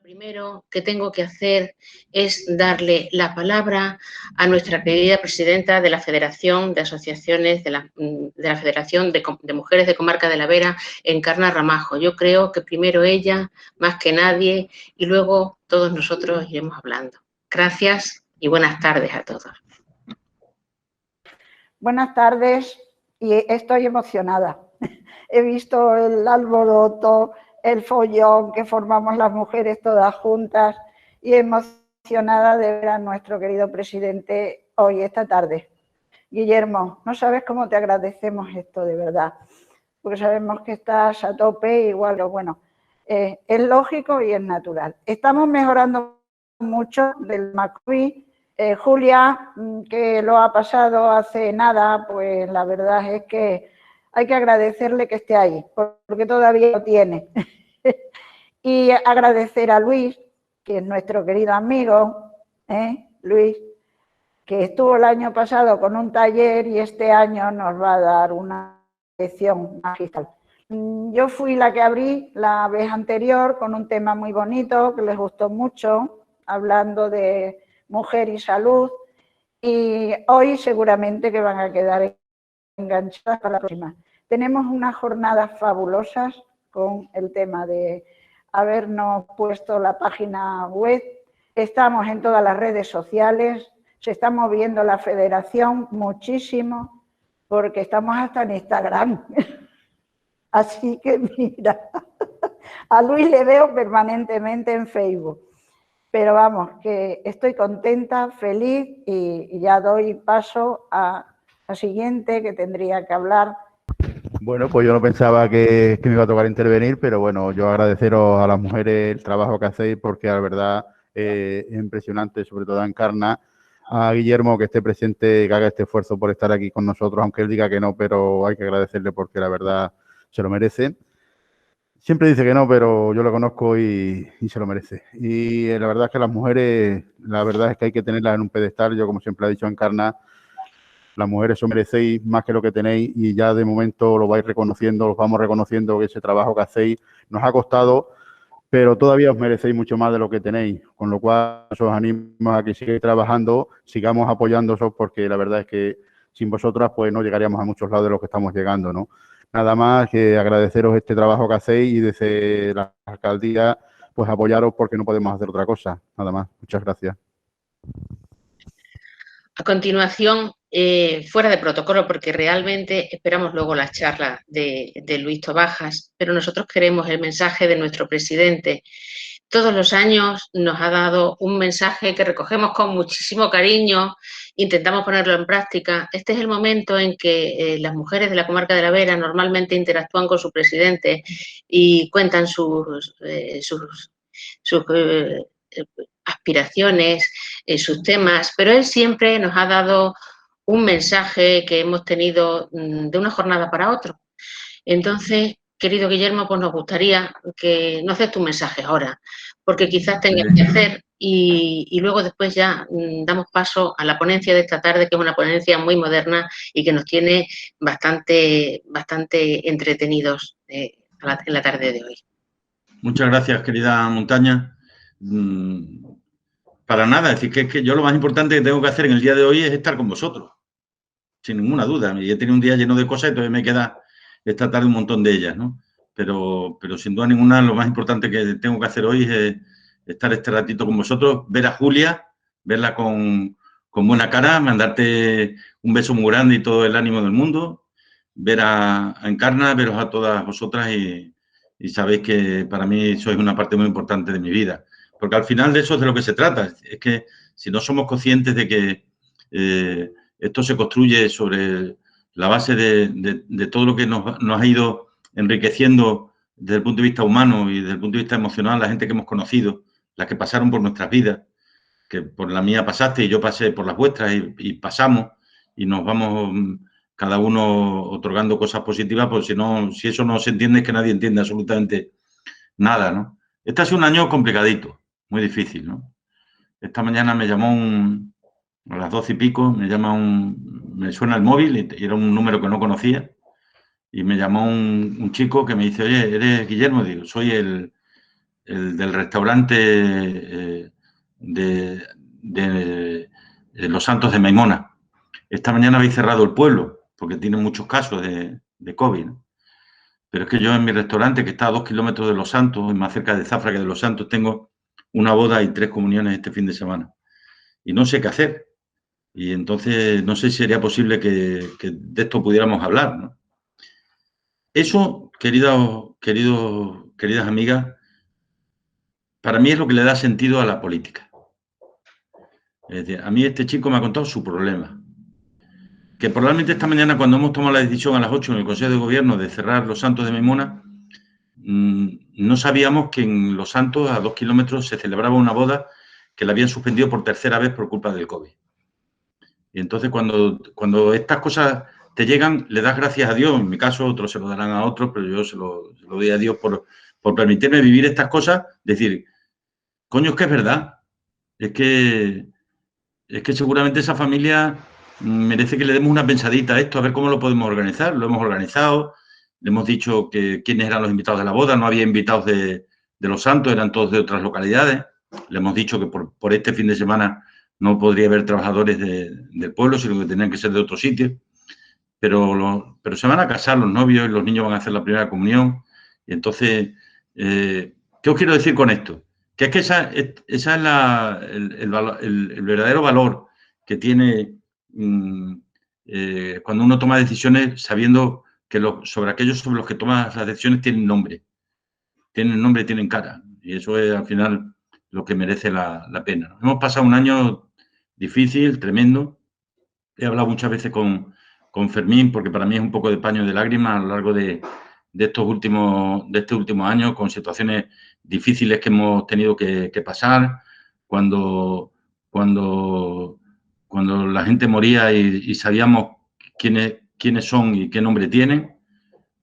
Primero que tengo que hacer es darle la palabra a nuestra querida presidenta de la Federación de Asociaciones de la Federación de Mujeres de Comarca de la Vera, Encarna Ramajo. Yo creo que primero ella, más que nadie, y luego todos nosotros iremos hablando. Gracias y buenas tardes a todos. Buenas tardes, y estoy emocionada. He visto el alboroto, el follón que formamos las mujeres todas juntas y emocionada de ver a nuestro querido presidente hoy, esta tarde. Guillermo, no sabes cómo te agradecemos esto, de verdad, porque sabemos que estás a tope, igual, pero bueno, es lógico y es natural. Estamos mejorando mucho del COVID. Julia, que lo ha pasado hace nada, pues la verdad es que hay que agradecerle que esté ahí, porque todavía lo tiene. Y agradecer a Luis, que es nuestro querido amigo, Luis, que estuvo el año pasado con un taller y este año nos va a dar una lección magistral. Yo fui la que abrí la vez anterior con un tema muy bonito que les gustó mucho, hablando de mujer y salud, y hoy seguramente que van a quedar enganchadas para la próxima. Tenemos unas jornadas fabulosas con el tema de habernos puesto la página web, estamos en todas las redes sociales, se está moviendo la federación muchísimo, porque estamos hasta en Instagram. Así que mira, a Luis le veo permanentemente en Facebook. Pero vamos, que estoy contenta, feliz y ya doy paso a la siguiente que tendría que hablar. Bueno, pues yo no pensaba que me iba a tocar intervenir, pero bueno, yo agradeceros a las mujeres el trabajo que hacéis porque la verdad es impresionante, sobre todo a Encarna, a Guillermo que esté presente, que haga este esfuerzo por estar aquí con nosotros, aunque él diga que no, pero hay que agradecerle porque la verdad se lo merece. Siempre dice que no, pero yo lo conozco y se lo merece. Y la verdad es que las mujeres, la verdad es que hay que tenerlas en un pedestal. Yo, como siempre ha dicho Encarna, las mujeres os merecéis más que lo que tenéis y ya de momento lo vais reconociendo, os vamos reconociendo que ese trabajo que hacéis nos ha costado, pero todavía os merecéis mucho más de lo que tenéis. Con lo cual os animo a que sigáis trabajando, sigamos apoyándoos porque la verdad es que sin vosotras pues no llegaríamos a muchos lados de los que estamos llegando, ¿no? Nada más que agradeceros este trabajo que hacéis y desde la alcaldía pues apoyaros porque no podemos hacer otra cosa. Nada más. Muchas gracias. A continuación, fuera de protocolo, porque realmente esperamos luego la charla de Luis Tobajas, pero nosotros queremos el mensaje de nuestro presidente. Todos los años nos ha dado un mensaje que recogemos con muchísimo cariño, intentamos ponerlo en práctica. Este es el momento en que las mujeres de la comarca de la Vera normalmente interactúan con su presidente y cuentan sus aspiraciones, sus temas, pero él siempre nos ha dado un mensaje que hemos tenido de una jornada para otra. Entonces, querido Guillermo, pues nos gustaría que no haces tu mensaje ahora, porque quizás tengas que hacer y luego después ya damos paso a la ponencia de esta tarde, que es una ponencia muy moderna y que nos tiene bastante entretenidos en la tarde de hoy. Muchas gracias, querida Montaña. Para nada, es decir, que yo lo más importante que tengo que hacer en el día de hoy es estar con vosotros, sin ninguna duda. Y he tenido un día lleno de cosas y todavía me queda esta tarde un montón de ellas, ¿no? Pero sin duda ninguna, lo más importante que tengo que hacer hoy es estar este ratito con vosotros, ver a Julia, verla con buena cara, mandarte un beso muy grande y todo el ánimo del mundo, ver a Encarna, veros a todas vosotras y sabéis que para mí sois una parte muy importante de mi vida. Porque al final de eso es de lo que se trata. Es que si no somos conscientes de que esto se construye sobre la base de todo lo que nos ha ido enriqueciendo desde el punto de vista humano y desde el punto de vista emocional, la gente que hemos conocido, las que pasaron por nuestras vidas, que por la mía pasaste y yo pasé por las vuestras y pasamos y nos vamos cada uno otorgando cosas positivas, pues si eso no se entiende es que nadie entiende absolutamente nada, ¿no? Este ha sido un año complicadito, muy difícil, ¿no? Esta mañana me llamó a las 12 y pico, me suena el móvil y era un número que no conocía y me llamó un chico que me dice, oye, ¿eres Guillermo? Digo, soy el del restaurante de Los Santos de Maimona. Esta mañana habéis cerrado el pueblo porque tiene muchos casos de COVID, ¿no? Pero es que yo en mi restaurante, que está a 2 kilómetros de Los Santos, más cerca de Zafra que de Los Santos, tengo una boda y 3 comuniones este fin de semana. Y no sé qué hacer. Y entonces no sé si sería posible que de esto pudiéramos hablar, ¿no? Eso, queridas amigas, para mí es lo que le da sentido a la política. Es decir, a mí este chico me ha contado su problema. Que probablemente esta mañana, cuando hemos tomado la decisión a las 8 en el Consejo de Gobierno de cerrar Los Santos de Maimona, no sabíamos que en Los Santos, a 2 kilómetros, se celebraba una boda que la habían suspendido por tercera vez por culpa del COVID. Y entonces, cuando estas cosas te llegan, le das gracias a Dios. En mi caso, otros se lo darán a otros, pero yo se lo doy a Dios por permitirme vivir estas cosas. Decir, coño, es que es verdad. Es que seguramente esa familia merece que le demos una pensadita a esto, a ver cómo lo podemos organizar. Lo hemos organizado, le hemos dicho que quiénes eran los invitados de la boda. No había invitados de Los Santos, eran todos de otras localidades. Le hemos dicho que por este fin de semana no podría haber trabajadores del pueblo, sino que tenían que ser de otro sitio. Pero se van a casar los novios y los niños van a hacer la primera comunión. Y entonces, ¿qué os quiero decir con esto? Que es que esa es el verdadero valor que tiene cuando uno toma decisiones sabiendo que sobre aquellos sobre los que toma las decisiones tienen nombre. Tienen nombre, tienen cara. Y eso es al final lo que merece la pena, ¿no? Hemos pasado un año difícil, tremendo. He hablado muchas veces con Fermín, porque para mí es un poco de paño de lágrimas a lo largo de este último año, con situaciones difíciles que hemos tenido que pasar, cuando la gente moría y sabíamos quiénes son y qué nombre tienen,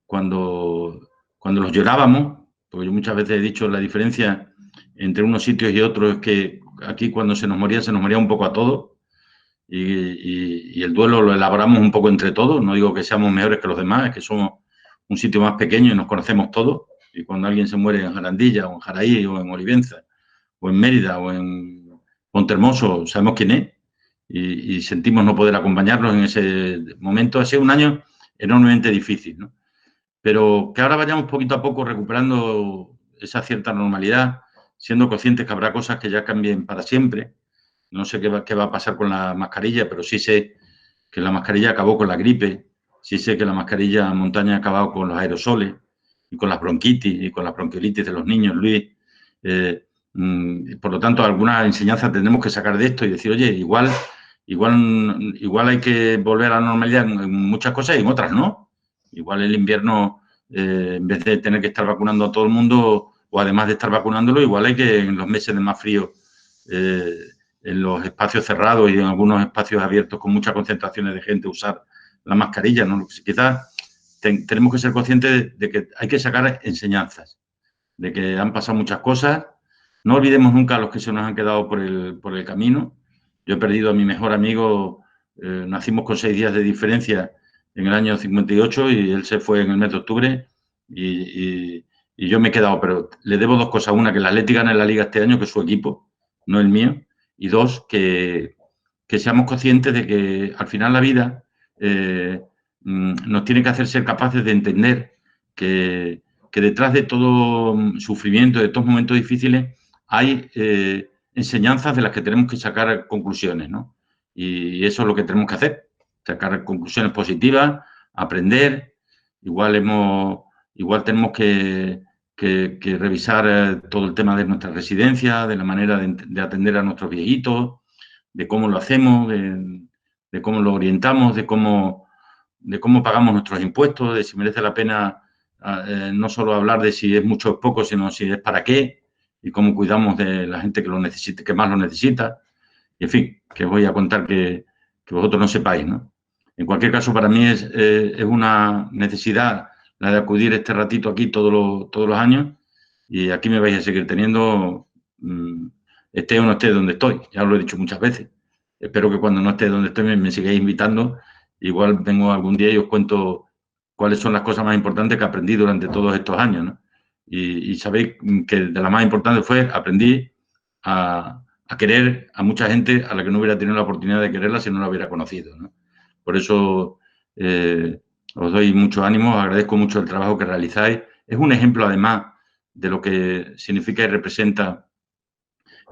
cuando los llorábamos, porque yo muchas veces he dicho la diferencia entre unos sitios y otros es que aquí cuando se nos moría un poco a todos. Y el duelo lo elaboramos un poco entre todos. No digo que seamos mejores que los demás, es que somos un sitio más pequeño y nos conocemos todos. Y cuando alguien se muere en Jarandilla, o en Jaraí, o en Olivenza, o en Mérida, o en Montermoso, sabemos quién es y sentimos no poder acompañarlos en ese momento. Ha sido un año enormemente difícil, ¿no? Pero que ahora vayamos poquito a poco recuperando esa cierta normalidad, siendo conscientes que habrá cosas que ya cambien para siempre. No sé qué va a pasar con la mascarilla, pero sí sé que la mascarilla acabó con la gripe, sí sé que la mascarilla montaña ha acabado con los aerosoles y con las bronquitis y con la bronquiolitis de los niños, Luis. Por lo tanto, alguna enseñanza tendremos que sacar de esto y decir, oye, igual hay que volver a la normalidad en muchas cosas y en otras no. Igual el invierno, en vez de tener que estar vacunando a todo el mundo, o además de estar vacunándolo, igual hay que en los meses de más frío, en los espacios cerrados y en algunos espacios abiertos con muchas concentraciones de gente usar la mascarilla, ¿no? Quizás tenemos que ser conscientes de que hay que sacar enseñanzas, de que han pasado muchas cosas. No olvidemos nunca a los que se nos han quedado por el camino. Yo he perdido a mi mejor amigo, nacimos con 6 días de diferencia en el año 58 y él se fue en el mes de octubre y yo me he quedado, pero le debo 2 cosas. Una, que el Athletic gane la Liga este año, que es su equipo, no el mío. Y 2, que seamos conscientes de que al final la vida nos tiene que hacer ser capaces de entender que detrás de todo sufrimiento, de todos momentos difíciles, hay enseñanzas de las que tenemos que sacar conclusiones, ¿no? Y eso es lo que tenemos que hacer, sacar conclusiones positivas, aprender. Igual tenemos que revisar todo el tema de nuestra residencia, de la manera de atender a nuestros viejitos, de cómo lo hacemos, de cómo lo orientamos, de cómo pagamos nuestros impuestos, de si merece la pena no solo hablar de si es mucho o poco, sino si es para qué y cómo cuidamos de la gente que lo necesite, que más lo necesita. Y, en fin, que os voy a contar que vosotros no sepáis, ¿no? En cualquier caso, para mí es una necesidad la de acudir este ratito aquí todos los años, y aquí me vais a seguir teniendo, esté o no esté donde estoy. Ya os lo he dicho muchas veces. Espero que cuando no esté donde estoy me sigáis invitando. Igual vengo algún día y os cuento cuáles son las cosas más importantes que aprendí durante todos estos años, ¿no? Y sabéis que de las más importantes fue, aprendí a querer a mucha gente a la que no hubiera tenido la oportunidad de quererla si no la hubiera conocido, ¿no? Por eso os doy mucho ánimo, os agradezco mucho el trabajo que realizáis. Es un ejemplo, además, de lo que significa y representa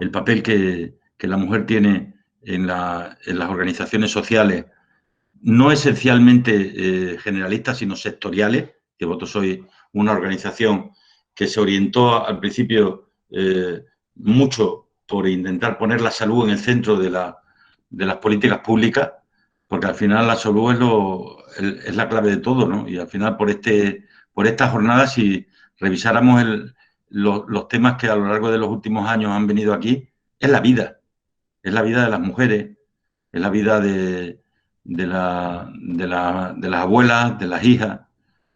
el papel que la mujer tiene en las organizaciones sociales, no esencialmente generalistas, sino sectoriales, que vosotros sois una organización que se orientó al principio mucho por intentar poner la salud en el centro de las políticas públicas, porque al final la salud es la clave de todo, ¿no? Y al final por esta jornada, si revisáramos los temas que a lo largo de los últimos años han venido aquí, es la vida de las mujeres, es la vida de las abuelas, de las hijas,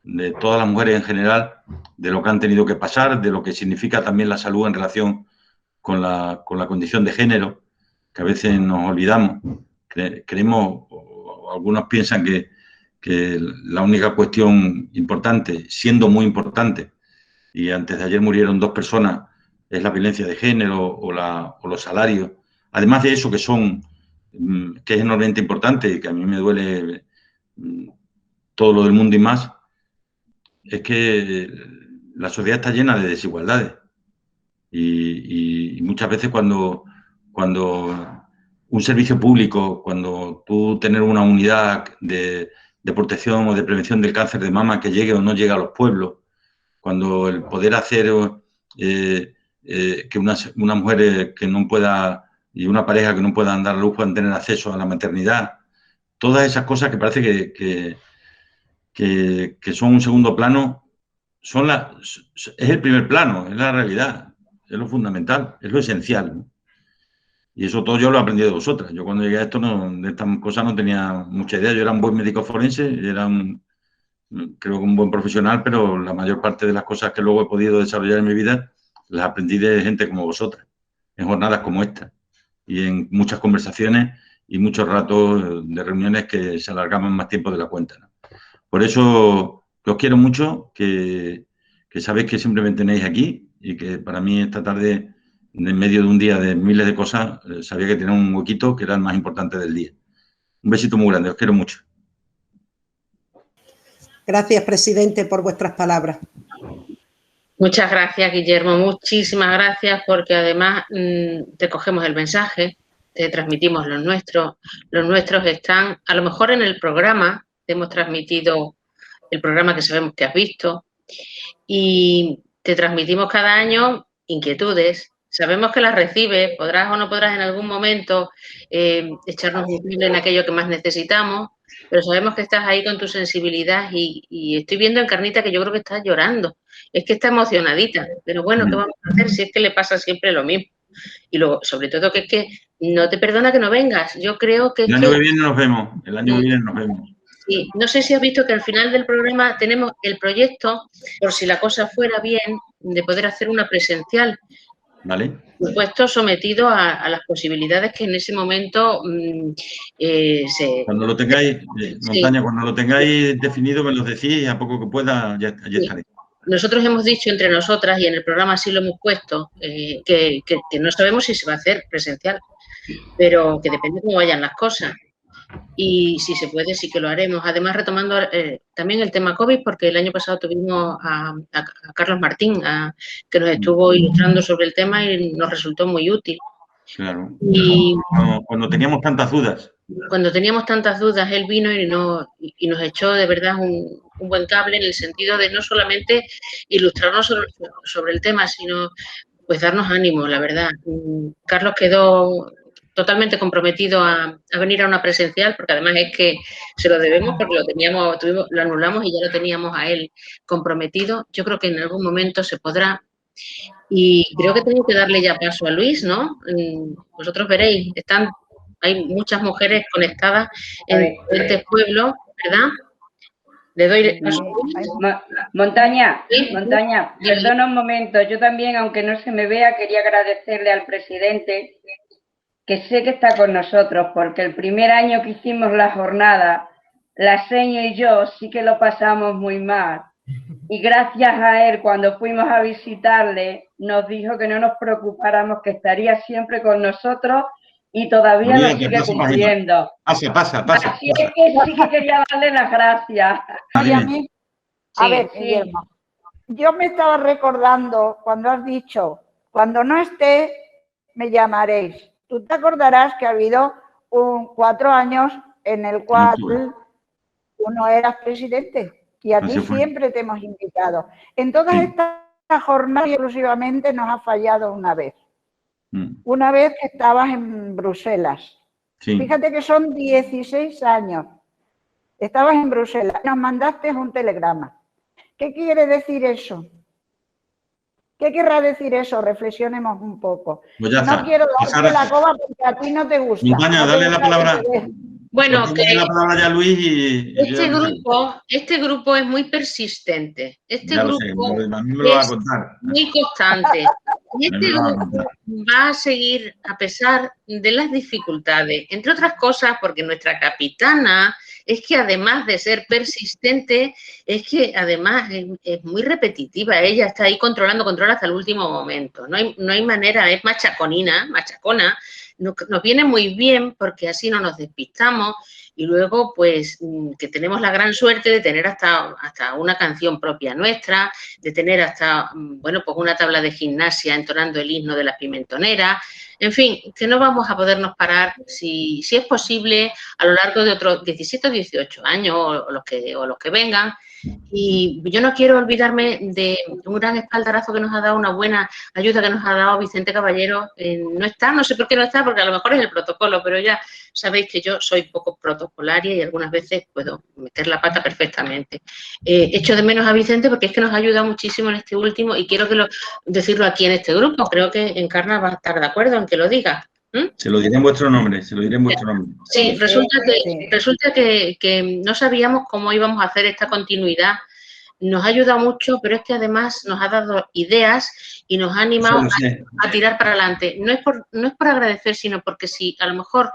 de todas las mujeres en general, de lo que han tenido que pasar, de lo que significa también la salud en relación con la condición de género, que a veces nos olvidamos. Creemos, o algunos piensan que la única cuestión importante, siendo muy importante, y antes de ayer murieron 2 personas, es la violencia de género o los salarios. Además de eso, que es enormemente importante y que a mí me duele todo lo del mundo y más, es que la sociedad está llena de desigualdades. Y muchas veces cuando un servicio público, cuando tú tener una unidad de protección o de prevención del cáncer de mama que llegue o no llegue a los pueblos, cuando el poder hacer que una mujer que no pueda y una pareja que no puedan dar luz puedan tener acceso a la maternidad, todas esas cosas que parece que son un segundo plano, es el primer plano, es la realidad, es lo fundamental, es lo esencial, ¿no? Y eso todo yo lo he aprendido de vosotras. Yo cuando llegué a esto, de estas cosas no tenía mucha idea. Yo era un buen médico forense, creo que un buen profesional, pero la mayor parte de las cosas que luego he podido desarrollar en mi vida las aprendí de gente como vosotras, en jornadas como esta, y en muchas conversaciones y muchos ratos de reuniones que se alargaban más tiempo de la cuenta, ¿no? Por eso que os quiero mucho, que sabéis que siempre me tenéis aquí y que para mí esta tarde, en medio de un día de miles de cosas, sabía que tenía un huequito que era el más importante del día. Un besito muy grande, os quiero mucho. Gracias, presidente, por vuestras palabras. Muchas gracias, Guillermo, muchísimas gracias, porque además te cogemos el mensaje, te transmitimos los nuestros. Los nuestros están, a lo mejor en el programa, te hemos transmitido el programa que sabemos que has visto, y te transmitimos cada año inquietudes. Sabemos que las recibes, podrás o no podrás en algún momento echarnos un cable en aquello que más necesitamos, pero sabemos que estás ahí con tu sensibilidad y estoy viendo en Carnita que yo creo que estás llorando. Es que está emocionadita, pero bueno, ¿qué vamos a hacer si es que le pasa siempre lo mismo? Y luego, sobre todo, que es que no te perdona que no vengas. Yo creo que... El año que viene nos vemos, el año que viene nos vemos. Sí, no sé si has visto que al final del programa tenemos el proyecto, por si la cosa fuera bien, de poder hacer una presencial. ¿Vale? Por supuesto, sometido a las posibilidades que en ese momento se... Cuando lo tengáis, Montaña, sí. Cuando lo tengáis definido me lo decís y a poco que pueda ya estaré. Nosotros hemos dicho entre nosotras, y en el programa sí lo hemos puesto, que no sabemos si se va a hacer presencial, pero que depende de cómo vayan las cosas. Y si se puede, sí que lo haremos. Además, retomando también el tema COVID, porque el año pasado tuvimos a Carlos Martín, que nos estuvo ilustrando sobre el tema y nos resultó muy útil. Claro. Y cuando teníamos tantas dudas. Cuando teníamos tantas dudas, él vino y nos echó de verdad un buen cable en el sentido de no solamente ilustrarnos sobre el tema, sino pues darnos ánimo, la verdad. Carlos quedó totalmente comprometido a venir a una presencial, porque además es que se lo debemos, porque lo anulamos y ya lo teníamos a él comprometido. Yo creo que en algún momento se podrá. Y creo que tengo que darle ya paso a Luis, ¿no? Vosotros veréis, hay muchas mujeres conectadas en este pueblo, ¿verdad? Le doy paso. Montaña, ¿Sí? Montaña, perdona un momento. Yo también, aunque no se me vea, quería agradecerle al presidente, que sé que está con nosotros, porque el primer año que hicimos la jornada, la seña y yo sí que lo pasamos muy mal. y gracias a él, cuando fuimos a visitarle, nos dijo que no nos preocupáramos, que estaría siempre con nosotros y todavía lo sigue cumpliendo. Pasa. Así es que sí que quería darle las gracias. Y a mí, a ver, Sí. Guillermo, yo me estaba recordando cuando has dicho, cuando no esté, me llamaréis. Tú te acordarás que ha habido 4 años en el cual tú no eras presidente y a ti siempre te hemos invitado. En todas estas jornadas exclusivamente nos ha fallado una vez. Una vez que estabas en Bruselas. Sí. Fíjate que son 16 años. Estabas en Bruselas, nos mandaste un telegrama. ¿Qué quiere decir eso? ¿Qué querrá decir eso? Reflexionemos un poco. Pues ya no está. Quiero darte la coba porque a ti no te gusta. Montaña, dale la palabra. Bueno, que la palabra ya Luis y este grupo es muy persistente. Este ya grupo sé, a mí me lo va a contar. Muy constante. Y este grupo va a seguir a pesar de las dificultades, entre otras cosas porque nuestra capitana es que además de ser persistente, es que además es muy repetitiva. Ella está ahí controla hasta el último momento. No hay manera, es machacona. Nos viene muy bien porque así no nos despistamos y luego pues que tenemos la gran suerte de tener hasta una canción propia nuestra, de tener hasta, bueno, pues una tabla de gimnasia entonando el himno de las pimentoneras, en fin, que no vamos a podernos parar si es posible a lo largo de otros 17 o 18 años o los que vengan. Y yo no quiero olvidarme de un gran espaldarazo que nos ha dado, una buena ayuda que nos ha dado Vicente Caballero. No está, no sé por qué no está, porque a lo mejor es el protocolo, pero ya sabéis que yo soy poco protocolaria y algunas veces puedo meter la pata perfectamente. Echo de menos a Vicente porque es que nos ha ayudado muchísimo en este último y quiero decirlo aquí en este grupo. Creo que Encarna va a estar de acuerdo en que lo diga. Se lo diré en vuestro nombre, Sí, resulta que no sabíamos cómo íbamos a hacer esta continuidad. Nos ha ayudado mucho, pero es que además nos ha dado ideas y nos ha animado a tirar para adelante. No es por agradecer, sino porque si a lo mejor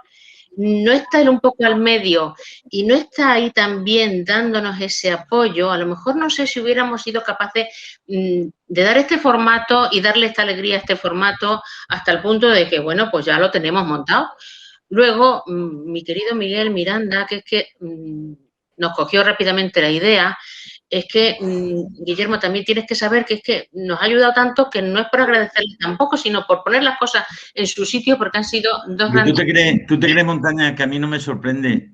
no está él un poco al medio y no está ahí también dándonos ese apoyo, a lo mejor no sé si hubiéramos sido capaces de dar este formato y darle esta alegría a este formato hasta el punto de que, bueno, pues ya lo tenemos montado. Luego, mi querido Miguel Miranda, que es que nos cogió rápidamente la idea, es que, Guillermo, también tienes que saber que es que nos ha ayudado tanto que no es por agradecerle tampoco, sino por poner las cosas en su sitio, porque han sido dos grandes... ¿Tú te crees, Montaña, que a mí no me sorprende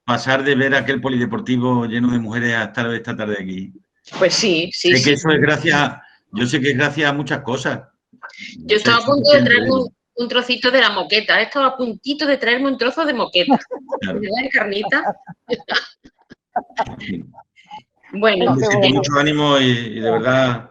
pasar de ver aquel polideportivo lleno de mujeres a estar esta tarde aquí? Pues sí. Sé que eso es gracias, yo sé que es gracias a muchas cosas. Yo estaba a punto de traerme un trocito de la moqueta, he estado a puntito de traerme un trozo de moqueta. Claro. ¿Verdad, Encarnita? Bueno, con mucho ánimo y de verdad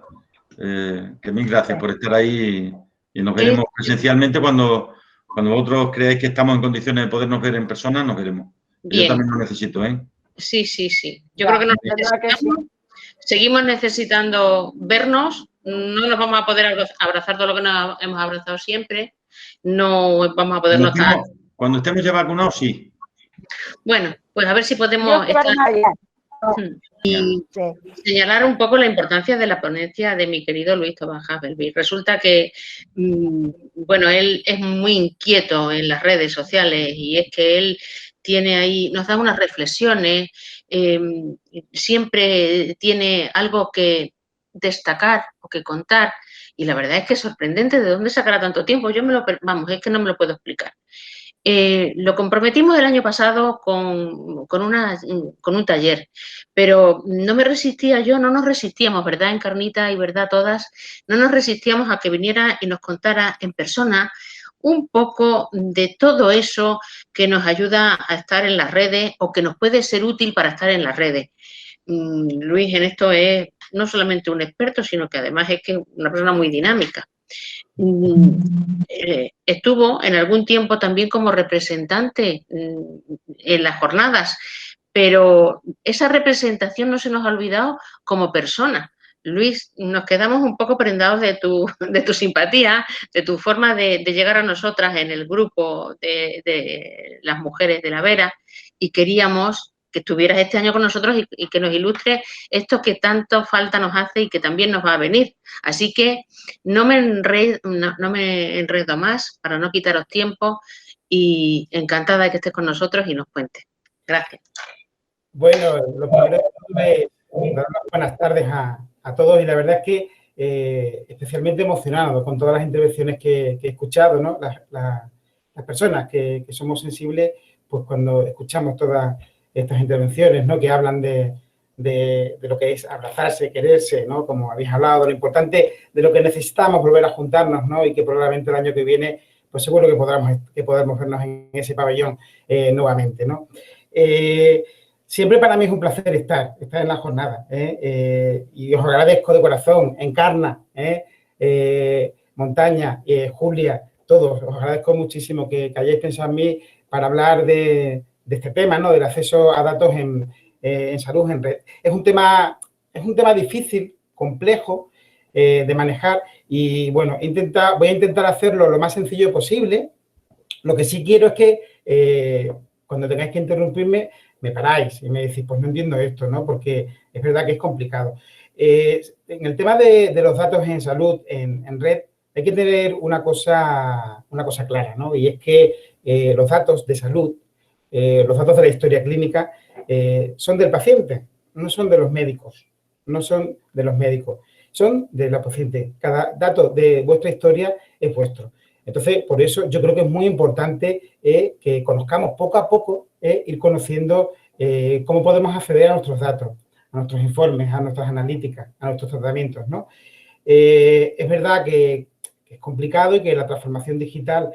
que mil gracias por estar ahí y nos veremos presencialmente cuando vosotros creáis que estamos en condiciones de podernos ver en persona, nos veremos. Bien. Yo también lo necesito, ¿eh? Sí. Yo creo que nos necesitamos. Seguimos necesitando vernos, no nos vamos a poder abrazar todo lo que nos hemos abrazado siempre, no vamos a poder notar. Cuando estemos ya vacunados, sí. Bueno, pues a ver si podemos estar... Y señalar un poco la importancia de la ponencia de mi querido Luis Tomás Belví. Resulta que, bueno, él es muy inquieto en las redes sociales y es que él tiene ahí, nos da unas reflexiones, siempre tiene algo que destacar o que contar y la verdad es que es sorprendente de dónde sacará tanto tiempo. Es que no me lo puedo explicar. Lo comprometimos el año pasado con un taller, pero no nos resistíamos, ¿verdad, Encarnita? Y verdad todas, no nos resistíamos a que viniera y nos contara en persona un poco de todo eso que nos ayuda a estar en las redes o que nos puede ser útil para estar en las redes. Luis en esto es no solamente un experto, sino que además es que es una persona muy dinámica. Estuvo en algún tiempo también como representante en las jornadas, pero esa representación no se nos ha olvidado como persona. Luis, nos quedamos un poco prendados de tu simpatía, de tu forma de llegar a nosotras en el grupo de las mujeres de la Vera y queríamos que estuvieras este año con nosotros y que nos ilustres esto que tanto falta nos hace y que también nos va a venir. Así que no me enredo más para no quitaros tiempo y encantada de que estés con nosotros y nos cuentes. Gracias. Bueno, lo primero es dar unas buenas tardes a todos y la verdad es que especialmente emocionado con todas las intervenciones que he escuchado, ¿no? Las personas que somos sensibles, pues cuando escuchamos todas estas intervenciones, ¿no? Que hablan de lo que es abrazarse, quererse, ¿no? Como habéis hablado, lo importante de lo que necesitamos volver a juntarnos, ¿no? Y que probablemente el año que viene, pues seguro que podamos vernos en ese pabellón nuevamente, ¿no? Siempre para mí es un placer estar en la jornada, y os agradezco de corazón, Encarna, Montaña, Julia, todos, os agradezco muchísimo que hayáis pensado en mí para hablar de este tema, ¿no? Del acceso a datos en salud en red. Es un tema difícil, complejo de manejar y, bueno, voy a intentar hacerlo lo más sencillo posible. Lo que sí quiero es que cuando tengáis que interrumpirme, me paráis y me decís, pues no entiendo esto, ¿no? Porque es verdad que es complicado. En el tema de los datos en salud en red, hay que tener una cosa clara, ¿no? Y es que los datos de salud, los datos de la historia clínica, son del paciente, no son de los médicos, son de la paciente. Cada dato de vuestra historia es vuestro. Entonces, por eso yo creo que es muy importante que conozcamos poco a poco, ir conociendo cómo podemos acceder a nuestros datos, a nuestros informes, a nuestras analíticas, a nuestros tratamientos, ¿no? Es verdad que es complicado y que la transformación digital,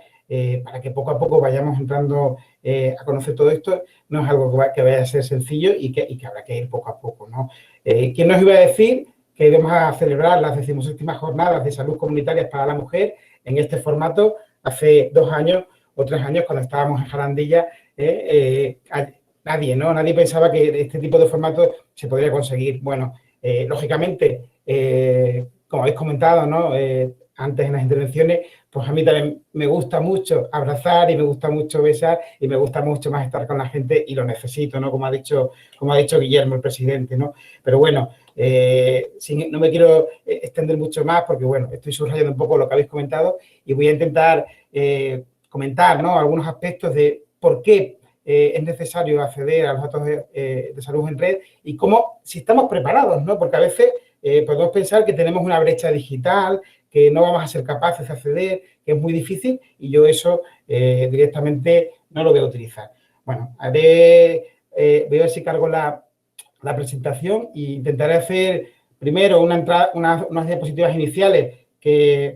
para que poco a poco vayamos entrando a conocer todo esto, no es algo que vaya a ser sencillo y que habrá que ir poco a poco, ¿no? ¿Quién nos iba a decir que íbamos a celebrar las 17ª jornadas de salud comunitarias para la mujer en este formato hace 2 años o 3 años cuando estábamos en Jarandilla? Nadie pensaba que este tipo de formato se podría conseguir. Bueno, lógicamente, como habéis comentado, ¿no? Antes en las intervenciones, pues a mí también me gusta mucho abrazar y me gusta mucho besar y me gusta mucho más estar con la gente y lo necesito, ¿no? Como ha dicho Guillermo, el presidente, ¿no? Pero bueno, no me quiero extender mucho más porque, bueno, estoy subrayando un poco lo que habéis comentado y voy a intentar comentar, ¿no? Algunos aspectos de por qué es necesario acceder a los datos de salud en red y cómo, si estamos preparados, ¿no? Porque a veces podemos pensar que tenemos una brecha digital, que no vamos a ser capaces de acceder, que es muy difícil y yo eso directamente no lo voy a utilizar. Bueno, voy a ver si cargo la presentación e intentaré hacer primero unas diapositivas iniciales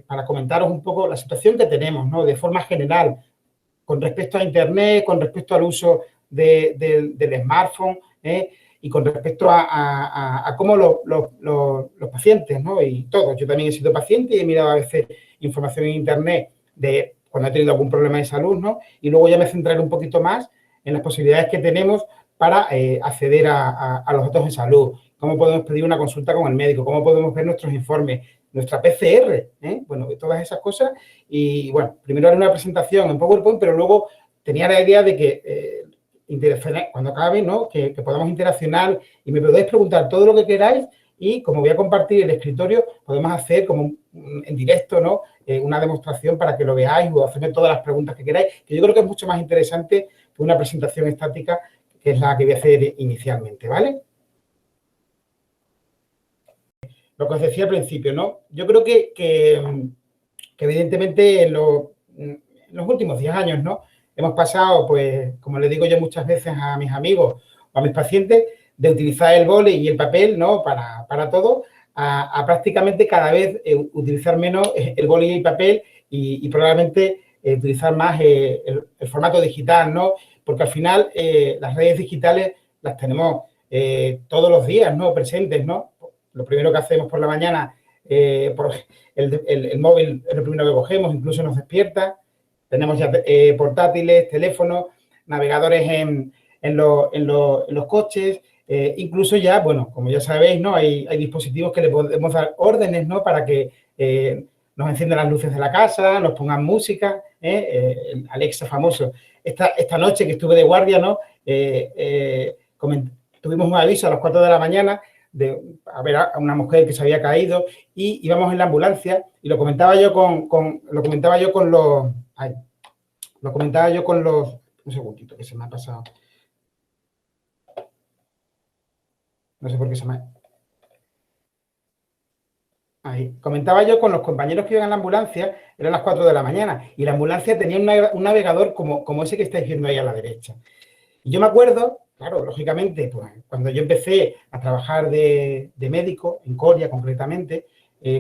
para comentaros un poco la situación que tenemos, ¿no? De forma general, con respecto a Internet, con respecto al uso del smartphone, y con respecto a cómo los pacientes, ¿no? Y todos, yo también he sido paciente y he mirado a veces información en Internet de cuando he tenido algún problema de salud, ¿no? Y luego ya me centraré un poquito más en las posibilidades que tenemos para acceder a los datos de salud. Cómo podemos pedir una consulta con el médico, cómo podemos ver nuestros informes, nuestra PCR, bueno, todas esas cosas. Y, bueno, primero haré una presentación en PowerPoint, pero luego tenía la idea de que cuando acabe, ¿no? Que podamos interaccionar y me podéis preguntar todo lo que queráis y como voy a compartir el escritorio, podemos hacer como en directo, ¿no? Una demostración para que lo veáis o hacerme todas las preguntas que queráis, que yo creo que es mucho más interesante que una presentación estática, que es la que voy a hacer inicialmente, ¿vale? Lo que os decía al principio, ¿no? Yo creo que evidentemente en los últimos 10 años, ¿no? Hemos pasado, pues, como le digo yo muchas veces a mis amigos o a mis pacientes, de utilizar el boli y el papel, ¿no? Para todo, a prácticamente cada vez utilizar menos el boli y el papel y probablemente utilizar más el formato digital, ¿no? Porque al final las redes digitales las tenemos todos los días, ¿no? Presentes, ¿no? Lo primero que hacemos por la mañana, por el móvil es lo primero que cogemos, incluso nos despierta. Tenemos ya portátiles, teléfonos, navegadores en los coches, incluso ya, bueno, como ya sabéis, ¿no? Hay dispositivos que le podemos dar órdenes, ¿no? Para que nos enciendan las luces de la casa, nos pongan música, el Alexa famoso. Esta noche que estuve de guardia, ¿no? tuvimos un aviso a las 4 de la mañana de a ver a una mujer que se había caído y íbamos en la ambulancia y lo comentaba yo con los... Un segundito, que se me ha pasado. No sé por qué se me ha... Ahí. Comentaba yo con los compañeros que iban en la ambulancia, eran las 4 de la mañana, y la ambulancia tenía un navegador como ese que estáis viendo ahí a la derecha. Y yo me acuerdo, claro, lógicamente, pues, cuando yo empecé a trabajar de médico, en Coria concretamente,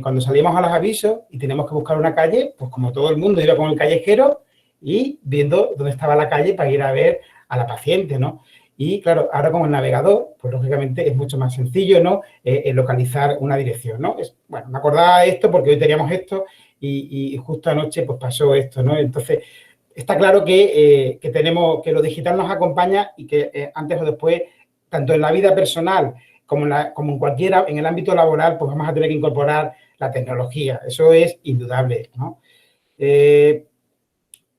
cuando salíamos a los avisos y teníamos que buscar una calle, pues como todo el mundo iba con el callejero y viendo dónde estaba la calle para ir a ver a la paciente, ¿no? Y claro, ahora con el navegador, pues lógicamente es mucho más sencillo, ¿no? Localizar una dirección, ¿no? Bueno, me acordaba de esto porque hoy teníamos esto y justo anoche pues pasó esto, ¿no? Entonces, está claro que tenemos, que lo digital nos acompaña y que antes o después, tanto en la vida personal como en cualquiera, en el ámbito laboral, pues vamos a tener que incorporar la tecnología. Eso es indudable, ¿no?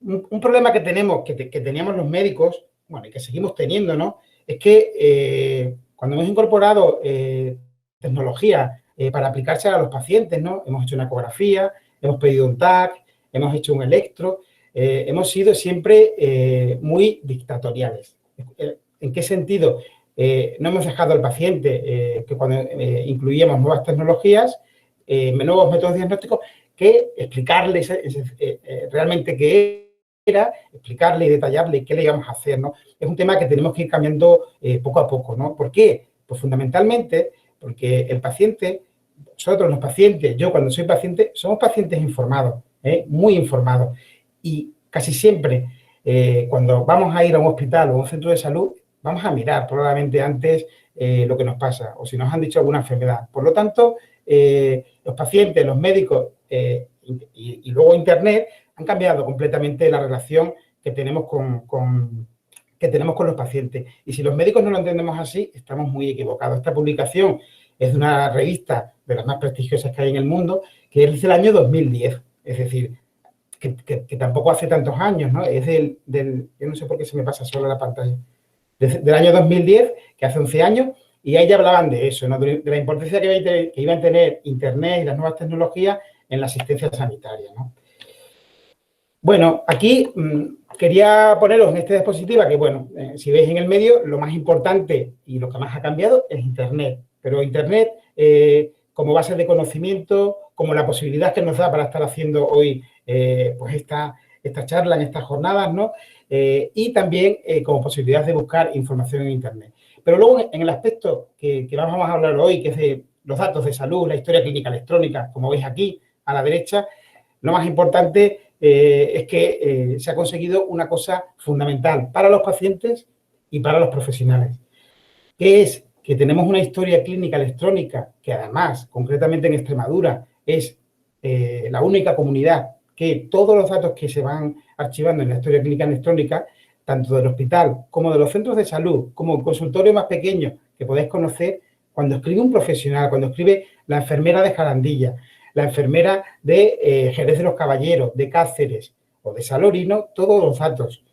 Un problema que tenemos, que teníamos los médicos, bueno, y que seguimos teniendo, ¿no? Es que cuando hemos incorporado tecnología para aplicarse a los pacientes, ¿no? Hemos hecho una ecografía, hemos pedido un TAC, hemos hecho un electro, hemos sido siempre muy dictatoriales. ¿En qué sentido? No hemos dejado al paciente que cuando incluíamos nuevas tecnologías, nuevos métodos diagnósticos, que explicarles realmente qué era, explicarle y detallarle qué le íbamos a hacer, ¿no? Es un tema que tenemos que ir cambiando poco a poco, ¿no? ¿Por qué? Pues fundamentalmente porque el paciente, nosotros los pacientes, yo cuando soy paciente, somos pacientes informados, muy informados. Y casi siempre, cuando vamos a ir a un hospital o a un centro de salud, vamos a mirar probablemente antes lo que nos pasa o si nos han dicho alguna enfermedad. Por lo tanto, los pacientes, los médicos y luego Internet han cambiado completamente la relación que tenemos con los pacientes. Y si los médicos no lo entendemos así, estamos muy equivocados. Esta publicación es de una revista de las más prestigiosas que hay en el mundo, que es del año 2010. Es decir, que tampoco hace tantos años, ¿no? Es yo no sé por qué se me pasa solo la pantalla. Del año 2010, que hace 11 años, y ahí ya hablaban de eso, ¿no? De la importancia que iban a tener Internet y las nuevas tecnologías en la asistencia sanitaria, ¿no? Bueno, aquí quería poneros en esta diapositiva que, bueno, si veis en el medio, lo más importante y lo que más ha cambiado es Internet. Pero Internet, como base de conocimiento, como la posibilidad que nos da para estar haciendo hoy pues esta charla en estas jornadas, ¿no? Y también como posibilidad de buscar información en Internet. Pero luego, en el aspecto que vamos a hablar hoy, que es de los datos de salud, la historia clínica electrónica, como veis aquí, a la derecha, lo más importante es que se ha conseguido una cosa fundamental para los pacientes y para los profesionales, que es que tenemos una historia clínica electrónica que además, concretamente en Extremadura, es la única comunidad que todos los datos que se van archivando en la historia clínica electrónica, tanto del hospital como de los centros de salud, como el consultorio más pequeño que podéis conocer, cuando escribe un profesional, cuando escribe la enfermera de Jarandilla, la enfermera de Jerez de los Caballeros, de Cáceres o de Salorino, todos los datos,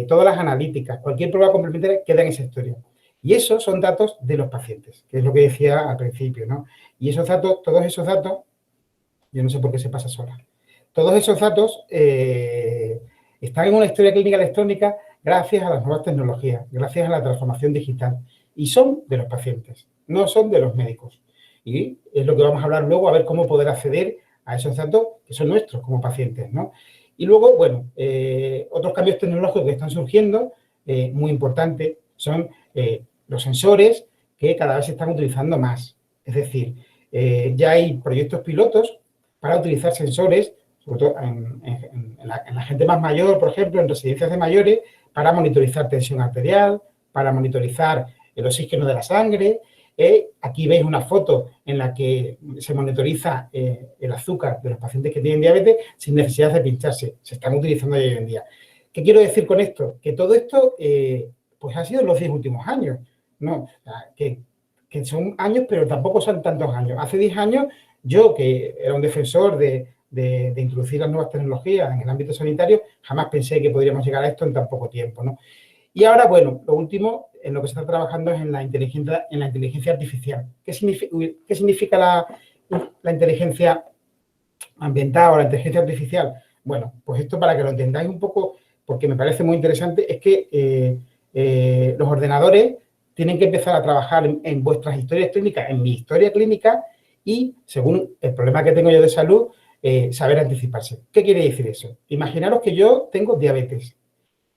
todas las analíticas, cualquier prueba complementaria queda en esa historia. Y esos son datos de los pacientes, que es lo que decía al principio, ¿no? Y esos datos, todos esos datos, yo no sé por qué se pasa sola, todos esos datos están en una historia clínica electrónica gracias a las nuevas tecnologías, gracias a la transformación digital. Y son de los pacientes, no son de los médicos. Y es lo que vamos a hablar luego, a ver cómo poder acceder a esos datos que son nuestros como pacientes, ¿no? Y luego, bueno, otros cambios tecnológicos que están surgiendo, muy importantes, son los sensores que cada vez se están utilizando más. Es decir, ya hay proyectos pilotos para utilizar sensores, sobre todo en la gente más mayor, por ejemplo, en residencias de mayores, para monitorizar tensión arterial, para monitorizar el oxígeno de la sangre. Aquí veis una foto en la que se monitoriza el azúcar de los pacientes que tienen diabetes sin necesidad de pincharse. Se están utilizando hoy en día. ¿Qué quiero decir con esto? Que todo esto pues ha sido en los 10 últimos años, ¿no? Que son años, pero tampoco son tantos años. Hace 10 años, yo, que era un defensor de introducir las nuevas tecnologías en el ámbito sanitario, jamás pensé que podríamos llegar a esto en tan poco tiempo, ¿no? Y ahora, bueno, lo último en lo que se está trabajando es en la inteligencia artificial. ¿Qué significa la inteligencia ambiental o la inteligencia artificial? Bueno, pues esto para que lo entendáis un poco, porque me parece muy interesante, es que los ordenadores tienen que empezar a trabajar en vuestras historias clínicas, en mi historia clínica, y según el problema que tengo yo de salud, saber anticiparse. ¿Qué quiere decir eso? Imaginaros que yo tengo diabetes.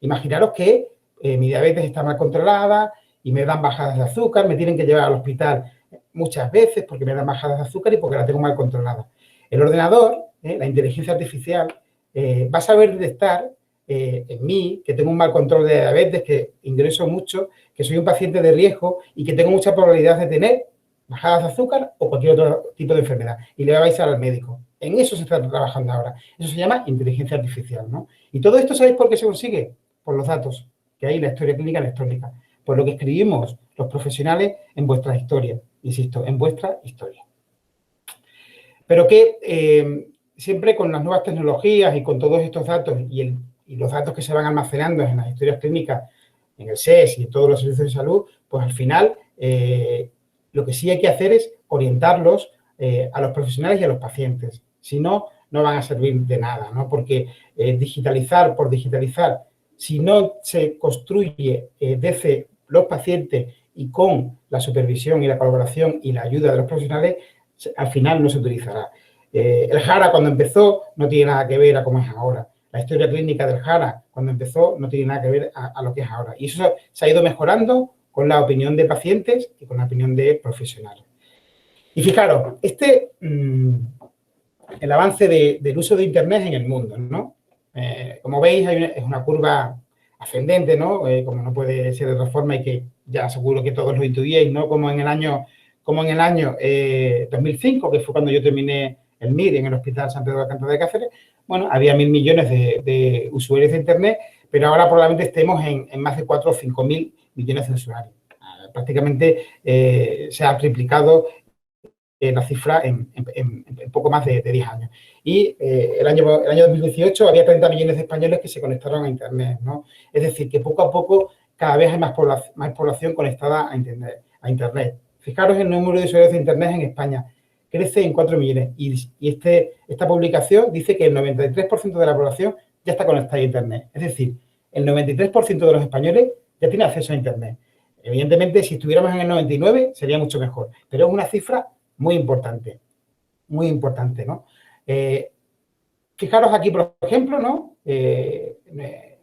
Imaginaros que mi diabetes está mal controlada y me dan bajadas de azúcar, me tienen que llevar al hospital muchas veces porque me dan bajadas de azúcar y porque la tengo mal controlada. El ordenador, la inteligencia artificial, va a saber detectar en mí, que tengo un mal control de diabetes, que ingreso mucho, que soy un paciente de riesgo y que tengo mucha probabilidad de tener bajadas de azúcar o cualquier otro tipo de enfermedad. Y le vais a ir al médico. En eso se está trabajando ahora. Eso se llama inteligencia artificial, ¿no? Y todo esto, ¿sabéis por qué se consigue? Por los datos que hay en la historia clínica electrónica. Por lo que escribimos los profesionales en vuestra historia. Insisto, en vuestra historia. Pero que siempre con las nuevas tecnologías y con todos estos datos y los datos que se van almacenando en las historias clínicas, en el SES y en todos los servicios de salud, pues al final lo que sí hay que hacer es orientarlos a los profesionales y a los pacientes. Si no, no van a servir de nada, ¿no? Porque digitalizar por digitalizar, si no se construye desde los pacientes y con la supervisión y la colaboración y la ayuda de los profesionales, al final no se utilizará. El JARA cuando empezó no tiene nada que ver a cómo es ahora. La historia clínica del JARA cuando empezó no tiene nada que ver a lo que es ahora. Y eso se ha ido mejorando con la opinión de pacientes y con la opinión de profesionales. Y fijaros, el avance del uso de Internet en el mundo, ¿no? Como veis, es una curva ascendente, ¿no? Como no puede ser de otra forma y que ya seguro que todos lo intuíais, ¿no? Como en el año 2005, que fue cuando yo terminé el MIR en el Hospital San Pedro de Alcántara de Cáceres, bueno, había 1.000 millones de usuarios de Internet, pero ahora probablemente estemos en más de 4 o 5.000 millones de usuarios. Prácticamente se ha triplicado la cifra en poco más de 10 años. Y el año 2018 había 30 millones de españoles que se conectaron a Internet, ¿no? Es decir, que poco a poco cada vez hay más población conectada a Internet. Fijaros el número de usuarios de Internet en España. Crece en 4 millones. Y esta publicación dice que el 93% de la población ya está conectada a Internet. Es decir, el 93% de los españoles ya tiene acceso a Internet. Evidentemente, si estuviéramos en el 99, sería mucho mejor. Pero es una cifra muy importante, ¿no? Fijaros aquí, por ejemplo, ¿no?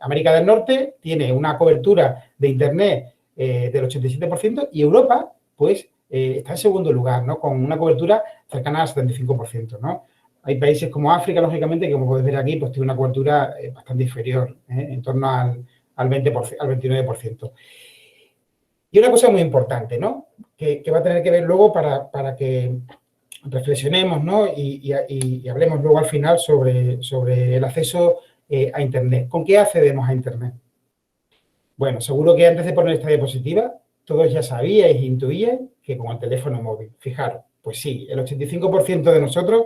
América del Norte tiene una cobertura de Internet del 87% y Europa, pues, está en segundo lugar, ¿no? Con una cobertura cercana al 75%, ¿no? Hay países como África, lógicamente, que como podéis ver aquí, pues tiene una cobertura bastante inferior, en torno al 20%, al 29%. Y una cosa muy importante, ¿no? Que va a tener que ver luego para que reflexionemos, ¿no? Y hablemos luego al final sobre el acceso a Internet. ¿Con qué accedemos a Internet? Bueno, seguro que antes de poner esta diapositiva, todos ya sabíais e intuíais que con el teléfono móvil. Fijaros, pues sí, el 85% de nosotros,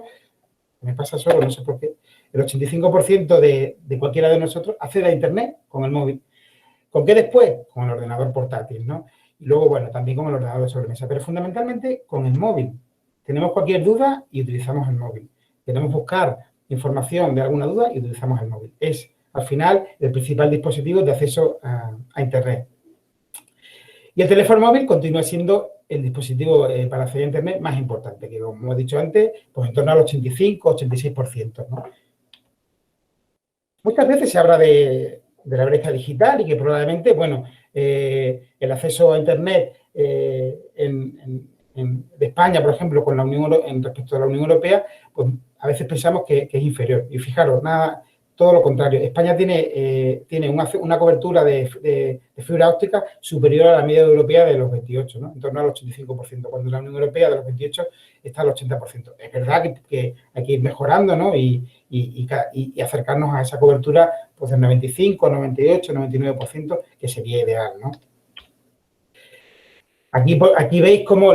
me pasa solo, no sé por qué, el 85% de cualquiera de nosotros accede a Internet con el móvil. ¿Con qué después? Con el ordenador portátil, ¿no? Y luego, bueno, también con el ordenador de sobremesa, pero fundamentalmente con el móvil. Tenemos cualquier duda y utilizamos el móvil. Queremos buscar información de alguna duda y utilizamos el móvil. Es, al final, el principal dispositivo de acceso a Internet. Y el teléfono móvil continúa siendo el dispositivo para acceder a Internet más importante, que como hemos dicho antes, pues en torno al 85-86%, ¿no? Muchas veces se habla de la brecha digital y que probablemente, bueno, el acceso a Internet de España, por ejemplo, con la respecto a la Unión Europea, pues a veces pensamos que es inferior. Y fijaros, todo lo contrario. España tiene una cobertura de fibra óptica superior a la media europea de los 28, ¿no? En torno al 85%, cuando la Unión Europea de los 28 está al 80%. Es verdad que hay que ir mejorando, ¿no? Y acercarnos a esa cobertura pues del 95, 98, 99%, que sería ideal, ¿no? Aquí veis cómo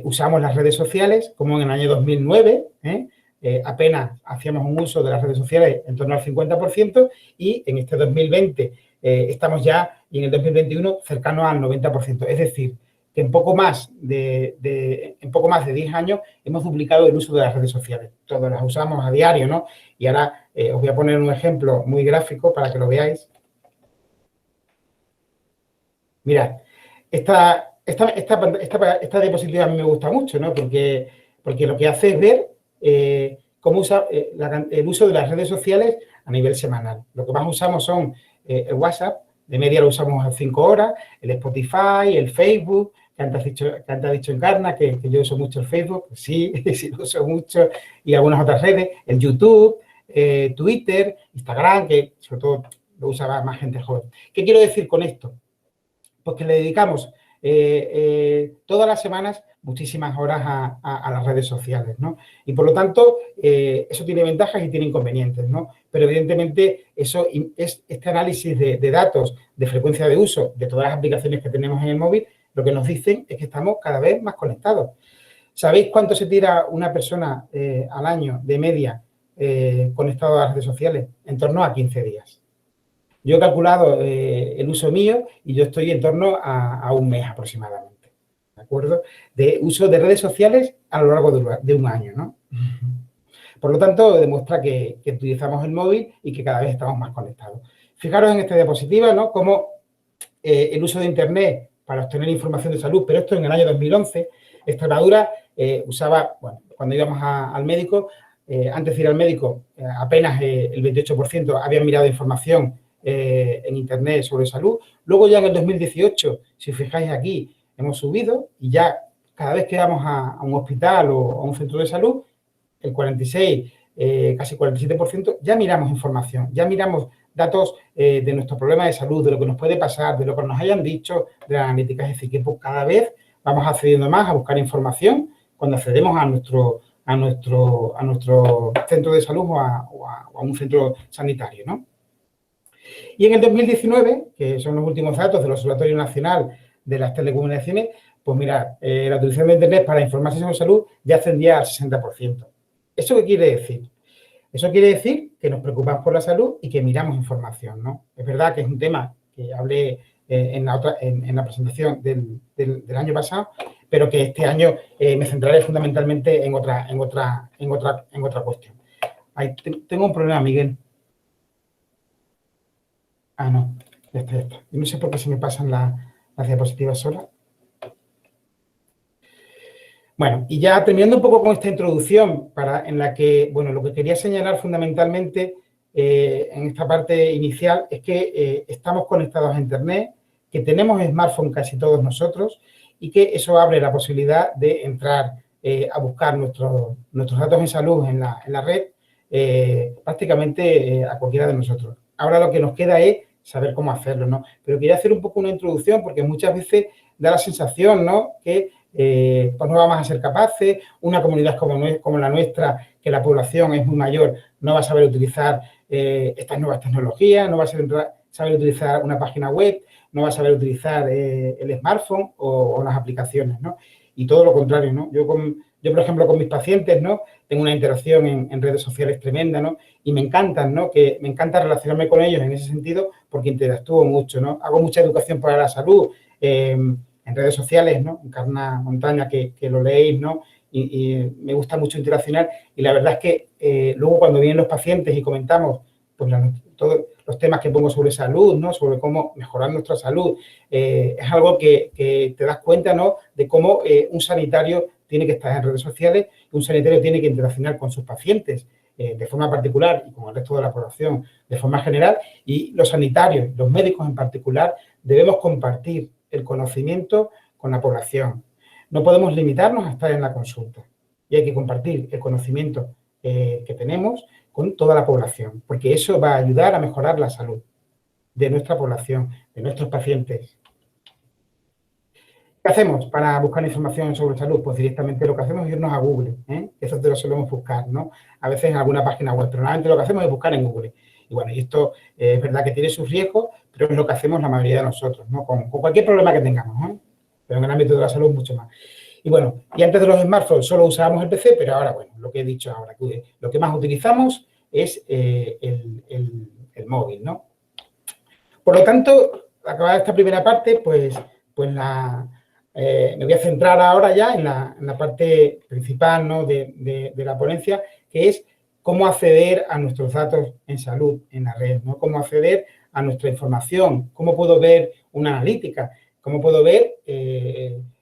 usamos las redes sociales, como en el año 2009, apenas hacíamos un uso de las redes sociales en torno al 50% y en este 2020, estamos ya, y en el 2021, cercanos al 90%. Es decir, que en poco más de 10 años hemos duplicado el uso de las redes sociales. Todos las usamos a diario, ¿no? Y ahora os voy a poner un ejemplo muy gráfico para que lo veáis. Mirad, esta diapositiva a mí me gusta mucho, ¿no? Porque lo que hace es ver cómo usa el uso de las redes sociales a nivel semanal. Lo que más usamos son el WhatsApp, de media lo usamos a 5 horas, el Spotify, el Facebook, que antes ha dicho Encarna que yo uso mucho el Facebook, pues sí, sí lo uso mucho, y algunas otras redes, el YouTube, Twitter, Instagram, que sobre todo lo usa más gente joven. ¿Qué quiero decir con esto? Pues que le dedicamos todas las semanas muchísimas horas a las redes sociales, ¿no? Y por lo tanto, eso tiene ventajas y tiene inconvenientes, ¿no? Pero evidentemente este análisis de datos, de frecuencia de uso de todas las aplicaciones que tenemos en el móvil, lo que nos dicen es que estamos cada vez más conectados. ¿Sabéis cuánto se tira una persona al año de media conectado a las redes sociales? En torno a 15 días. Yo he calculado el uso mío y yo estoy en torno a un mes aproximadamente. ¿De acuerdo? De uso de redes sociales a lo largo de un año, ¿no? Por lo tanto, demuestra que utilizamos el móvil y que cada vez estamos más conectados. Fijaros en esta diapositiva, ¿no? Cómo el uso de Internet para obtener información de salud, pero esto en el año 2011, Extremadura usaba, bueno, cuando íbamos al médico, antes de ir al médico, apenas el 28% habían mirado información en Internet sobre salud. Luego ya en el 2018, si os fijáis aquí, hemos subido y ya cada vez que vamos a un hospital o a un centro de salud, el 46, casi 47%, ya miramos información, ya miramos datos de nuestro problema de salud, de lo que nos puede pasar, de lo que nos hayan dicho, de las analíticas. Es decir, que cada vez vamos accediendo más a buscar información cuando accedemos a nuestro centro de salud o a un centro sanitario, ¿no? Y en el 2019, que son los últimos datos del Observatorio Nacional de las Telecomunicaciones, pues mirad, la utilización de Internet para informarse sobre salud ya ascendía al 60%. ¿Eso qué quiere decir? Eso quiere decir que nos preocupamos por la salud y que miramos información, ¿no? Es verdad que es un tema que hablé en la presentación del año pasado, pero que este año me centraré fundamentalmente en otra cuestión. Ahí tengo un problema, Miguel. Ah, no, ya está. Yo no sé por qué se me pasan las diapositivas solas. Bueno, y ya terminando un poco con esta introducción, en la que, bueno, lo que quería señalar fundamentalmente en esta parte inicial es que estamos conectados a Internet, que tenemos smartphone casi todos nosotros y que eso abre la posibilidad de entrar a buscar nuestros datos en salud en la red prácticamente a cualquiera de nosotros. Ahora lo que nos queda es saber cómo hacerlo, ¿no? Pero quería hacer un poco una introducción porque muchas veces da la sensación, ¿no?, que pues no vamos a ser capaces, una comunidad como la nuestra, que la población es muy mayor, no va a saber utilizar estas nuevas tecnologías, no va a saber utilizar una página web, no va a saber utilizar el smartphone o las aplicaciones, ¿no? Y todo lo contrario, ¿no? Yo, por ejemplo, con mis pacientes, ¿no?, tengo una interacción en redes sociales tremenda, ¿no? Y me encantan, ¿no? Que me encanta relacionarme con ellos en ese sentido porque interactúo mucho, ¿no? Hago mucha educación para la salud en redes sociales, ¿no? Encarna Montaña, que lo leéis, ¿no? Y me gusta mucho interaccionar. Y la verdad es que luego cuando vienen los pacientes y comentamos pues todos los temas que pongo sobre salud, ¿no?, sobre cómo mejorar nuestra salud, es algo que te das cuenta, ¿no?, de cómo un sanitario tiene que estar en redes sociales, un sanitario tiene que interaccionar con sus pacientes de forma particular y con el resto de la población de forma general, y los sanitarios, los médicos en particular, debemos compartir el conocimiento con la población. No podemos limitarnos a estar en la consulta y hay que compartir el conocimiento que tenemos con toda la población, porque eso va a ayudar a mejorar la salud de nuestra población, de nuestros pacientes. ¿Qué hacemos para buscar información sobre salud? Pues directamente lo que hacemos es irnos a Google, ¿eh? Eso te lo solemos buscar, ¿no? A veces en alguna página web, pero normalmente lo que hacemos es buscar en Google. Y bueno, y esto es verdad que tiene sus riesgos, pero es lo que hacemos la mayoría de nosotros, ¿no? Con cualquier problema que tengamos, ¿eh? Pero en el ámbito de la salud mucho más. Y bueno, y antes de los smartphones solo usábamos el PC, pero ahora, bueno, lo que he dicho ahora, lo que más utilizamos es el móvil, ¿no? Por lo tanto, acabada esta primera parte, pues me voy a centrar ahora ya en la parte principal, ¿no?, de la ponencia, que es cómo acceder a nuestros datos en salud en la red, ¿no? Cómo acceder a nuestra información, cómo puedo ver una analítica, cómo puedo ver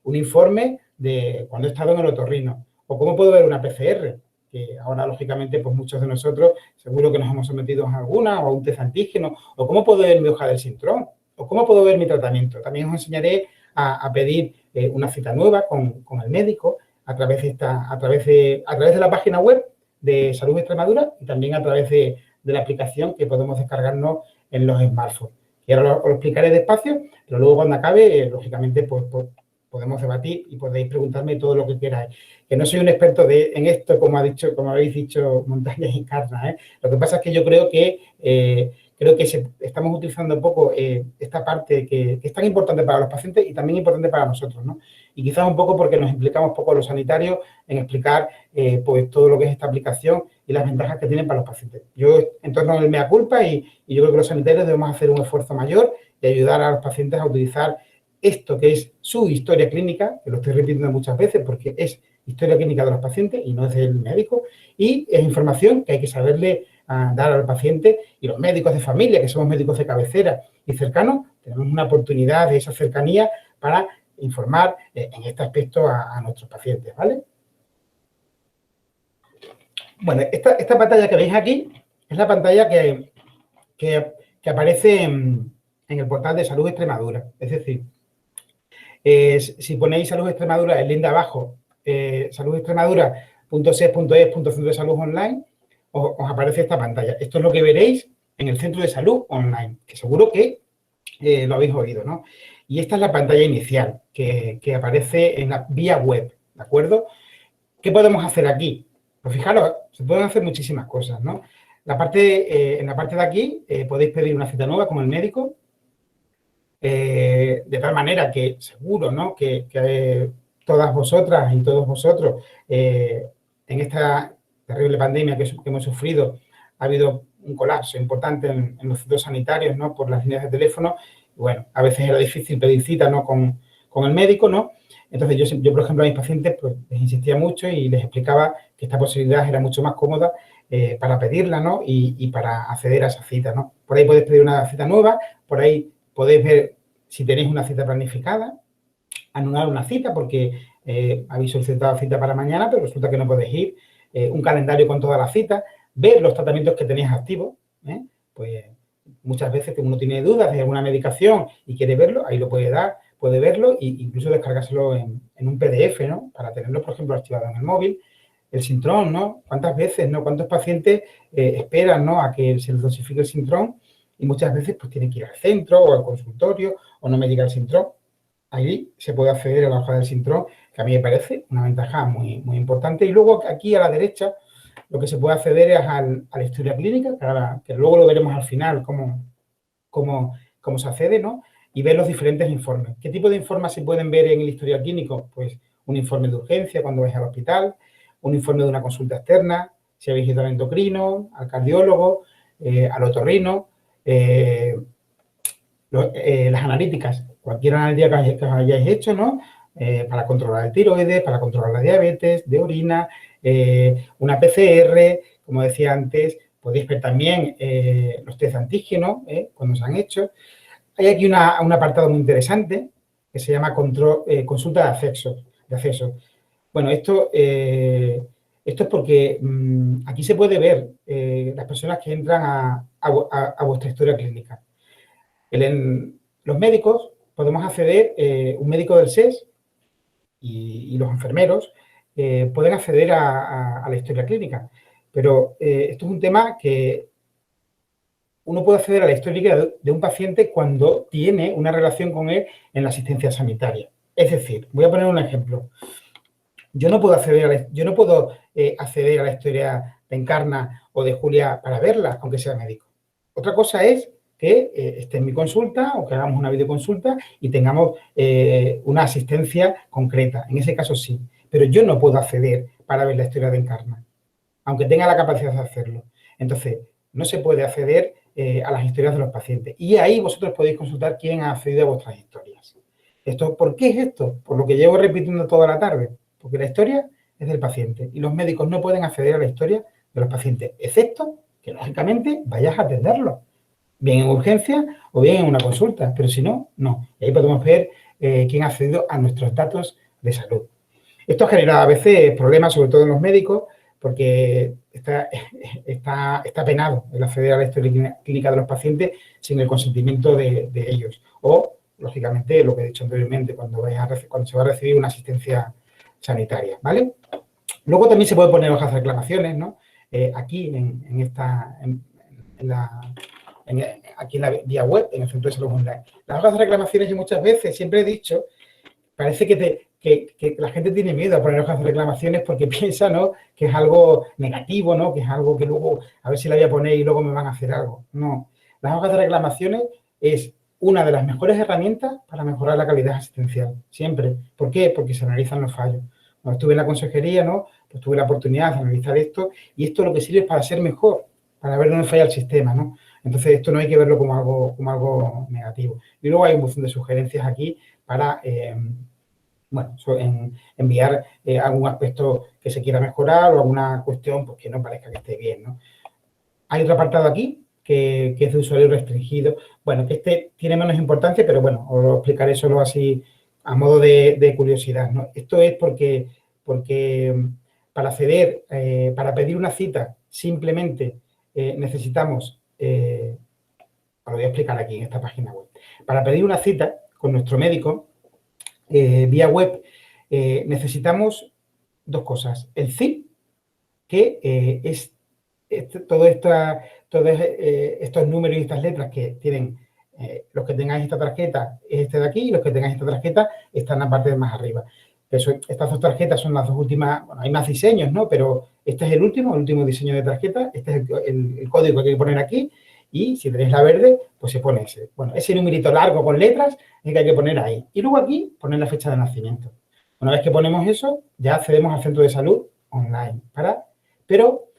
un informe de cuando he estado en el otorrino, o cómo puedo ver una PCR, que ahora, lógicamente, pues muchos de nosotros seguro que nos hemos sometido a alguna, o a un test antígeno, o cómo puedo ver mi hoja del Sintrón, o cómo puedo ver mi tratamiento. También os enseñaré a pedir una cita nueva con el médico a través de la página web de Salud Extremadura y también a través de la aplicación que podemos descargarnos en los smartphones. Y ahora os lo explicaré despacio, pero luego cuando acabe, lógicamente, pues podemos debatir y podéis preguntarme todo lo que queráis. Que no soy un experto en esto, como habéis dicho, Montaña y Encarna, ¿eh? Lo que pasa es que yo creo que estamos utilizando un poco esta parte que es tan importante para los pacientes y también importante para nosotros, ¿no? Y quizás un poco porque nos implicamos poco los sanitarios en explicar pues todo lo que es esta aplicación y las ventajas que tienen para los pacientes. Yo, en torno al mea culpa, y yo creo que los sanitarios debemos hacer un esfuerzo mayor y ayudar a los pacientes a utilizar esto que es su historia clínica, que lo estoy repitiendo muchas veces porque es historia clínica de los pacientes y no es del médico, y es información que hay que saberle dar al paciente, y los médicos de familia, que somos médicos de cabecera y cercanos, tenemos una oportunidad de esa cercanía para informar en este aspecto a nuestros pacientes, ¿vale? Bueno, esta pantalla que veis aquí es la pantalla que aparece en el portal de Salud Extremadura. Es decir, si ponéis Salud Extremadura, el link de abajo, saludextremadura.ses.es.centro de salud online, os aparece esta pantalla. Esto es lo que veréis en el centro de salud online, que seguro que lo habéis oído, ¿no? Y esta es la pantalla inicial que aparece en la vía web, ¿de acuerdo? ¿Qué podemos hacer aquí? Pues fijaros, se pueden hacer muchísimas cosas, ¿no? En la parte de aquí podéis pedir una cita nueva con el médico, de tal manera que seguro, ¿no?, que todas vosotras y todos vosotros en esta terrible pandemia que hemos sufrido ha habido un colapso importante en los centros sanitarios, ¿no?, por las líneas de teléfono. Bueno, a veces era difícil pedir cita, ¿no?, con el médico, ¿no? Entonces yo, por ejemplo, a mis pacientes pues les insistía mucho y les explicaba que esta posibilidad era mucho más cómoda para pedirla, ¿no?, y para acceder a esa cita, ¿no? Por ahí podéis pedir una cita nueva, por ahí podéis ver si tenéis una cita planificada, anular una cita porque habéis solicitado cita para mañana, pero resulta que no podéis ir, un calendario con todas las citas, ver los tratamientos que tenéis activos, pues muchas veces que uno tiene dudas de alguna medicación y quiere verlo, ahí lo puede dar, puede verlo e incluso descargárselo en un PDF, ¿no?, para tenerlo, por ejemplo, archivado en el móvil. El Sintrón, ¿no? ¿Cuántas veces, no? ¿Cuántos pacientes esperan, ¿no?, a que se les dosifique el Sintrón? Y muchas veces pues tienen que ir al centro o al consultorio o no me llega el Sintrón. Ahí se puede acceder a la hoja del Sintrón, que a mí me parece una ventaja muy, muy importante. Y luego aquí a la derecha lo que se puede acceder es a la historia clínica, que luego lo veremos al final cómo se accede, ¿no? Y ver los diferentes informes. ¿Qué tipo de informes se pueden ver en el historial clínico? Pues un informe de urgencia cuando vais al hospital, un informe de una consulta externa, si habéis ido al endocrino, al cardiólogo, al otorrino, las analíticas, cualquier analítica que os hayáis hecho, ¿no?, para controlar el tiroides, para controlar la diabetes, de orina, una PCR, como decía antes, podéis ver también los test antígenos, cuando se han hecho. Hay aquí un apartado muy interesante que se llama consulta de acceso. Bueno, esto es porque aquí se puede ver las personas que entran a vuestra historia clínica. Los médicos podemos acceder, un médico del SES y los enfermeros pueden acceder a la historia clínica, pero esto es un tema que uno puede acceder a la historia clínica de un paciente cuando tiene una relación con él en la asistencia sanitaria. Es decir, voy a poner un ejemplo. Yo no puedo acceder a la historia de Encarna o de Julia para verla, aunque sea médico. Otra cosa es que esté en mi consulta o que hagamos una videoconsulta y tengamos una asistencia concreta. En ese caso sí. Pero yo no puedo acceder para ver la historia de Encarna, aunque tenga la capacidad de hacerlo. Entonces, no se puede acceder a las historias de los pacientes. Y ahí vosotros podéis consultar quién ha accedido a vuestras historias. ¿Por qué es esto? Por lo que llevo repitiendo toda la tarde. Porque la historia es del paciente y los médicos no pueden acceder a la historia de los pacientes, excepto que, lógicamente, vayas a atenderlo, bien en urgencia o bien en una consulta, pero si no, no. Y ahí podemos ver quién ha accedido a nuestros datos de salud. Esto genera a veces problemas, sobre todo en los médicos, porque está penado el acceder a la historia clínica de los pacientes sin el consentimiento de ellos. O, lógicamente, lo que he dicho anteriormente, cuando se va a recibir una asistencia sanitaria, ¿vale? Luego también se puede poner hojas de reclamaciones, ¿no? Aquí aquí en la vía web, en el Centro de Salud Online. Las hojas de reclamaciones, yo muchas veces, siempre he dicho, parece que la gente tiene miedo a poner hojas de reclamaciones porque piensa, ¿no?, que es algo negativo, ¿no?, que es algo que luego, a ver si la voy a poner y luego me van a hacer algo. No. Las hojas de reclamaciones es una de las mejores herramientas para mejorar la calidad asistencial, siempre. ¿Por qué? Porque se analizan los fallos. Cuando estuve en la consejería, ¿no?, pues tuve la oportunidad de analizar esto y esto lo que sirve es para ser mejor, para ver dónde falla el sistema, ¿no? Entonces, esto no hay que verlo como algo negativo. Y luego hay un montón de sugerencias aquí para, enviar algún aspecto que se quiera mejorar o alguna cuestión pues, que no parezca que esté bien, ¿no? Hay otro apartado aquí que es de usuario restringido. Bueno, que este tiene menos importancia, pero bueno, os lo explicaré solo así a modo de curiosidad, ¿no? Esto es porque para acceder, para pedir una cita, simplemente necesitamos, os lo voy a explicar aquí en esta página web. Para pedir una cita con nuestro médico vía web, necesitamos dos cosas. El CIP, que es todos estos números y estas letras que tienen, los que tengáis esta tarjeta es este de aquí y los que tengáis esta tarjeta están en la parte de más arriba. Estas dos tarjetas son las dos últimas, bueno, hay más diseños, ¿no? Pero este es el último diseño de tarjeta, este es el código que hay que poner aquí y si tenéis la verde, pues se pone ese. Bueno, ese numerito largo con letras es el que hay que poner ahí. Y luego aquí poner la fecha de nacimiento. Una vez que ponemos eso, ya accedemos al centro de salud online. Pero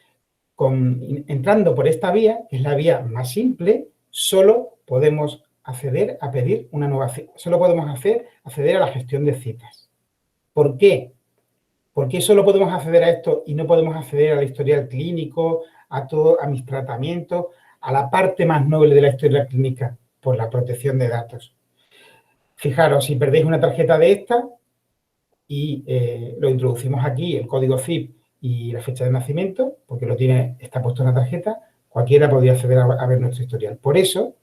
entrando por esta vía, que es la vía más simple, solo podemos acceder a pedir una nueva cita. Solo podemos acceder a la gestión de citas. ¿Por qué? ¿Por qué solo podemos acceder a esto y no podemos acceder al historial clínico, a mis tratamientos, a la parte más noble de la historia clínica? Por la protección de datos. Fijaros, si perdéis una tarjeta de esta y lo introducimos aquí, el código CIP y la fecha de nacimiento, porque está puesto en la tarjeta, cualquiera podría acceder a ver nuestro historial. Por eso,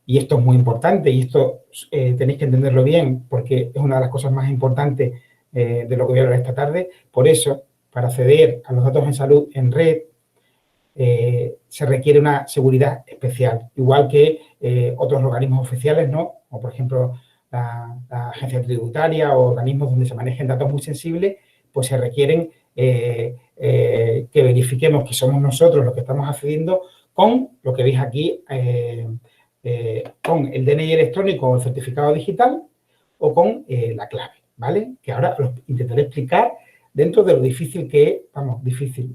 y esto es muy importante, y esto tenéis que entenderlo bien, porque es una de las cosas más importantes de lo que voy a hablar esta tarde. Por eso, para acceder a los datos en salud en red, se requiere una seguridad especial, igual que otros organismos oficiales, ¿no? O, por ejemplo, la agencia tributaria o organismos donde se manejen datos muy sensibles, pues se requieren que verifiquemos que somos nosotros los que estamos accediendo con lo que veis aquí, con el DNI electrónico o el certificado digital o con la clave, ¿vale? Que ahora os intentaré explicar dentro de lo difícil que es,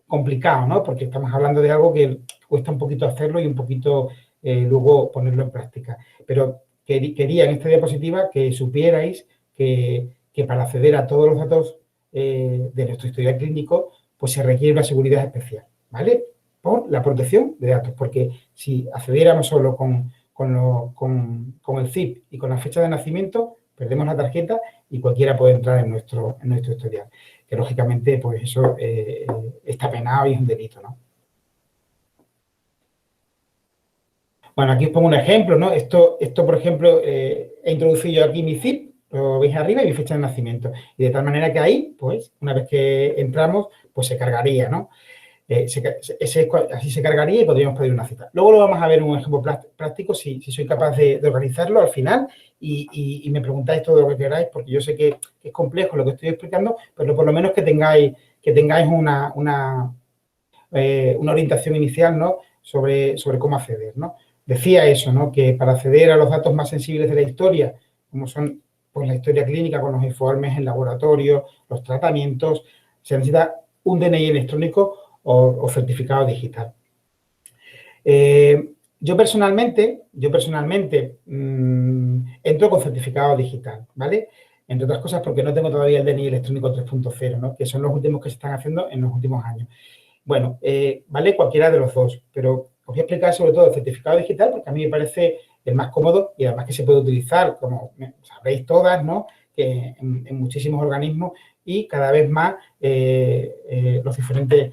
complicado, ¿no? Porque estamos hablando de algo que cuesta un poquito hacerlo y un poquito luego ponerlo en práctica. Pero quería en esta diapositiva que supierais que para acceder a todos los datos de nuestro historial clínico, pues se requiere una seguridad especial, ¿vale? Por la protección de datos, porque si accediéramos solo con el CIP y con la fecha de nacimiento, perdemos la tarjeta y cualquiera puede entrar en nuestro historial. Que lógicamente, pues eso está penado y es un delito, ¿no? Bueno, aquí os pongo un ejemplo, ¿no? Esto por ejemplo, he introducido yo aquí mi CIP, lo veis arriba, y mi fecha de nacimiento. Y de tal manera que ahí, pues, una vez que entramos, pues se cargaría, ¿no? Así se cargaría y podríamos pedir una cita. Luego lo vamos a ver en un ejemplo práctico, si soy capaz de organizarlo al final y me preguntáis todo lo que queráis, porque yo sé que es complejo lo que estoy explicando, pero por lo menos que tengáis una orientación inicial, ¿no? sobre cómo acceder, ¿no? Decía eso, ¿no? Que para acceder a los datos más sensibles de la historia, como son pues, la historia clínica con los informes en laboratorio, los tratamientos, se necesita un DNI electrónico o certificado digital. Yo personalmente entro con certificado digital, ¿vale? Entre otras cosas porque no tengo todavía el DNI electrónico 3.0, ¿no? Que son los últimos que se están haciendo en los últimos años. Bueno, vale cualquiera de los dos, pero os voy a explicar sobre todo el certificado digital porque a mí me parece el más cómodo y además que se puede utilizar, como sabréis todas, ¿no? Que en muchísimos organismos y cada vez más los diferentes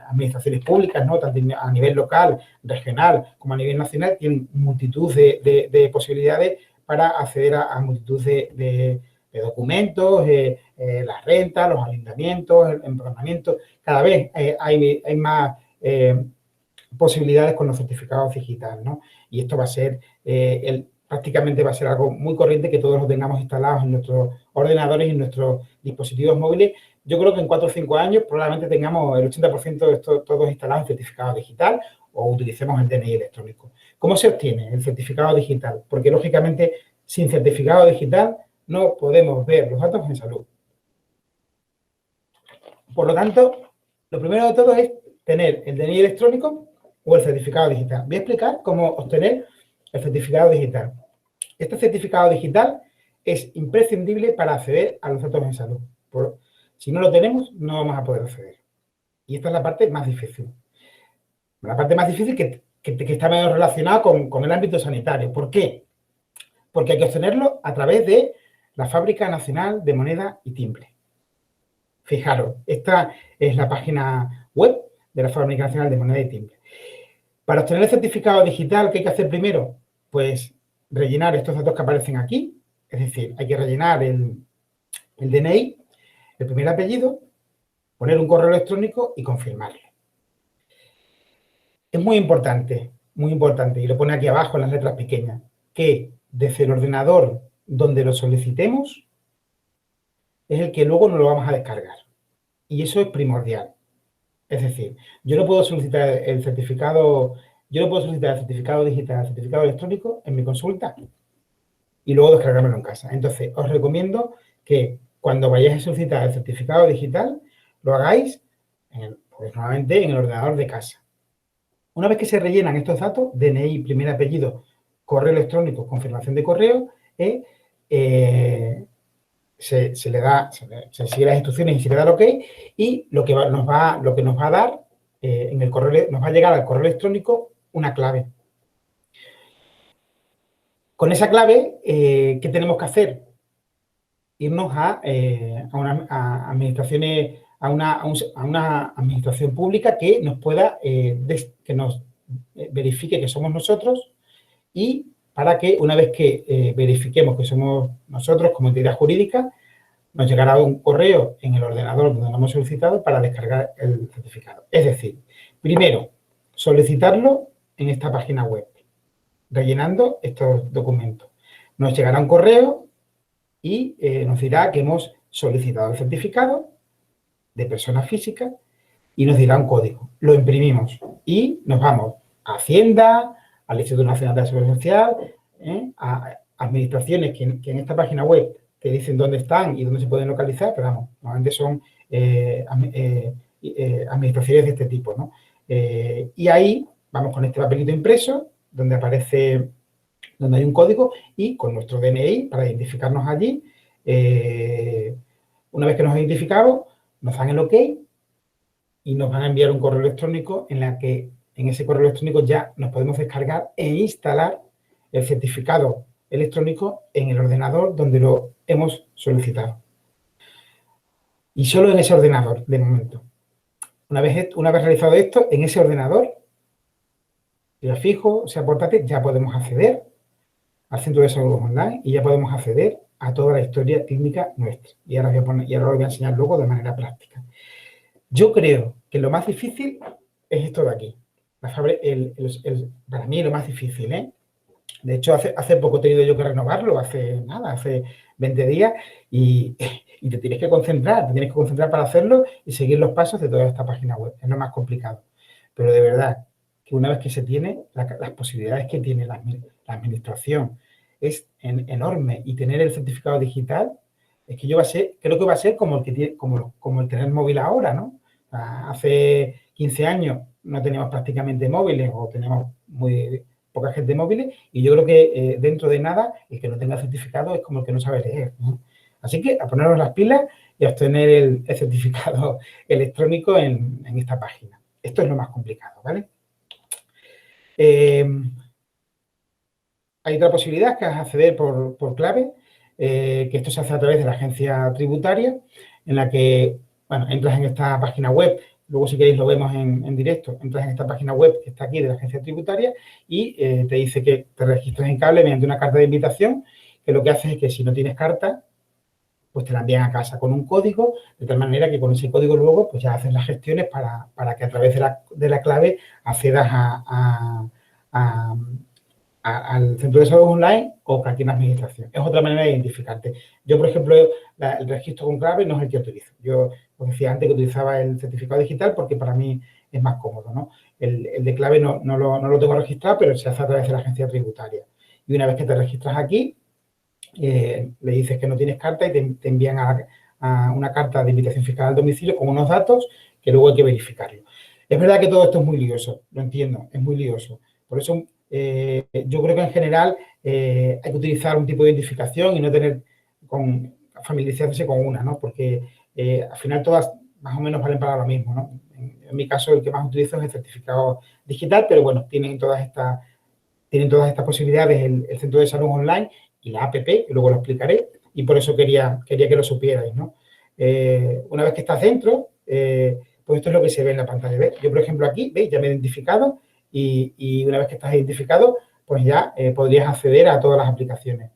administraciones públicas, ¿no? Tanto a nivel local, regional, como a nivel nacional, tienen multitud de posibilidades para acceder a multitud de documentos, las rentas, los arrendamientos, el empadronamiento. Cada vez hay más posibilidades con los certificados digitales, ¿no? Y esto va a ser, prácticamente va a ser algo muy corriente que todos lo tengamos instalados en nuestros ordenadores y en nuestros dispositivos móviles. Yo creo que en 4 o 5 años probablemente tengamos el 80% de esto todos instalados en certificado digital o utilicemos el DNI electrónico. ¿Cómo se obtiene el certificado digital? Porque, lógicamente, sin certificado digital no podemos ver los datos en salud. Por lo tanto, lo primero de todo es tener el DNI electrónico o el certificado digital. Voy a explicar cómo obtener el certificado digital. Este certificado digital es imprescindible para acceder a los datos en salud. Si no lo tenemos, no vamos a poder acceder. Y esta es la parte más difícil. La parte más difícil que está menos relacionada con el ámbito sanitario. ¿Por qué? Porque hay que obtenerlo a través de la Fábrica Nacional de Moneda y Timbre. Fijaros, esta es la página web de la Fábrica Nacional de Moneda y Timbre. Para obtener el certificado digital, ¿qué hay que hacer primero? Pues rellenar estos datos que aparecen aquí. Es decir, hay que rellenar el DNI, el primer apellido, poner un correo electrónico y confirmarlo. Es muy importante, y lo pone aquí abajo en las letras pequeñas, que desde el ordenador donde lo solicitemos es el que luego nos lo vamos a descargar. Y eso es primordial. Es decir, yo no puedo solicitar el certificado digital, el certificado electrónico en mi consulta y luego descargármelo en casa. Entonces, os recomiendo que cuando vayáis a solicitar el certificado digital, lo hagáis pues, normalmente en el ordenador de casa. Una vez que se rellenan estos datos, DNI, primer apellido, correo electrónico, confirmación de correo, se sigue las instrucciones y se le da el OK y lo que nos va a dar en el correo, nos va a llegar al correo electrónico una clave. Con esa clave, ¿qué tenemos que hacer? Irnos a una administración pública que nos pueda, que nos verifique que somos nosotros y para que una vez que verifiquemos que somos nosotros como entidad jurídica, nos llegará un correo en el ordenador donde lo hemos solicitado para descargar el certificado. Es decir, primero, solicitarlo en esta página web, rellenando estos documentos. Nos llegará un correo y nos dirá que hemos solicitado el certificado de persona física y nos dirá un código. Lo imprimimos y nos vamos a Hacienda, al Instituto Nacional de la Seguridad Social, a administraciones que en esta página web te dicen dónde están y dónde se pueden localizar, pero vamos, normalmente son administraciones de este tipo, ¿no? Y ahí vamos con este papelito impreso, donde aparece, donde hay un código y con nuestro DNI para identificarnos allí. Una vez que nos identificamos, nos dan el OK y nos van a enviar un correo electrónico en la que en ese correo electrónico ya nos podemos descargar e instalar el certificado electrónico en el ordenador donde lo hemos solicitado. Y solo en ese ordenador, de momento. Una vez realizado esto, en ese ordenador, sea fijo, sea portátil, ya podemos acceder al centro de salud online y ya podemos acceder a toda la historia clínica nuestra. Y ahora lo voy a enseñar luego de manera práctica. Yo creo que lo más difícil es esto de aquí. Para mí lo más difícil, ¿eh? De hecho, hace poco he tenido yo que renovarlo, hace 20 días, y te tienes que concentrar para hacerlo y seguir los pasos de toda esta página web. Es lo más complicado. Pero de verdad, que una vez que se tiene, las posibilidades que tiene la administración es enorme. Y tener el certificado digital, es que creo que va a ser como el tener móvil ahora, ¿no? Hace 15 años no teníamos prácticamente móviles o teníamos muy poca gente móviles, y yo creo que dentro de nada el que no tenga certificado es como el que no sabe leer, ¿no? Así que a ponernos las pilas y a obtener el certificado electrónico en esta página. Esto es lo más complicado, ¿vale? Hay otra posibilidad que es acceder por clave, que esto se hace a través de la agencia tributaria, en la que, bueno, entras en esta página web, luego si queréis lo vemos en directo, entras en esta página web que está aquí de la agencia tributaria y te dice que te registres en Cable mediante una carta de invitación, que lo que hace es que si no tienes carta, pues te la envían a casa con un código, de tal manera que con ese código luego pues ya haces las gestiones para que a través de la clave accedas al centro de salud online o cualquier administración. Es otra manera de identificarte. Yo, por ejemplo, el registro con clave no es el que utilizo. Yo os decía antes que utilizaba el certificado digital porque para mí es más cómodo, ¿no? El de clave no lo tengo registrado, pero se hace a través de la agencia tributaria. Y una vez que te registras aquí, le dices que no tienes carta y te envían a una carta de invitación fiscal al domicilio con unos datos que luego hay que verificarlo. Es verdad que todo esto es muy lioso, lo entiendo, es muy lioso. Por eso yo creo que en general hay que utilizar un tipo de identificación y no familiarizarse con una, ¿no? Porque al final todas más o menos valen para lo mismo, ¿no? En mi caso, el que más utilizo es el certificado digital, pero bueno, tienen todas estas posibilidades el centro de salud online y la app, que luego lo explicaré, y por eso quería que lo supierais, ¿no? Una vez que estás dentro, pues esto es lo que se ve en la pantalla. ¿Veis? Yo, por ejemplo, aquí, ¿veis? Ya me he identificado y una vez que estás identificado, pues ya podrías acceder a todas las aplicaciones.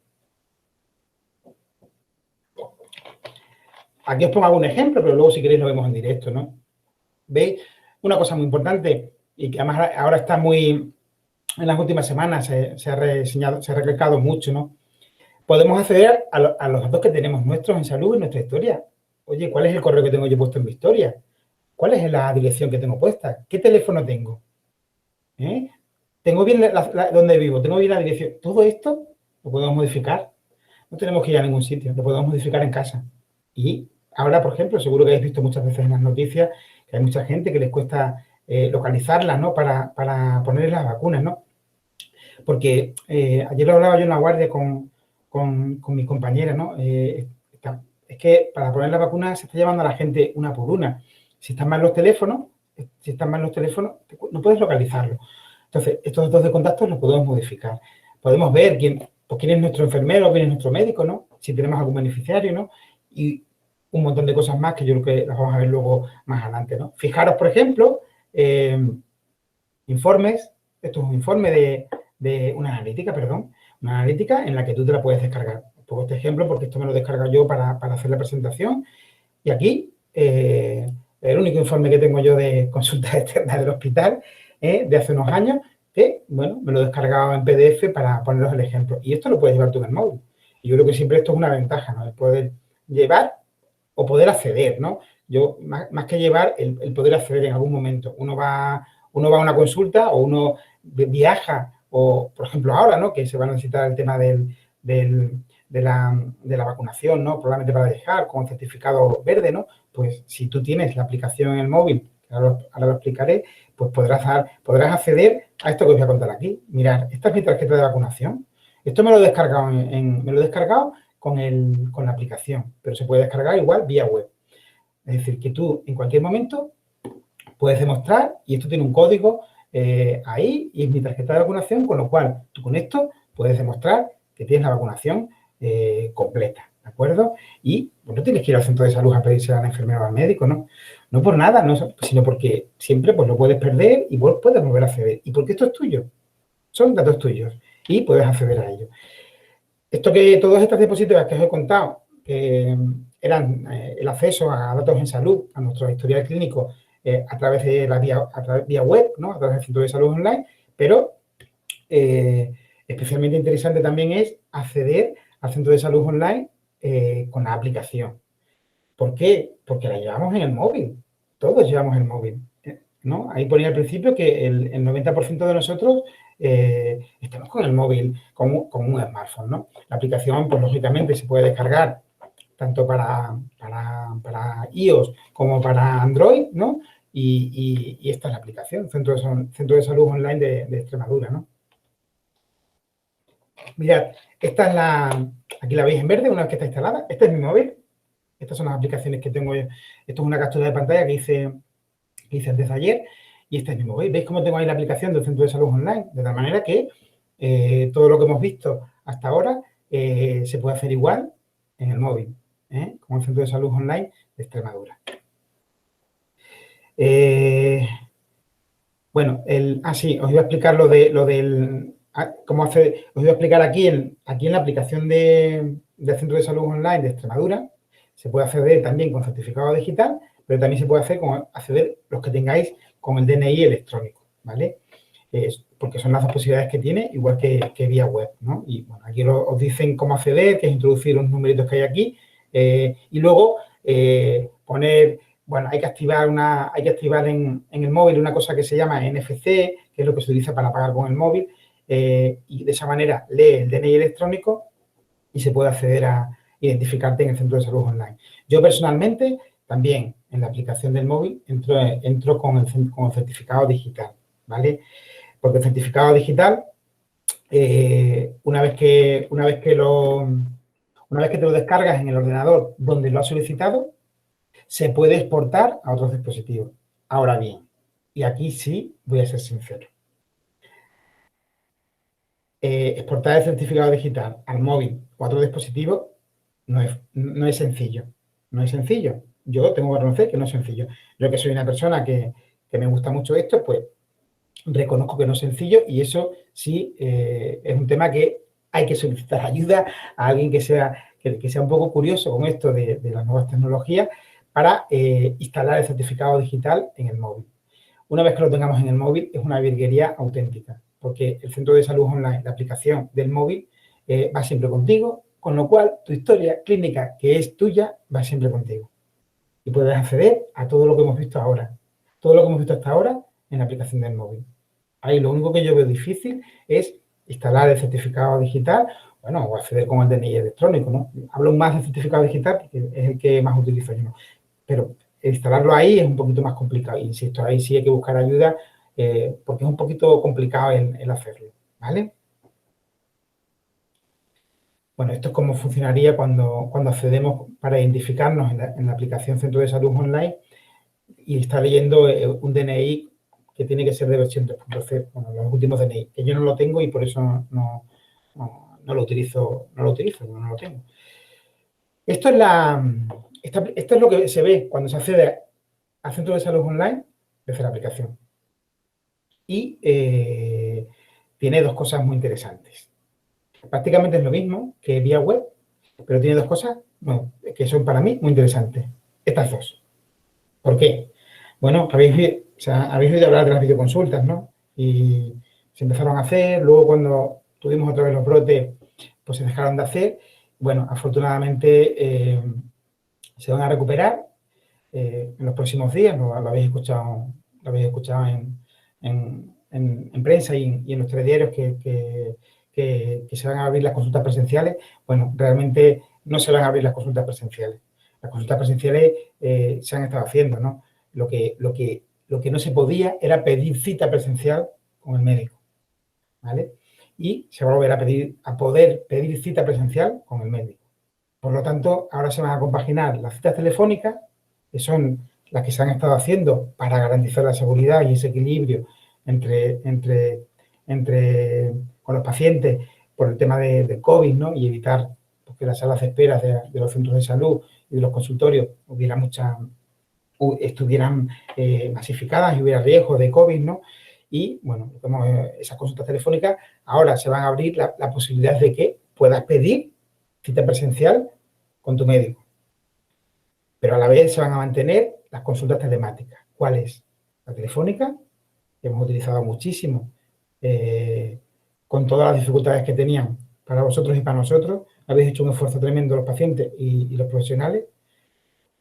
Aquí os pongo algún ejemplo, pero luego si queréis lo vemos en directo, ¿no? ¿Veis? Una cosa muy importante y que además ahora está muy... En las últimas semanas se ha recalcado mucho, ¿no? Podemos acceder a los datos que tenemos nuestros en salud y nuestra historia. Oye, ¿cuál es el correo que tengo yo puesto en mi historia? ¿Cuál es la dirección que tengo puesta? ¿Qué teléfono tengo? ¿Tengo bien dónde vivo? ¿Tengo bien la dirección? Todo esto lo podemos modificar. No tenemos que ir a ningún sitio, lo podemos modificar en casa. Y ahora, por ejemplo, seguro que habéis visto muchas veces en las noticias que hay mucha gente que les cuesta localizarlas, ¿no? Para ponerles las vacunas, ¿no? Porque ayer lo hablaba yo en la guardia con mi compañera, ¿no? Es que para poner la vacuna se está llevando a la gente una por una. Si están mal los teléfonos, no puedes localizarlo. Entonces, estos datos de contacto los podemos modificar. Podemos ver quién es nuestro enfermero, quién es nuestro médico, ¿no? Si tenemos algún beneficiario, ¿no? Y un montón de cosas más que yo creo que las vamos a ver luego más adelante, ¿no? Fijaros, por ejemplo, informes. Esto es un informe de una analítica, una analítica en la que tú te la puedes descargar. Pongo este ejemplo porque esto me lo descargo yo para hacer la presentación. Y aquí, el único informe que tengo yo de consultas externas del hospital de hace unos años, que, bueno, me lo he descargado en PDF para poneros el ejemplo. Y esto lo puedes llevar tú en el móvil. Y yo creo que siempre esto es una ventaja, ¿no? El poder llevar o poder acceder, ¿no? Yo, más que llevar, el poder acceder en algún momento. Uno va a una consulta o uno viaja, o, por ejemplo, ahora, ¿no? Que se va a necesitar el tema de la vacunación, ¿no? Probablemente para dejar con el certificado verde, ¿no? Pues si tú tienes la aplicación en el móvil, ahora lo explicaré, pues podrás acceder a esto que os voy a contar aquí. Mirad, esta es mi tarjeta de vacunación. Esto me lo he descargado con la aplicación, pero se puede descargar igual vía web. Es decir, que tú en cualquier momento puedes demostrar, y esto tiene un código ahí, y es mi tarjeta de vacunación, con lo cual tú con esto puedes demostrar que tienes la vacunación completa, ¿de acuerdo? Y pues, no tienes que ir al centro de salud a pedirse al enfermero o al médico, ¿no? No por nada, sino porque siempre pues, lo puedes perder y vos puedes volver a acceder. Y porque esto es tuyo, son datos tuyos y puedes acceder a ellos. Todas estas diapositivas que os he contado eran el acceso a datos en salud, a nuestro historial clínico a través de vía web, ¿no? A través del centro de salud online, pero especialmente interesante también es acceder al centro de salud online con la aplicación. ¿Por qué? Porque la llevamos en el móvil. Todos llevamos el móvil, ¿no? Ahí ponía al principio que el 90% de nosotros estamos con el móvil, con un smartphone, ¿no? La aplicación, pues lógicamente, se puede descargar tanto para iOS como para Android, ¿no? Y esta es la aplicación, Centro de Salud Online de Extremadura, ¿no? Mirad, esta es aquí la veis en verde, una vez que está instalada. Este es mi móvil. Estas son las aplicaciones que tengo yo. Esto es una captura de pantalla que hice antes de ayer. Y este es mi móvil. ¿Veis cómo tengo ahí la aplicación del Centro de Salud Online? De tal manera que todo lo que hemos visto hasta ahora se puede hacer igual en el móvil, como el Centro de Salud Online de Extremadura. Bueno, sí, os iba a explicar cómo hacer, os iba a explicar aquí en la aplicación del Centro de Salud Online de Extremadura. Se puede acceder también con certificado digital, pero también se puede acceder los que tengáis con el DNI electrónico, ¿vale? Porque son las dos posibilidades que tiene, igual que vía web, ¿no? Y bueno, aquí os dicen cómo acceder, que es introducir los numeritos que hay aquí, y luego poner, bueno, hay que activar en el móvil una cosa que se llama NFC, que es lo que se utiliza para pagar con el móvil, y de esa manera lee el DNI electrónico y se puede acceder a identificarte en el Centro de Salud Online. Yo personalmente también en la aplicación del móvil entro con el certificado digital, ¿vale? Porque el certificado digital, una vez que te lo descargas en el ordenador donde lo has solicitado, se puede exportar a otros dispositivos. Ahora bien, y aquí sí voy a ser sincero, exportar el certificado digital al móvil o a otro dispositivo no es sencillo. No es sencillo. Yo tengo que reconocer que no es sencillo. Yo, que soy una persona que me gusta mucho esto, pues reconozco que no es sencillo, y eso sí es un tema que hay que solicitar ayuda a alguien que sea un poco curioso con esto de las nuevas tecnologías para instalar el certificado digital en el móvil. Una vez que lo tengamos en el móvil, es una virguería auténtica, porque el Centro de Salud Online, la aplicación del móvil, va siempre contigo, con lo cual tu historia clínica, que es tuya, va siempre contigo. Y puedes acceder a todo lo que hemos visto ahora, todo lo que hemos visto hasta ahora en la aplicación del móvil. Ahí lo único que yo veo difícil es instalar el certificado digital, bueno, o acceder con el DNI electrónico, ¿no? Hablo más del certificado digital porque es el que más utilizo yo, ¿no? Pero instalarlo ahí es un poquito más complicado. Insisto, ahí sí hay que buscar ayuda porque es un poquito complicado el hacerlo, ¿vale? Bueno, esto es cómo funcionaría cuando accedemos para identificarnos en la aplicación Centro de Salud Online y está leyendo un DNI que tiene que ser de versión 3.0, bueno, los últimos DNI, que yo no lo tengo y por eso no lo utilizo, no lo tengo. Esto es lo que se ve cuando se accede al Centro de Salud Online desde la aplicación. Y tiene dos cosas muy interesantes. Prácticamente es lo mismo que vía web, pero tiene dos cosas que son para mí muy interesantes. Estas dos. ¿Por qué? Bueno, habéis oído hablar de las videoconsultas, ¿no? Y se empezaron a hacer, luego cuando tuvimos otra vez los brotes, pues se dejaron de hacer. Bueno, afortunadamente se van a recuperar en los próximos días, lo habéis escuchado en prensa y en los telediarios que se van a abrir las consultas presenciales. Bueno, realmente no se van a abrir las consultas presenciales. Las consultas presenciales se han estado haciendo, ¿no? Lo que no se podía era pedir cita presencial con el médico, ¿vale? Y se va a volver a poder pedir cita presencial con el médico. Por lo tanto, ahora se van a compaginar las citas telefónicas, que son las que se han estado haciendo para garantizar la seguridad y ese equilibrio con los pacientes por el tema de COVID, ¿no? Y evitar que las salas de espera de los centros de salud y de los consultorios estuvieran masificadas y hubiera riesgo de COVID, ¿no? Y, bueno, como esas consultas telefónicas, ahora se van a abrir la posibilidad de que puedas pedir cita presencial con tu médico. Pero a la vez se van a mantener las consultas telemáticas. ¿Cuál es? La telefónica, que hemos utilizado muchísimo, con todas las dificultades que tenían para vosotros y para nosotros. Habéis hecho un esfuerzo tremendo los pacientes y los profesionales.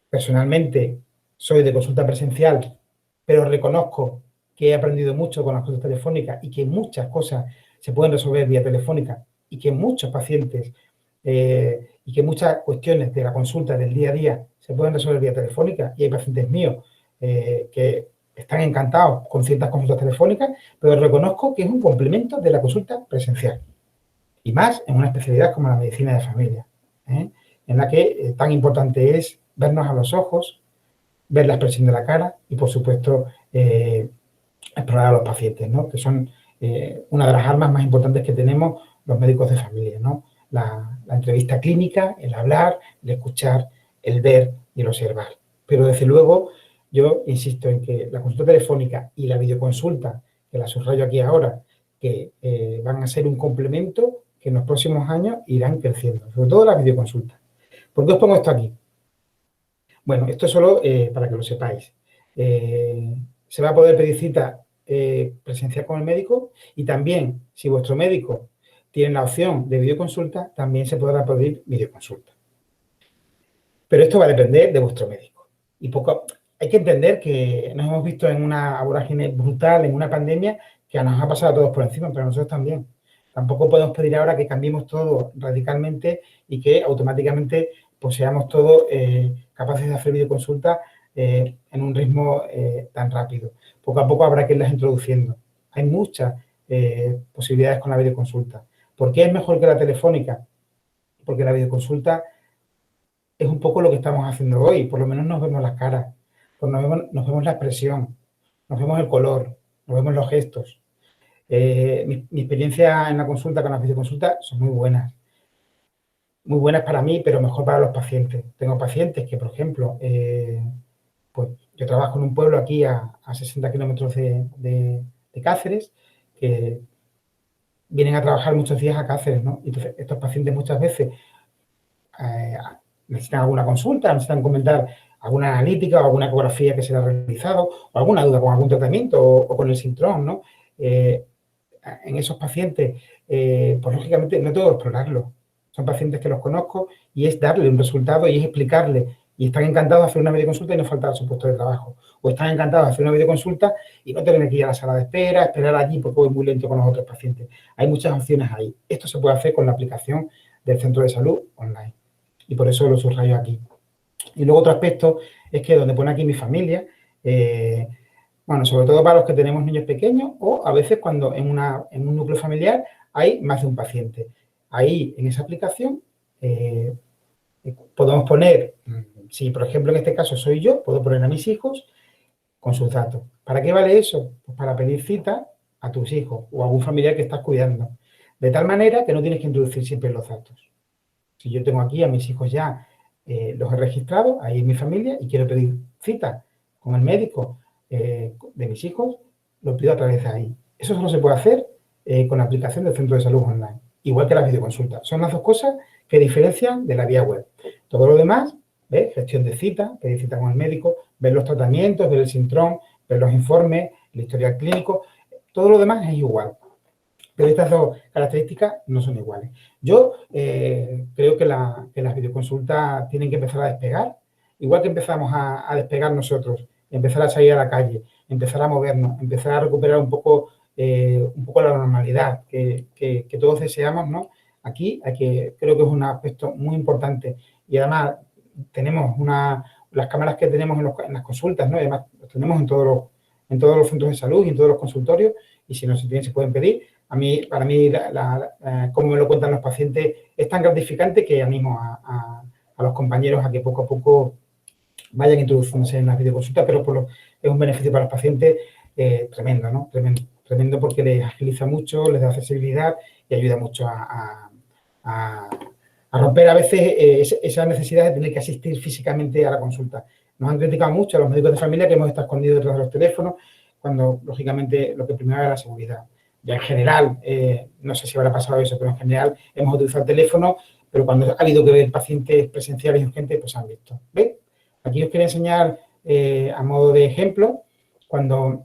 Personalmente, soy de consulta presencial, pero reconozco que he aprendido mucho con las consultas telefónicas y que muchas cosas se pueden resolver vía telefónica y que muchos pacientes y que muchas cuestiones de la consulta del día a día se pueden resolver vía telefónica. Y hay pacientes míos que están encantados con ciertas consultas telefónicas, pero reconozco que es un complemento de la consulta presencial. Y más en una especialidad como la medicina de familia, en la que tan importante es vernos a los ojos, ver la expresión de la cara y, por supuesto, explorar a los pacientes, ¿no? Que son una de las armas más importantes que tenemos los médicos de familia, ¿no? La entrevista clínica, el hablar, el escuchar, el ver y el observar. Pero, desde luego, yo insisto en que la consulta telefónica y la videoconsulta, que la subrayo aquí ahora, que van a ser un complemento que en los próximos años irán creciendo, sobre todo la videoconsulta. ¿Por qué os pongo esto aquí? Bueno, esto es solo para que lo sepáis. Se va a poder pedir cita presencial con el médico y también, si vuestro médico tiene la opción de videoconsulta, también se podrá pedir videoconsulta. Pero esto va a depender de vuestro médico. Y hay que entender que nos hemos visto en una vorágine brutal, en una pandemia, que nos ha pasado a todos por encima, pero a nosotros también. Tampoco podemos pedir ahora que cambiemos todo radicalmente y que automáticamente pues, seamos todos capaces de hacer videoconsulta en un ritmo tan rápido. Poco a poco habrá que irlas introduciendo. Hay muchas posibilidades con la videoconsulta. ¿Por qué es mejor que la telefónica? Porque la videoconsulta es un poco lo que estamos haciendo hoy. Por lo menos nos vemos las caras, pues nos vemos la expresión, nos vemos el color, nos vemos los gestos. Mi experiencia en la consulta con las videoconsultas son muy buenas. Muy buenas para mí, pero mejor para los pacientes. Tengo pacientes que, por ejemplo, pues yo trabajo en un pueblo aquí a 60 kilómetros de Cáceres, que vienen a trabajar muchos días a Cáceres, ¿no? Entonces, estos pacientes muchas veces necesitan alguna consulta, necesitan comentar alguna analítica o alguna ecografía que se le ha realizado, o alguna duda con algún tratamiento o con el síndrome, ¿no? En esos pacientes, pues lógicamente no tengo que explorarlo. Son pacientes que los conozco y es darle un resultado y es explicarle. Y están encantados de hacer una videoconsulta y no faltar a su puesto de trabajo. O están encantados de hacer una videoconsulta y no tener que ir a la sala de espera, esperar allí porque voy muy lento con los otros pacientes. Hay muchas opciones ahí. Esto se puede hacer con la aplicación del centro de salud online. Y por eso lo subrayo aquí. Y luego otro aspecto es que donde pone aquí mi familia, bueno, sobre todo para los que tenemos niños pequeños o a veces cuando en un núcleo familiar hay más de un paciente. Ahí, en esa aplicación, podemos poner, si por ejemplo en este caso soy yo, puedo poner a mis hijos con sus datos. ¿Para qué vale eso? Pues para pedir cita a tus hijos o a algún familiar que estás cuidando. De tal manera que no tienes que introducir siempre los datos. Si yo tengo aquí a mis hijos ya, los he registrado, ahí en mi familia, y quiero pedir cita con el médico de mis hijos, lo pido a través de ahí. Eso solo se puede hacer con la aplicación del centro de salud online. Igual que las videoconsultas. Son las dos cosas que diferencian de la vía web. Todo lo demás, ¿ves? Gestión de cita, pedir cita con el médico, ver los tratamientos, ver el síndrome, ver los informes, el historial clínico, todo lo demás es igual. Pero estas dos características no son iguales. Yo creo que las videoconsultas tienen que empezar a despegar, igual que empezamos a despegar nosotros, empezar a salir a la calle, empezar a movernos, empezar a recuperar un poco la normalidad que todos deseamos, ¿no? Aquí creo que es un aspecto muy importante y además tenemos las cámaras que tenemos en las consultas, ¿no? Además, las tenemos en todos los centros de salud y en todos los consultorios y si no se tienen, se pueden pedir. Para mí, como me lo cuentan los pacientes, es tan gratificante que animo a los compañeros a que poco a poco vayan introduciéndose en las videoconsultas, pero es un beneficio para los pacientes tremendo, ¿no? Tremendo porque les agiliza mucho, les da accesibilidad y ayuda mucho a romper a veces esa necesidad de tener que asistir físicamente a la consulta. Nos han criticado mucho a los médicos de familia que hemos estado escondidos detrás de los teléfonos cuando, lógicamente, lo que primero era la seguridad. Ya en general, no sé si habrá pasado eso, pero en general hemos utilizado el teléfono, pero cuando ha habido que ver pacientes presenciales y urgentes, pues han visto. ¿Ves? Aquí os quería enseñar a modo de ejemplo, cuando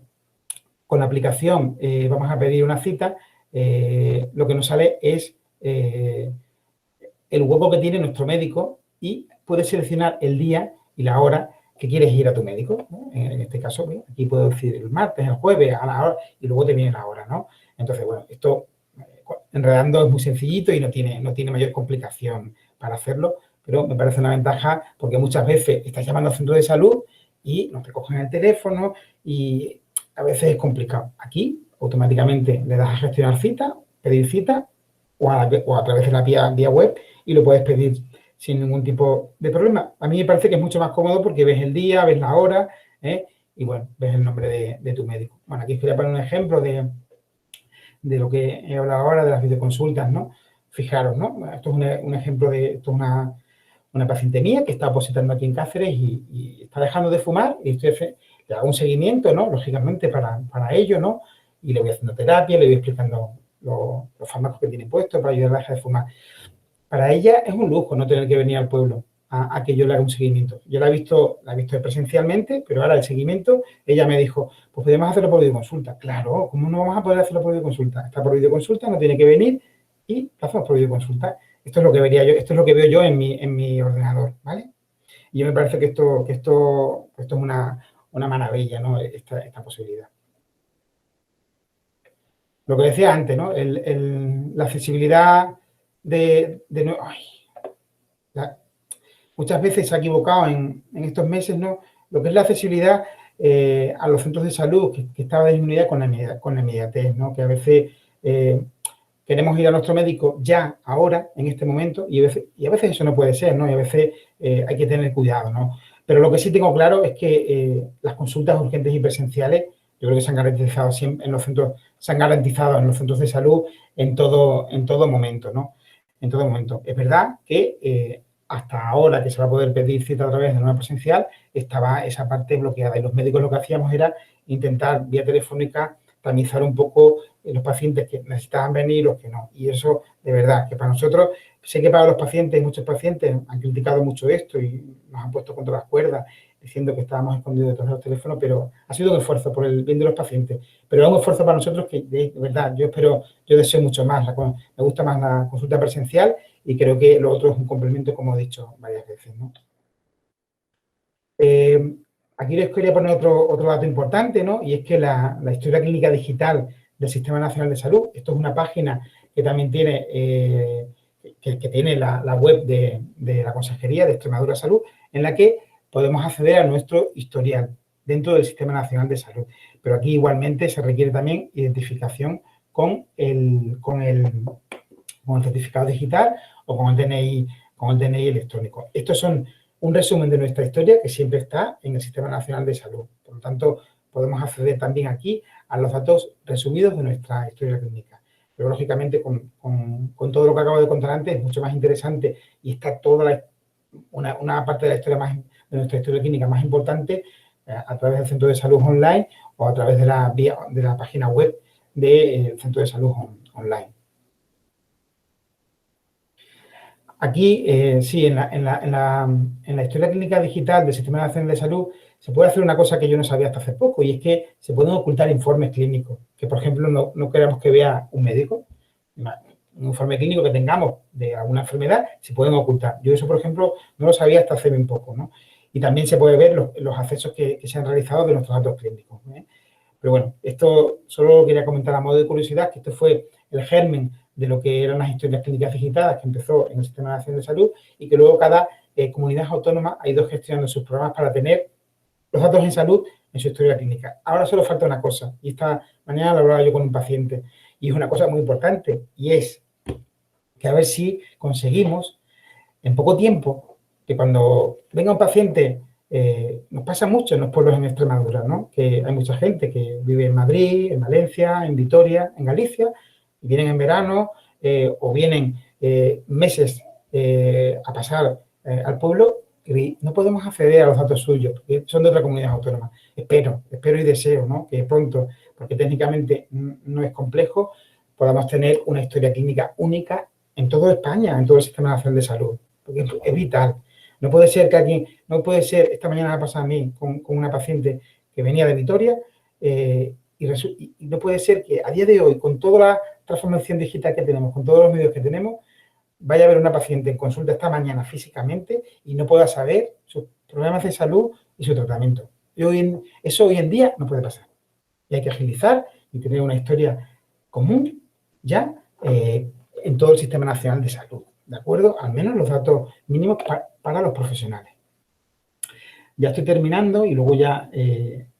con la aplicación vamos a pedir una cita, lo que nos sale es el hueco que tiene nuestro médico y puedes seleccionar el día y la hora que quieres ir a tu médico, ¿no? En este caso, aquí puedo decir el martes, el jueves, a la hora, y luego te viene la hora, ¿no? Entonces, bueno, esto enredando es muy sencillito y no tiene mayor complicación para hacerlo, pero me parece una ventaja porque muchas veces estás llamando al centro de salud y no te cogen el teléfono y a veces es complicado. Aquí automáticamente le das a gestionar cita, pedir cita o a través de la vía web y lo puedes pedir sin ningún tipo de problema. A mí me parece que es mucho más cómodo porque ves el día, ves la hora, y bueno, ves el nombre de tu médico. Bueno, aquí os quería poner un ejemplo de lo que he hablado ahora, de las videoconsultas, ¿no? Fijaros, ¿no? Esto es un ejemplo de esto, una paciente mía que está apositando aquí en Cáceres y está dejando de fumar y le hago un seguimiento, ¿no? Lógicamente para ello, ¿no? Y le voy haciendo terapia, le voy explicando los fármacos que tiene puestos para ayudarla a dejar de fumar. Para ella es un lujo no tener que venir al pueblo a que yo le haga un seguimiento. Yo la he visto presencialmente, pero ahora el seguimiento, ella me dijo, pues podemos hacerlo por videoconsulta. Claro, ¿cómo no vamos a poder hacerlo por videoconsulta? Está por videoconsulta, no tiene que venir y lo hacemos por videoconsulta. Esto es lo que vería yo, esto es lo que veo yo en mi ordenador, ¿vale? Y yo me parece que esto es una maravilla, ¿no? Esta posibilidad. Lo que decía antes, ¿no? La accesibilidad muchas veces se ha equivocado en estos meses, ¿no? Lo que es la accesibilidad a los centros de salud, que estaba disminuida con la inmediatez, ¿no? Que a veces queremos ir a nuestro médico ya, ahora, en este momento, y a veces eso no puede ser, ¿no? Y a veces hay que tener cuidado, ¿no? Pero lo que sí tengo claro es que las consultas urgentes y presenciales, yo creo que se han garantizado siempre en los centros de salud en todo momento, ¿no? En todo momento. Es verdad que hasta ahora que se va a poder pedir cita a través de una presencial, estaba esa parte bloqueada y los médicos lo que hacíamos era intentar vía telefónica tamizar un poco los pacientes que necesitaban venir y los que no. Y eso, de verdad, que para nosotros, sé que para los pacientes, muchos pacientes han criticado mucho esto y nos han puesto contra las cuerdas diciendo que estábamos escondidos detrás de los teléfonos, pero ha sido un esfuerzo por el bien de los pacientes. Pero es un esfuerzo para nosotros que, de verdad, yo deseo mucho más. Me gusta más la consulta presencial y creo que lo otro es un complemento, como he dicho varias veces, ¿no? Aquí les quería poner otro dato importante, ¿no? Y es que la historia clínica digital del Sistema Nacional de Salud, esto es una página que también tiene, que tiene la web de la Consejería de Extremadura Salud, en la que podemos acceder a nuestro historial dentro del Sistema Nacional de Salud. Pero aquí igualmente se requiere también identificación con el certificado digital o con el DNI electrónico. Estos son un resumen de nuestra historia que siempre está en el Sistema Nacional de Salud. Por lo tanto, podemos acceder también aquí a los datos resumidos de nuestra historia clínica. Pero, lógicamente, con todo lo que acabo de contar antes, es mucho más interesante y está toda una parte de la historia de nuestra historia clínica más importante a través del Centro de Salud Online o a través de la página web del Centro de Salud Online. Aquí, sí, en la historia clínica digital del Sistema Nacional de Salud se puede hacer una cosa que yo no sabía hasta hace poco y es que se pueden ocultar informes clínicos que, por ejemplo, no queremos que vea un médico. Un informe clínico que tengamos de alguna enfermedad se pueden ocultar. Yo eso, por ejemplo, no lo sabía hasta hace bien poco, ¿no? Y también se puede ver los accesos que se han realizado de nuestros datos clínicos, ¿eh? Pero bueno, esto solo quería comentar a modo de curiosidad, que esto fue el germen de lo que eran las historias clínicas digitales que empezó en el Sistema Nacional de Salud y que luego cada comunidad autónoma ha ido gestionando sus programas para tener los datos en salud en su historia clínica. Ahora solo falta una cosa, y esta mañana lo hablaba yo con un paciente, y es una cosa muy importante, y es que a ver si conseguimos en poco tiempo que cuando venga un paciente, nos pasa mucho en los pueblos en Extremadura, ¿no? Que hay mucha gente que vive en Madrid, en Valencia, en Vitoria, en Galicia, y vienen en verano o vienen meses a pasar al pueblo y no podemos acceder a los datos suyos, porque son de otra comunidad autónoma. Espero y deseo, ¿no? Que pronto, porque técnicamente no es complejo, podamos tener una historia clínica única en toda España, en todo el Sistema Nacional de Salud, porque es vital. No puede ser esta mañana me pasa a mí con una paciente que venía de Vitoria y no puede ser que a día de hoy, con toda la transformación digital que tenemos, con todos los medios que tenemos, vaya a ver una paciente en consulta esta mañana físicamente y no pueda saber sus problemas de salud y su tratamiento. Eso hoy en día no puede pasar. Y hay que agilizar y tener una historia común ya en todo el Sistema Nacional de Salud, ¿de acuerdo? Al menos los datos mínimos para los profesionales. Ya estoy terminando y luego ya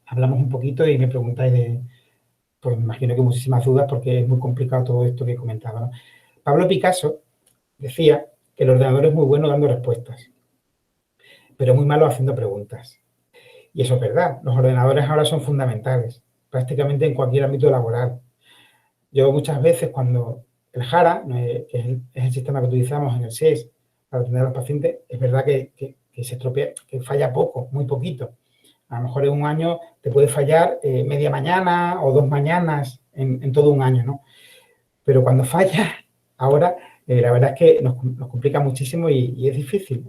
hablamos un poquito y me preguntáis pues me imagino que muchísimas dudas porque es muy complicado todo esto que he comentado, ¿no? Pablo Picasso decía que el ordenador es muy bueno dando respuestas, pero muy malo haciendo preguntas. Y eso es verdad, los ordenadores ahora son fundamentales, prácticamente en cualquier ámbito laboral. Yo muchas veces cuando el JARA, que es el sistema que utilizamos en el SES para atender a los pacientes, es verdad que se estropea, que falla poco, muy poquito. A lo mejor en un año te puede fallar media mañana o 2 mañanas en todo un año, ¿no? Pero cuando falla, ahora la verdad es que nos complica muchísimo y es difícil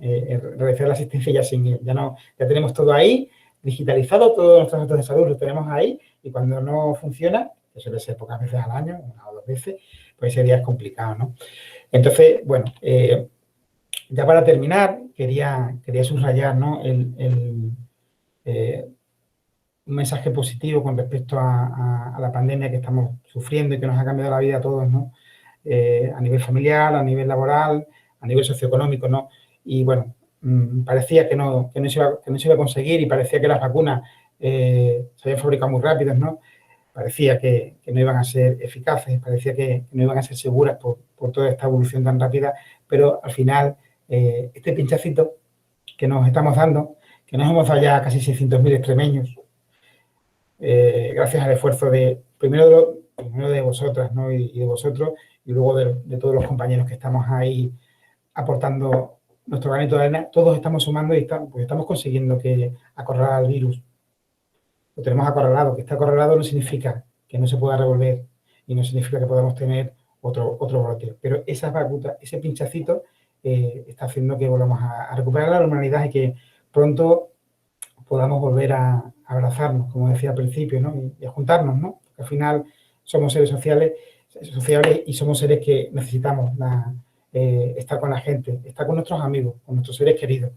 realizar la asistencia ya sin él. Ya tenemos todo ahí, digitalizado, todos nuestros datos de salud los tenemos ahí y cuando no funciona, que suele ser pocas veces al año, 1 o 2 veces, pues ese día es complicado, ¿no? Entonces, bueno, ya para terminar, quería subrayar, ¿no? Un mensaje positivo con respecto a la pandemia que estamos sufriendo y que nos ha cambiado la vida a todos, ¿no? A nivel familiar, a nivel laboral, a nivel socioeconómico, ¿no? Y bueno, parecía que no se iba a conseguir y parecía que las vacunas se habían fabricado muy rápidas, ¿no? Parecía que no iban a ser eficaces, parecía que no iban a ser seguras por toda esta evolución tan rápida, pero al final este pinchacito que nos estamos dando, que nos hemos dado ya casi 600.000 extremeños, gracias al esfuerzo primero de vosotras, ¿no? y de vosotros, y luego de todos los compañeros que estamos ahí aportando nuestro granito de arena, todos estamos sumando y estamos consiguiendo acorralar al virus. Lo tenemos acorralado. Que está acorralado no significa que no se pueda revolver y no significa que podamos tener otro brote. Pero esa vacuna, ese pinchacito está haciendo que volvamos a recuperar la normalidad y que pronto podamos volver a abrazarnos, como decía al principio, ¿no? Y a juntarnos, ¿no? Porque al final somos seres sociales y somos seres que necesitamos estar con la gente, estar con nuestros amigos, con nuestros seres queridos,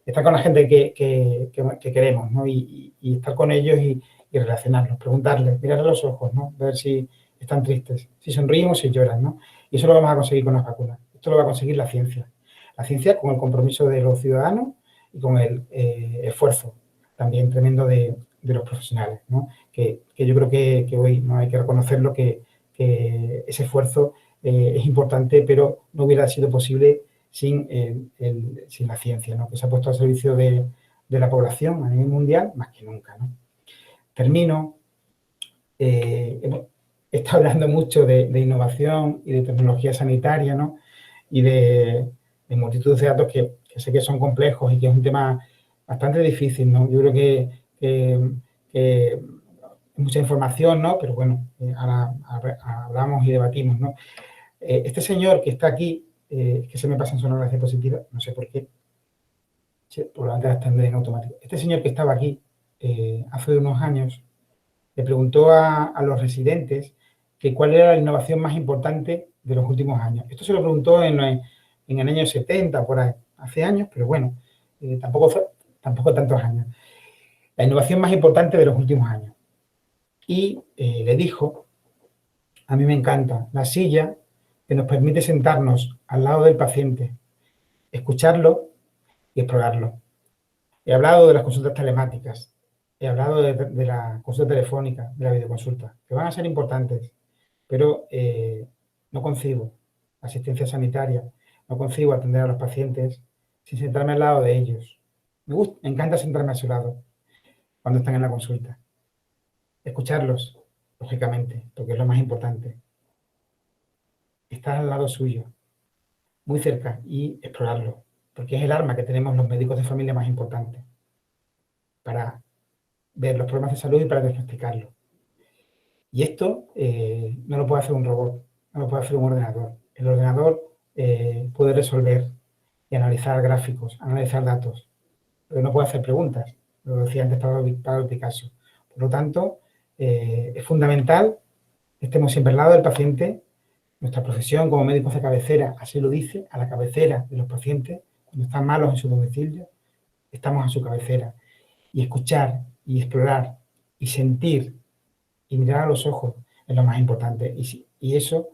estar con la gente que queremos, ¿no? Y estar con ellos y relacionarnos, preguntarles, mirar a los ojos, ¿no? Ver si están tristes, si sonríen o si lloran, ¿no? Y eso lo vamos a conseguir con las vacunas. Esto lo va a conseguir la ciencia. La ciencia con el compromiso de los ciudadanos y con el esfuerzo también tremendo de los profesionales, ¿no? Que yo creo que hoy no hay que reconocerlo, que ese esfuerzo es importante, pero no hubiera sido posible sin la ciencia, ¿no? Que se ha puesto al servicio de la población a nivel mundial más que nunca, ¿no? Termino. He estado hablando mucho de innovación y de tecnología sanitaria, ¿no? Y de multitud de datos que sé que son complejos y que es un tema bastante difícil, ¿no? Yo creo que hay mucha información, ¿no? Pero bueno, ahora hablamos y debatimos, ¿no? Este señor que está aquí, que se me pasan sonar las diapositivas, no sé por qué, probablemente las tendré en automático. Este señor que estaba aquí hace unos años le preguntó a los residentes que cuál era la innovación más importante de los últimos años. Esto se lo preguntó en el año 70, por ahí, hace años, pero bueno, tampoco tantos años. La innovación más importante de los últimos años. Y le dijo, a mí me encanta, la silla que nos permite sentarnos al lado del paciente, escucharlo y explorarlo. He hablado de las consultas telemáticas, he hablado de la consulta telefónica, de la videoconsulta, que van a ser importantes, pero no concibo asistencia sanitaria, no concibo atender a los pacientes sin sentarme al lado de ellos. Me encanta sentarme a su lado cuando están en la consulta. Escucharlos, lógicamente, porque es lo más importante. Estar al lado suyo, muy cerca, y explorarlo, porque es el arma que tenemos los médicos de familia más importante para ver los problemas de salud y para diagnosticarlos. Y esto no lo puede hacer un robot, no lo puede hacer un ordenador. El ordenador puede resolver y analizar gráficos, analizar datos, pero no puede hacer preguntas, lo decía antes Pablo Picasso. Por lo tanto, es fundamental que estemos siempre al lado del paciente. Nuestra profesión como médicos de cabecera así lo dice, a la cabecera de los pacientes, cuando están malos en su domicilio, estamos a su cabecera. Y escuchar y explorar y sentir y mirar a los ojos es lo más importante. Y eso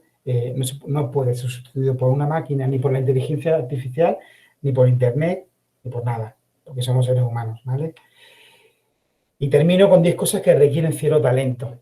no puede ser sustituido por una máquina, ni por la inteligencia artificial, ni por internet, ni por nada. porque somos seres humanos, ¿vale? Y termino con 10 cosas que requieren cierto talento,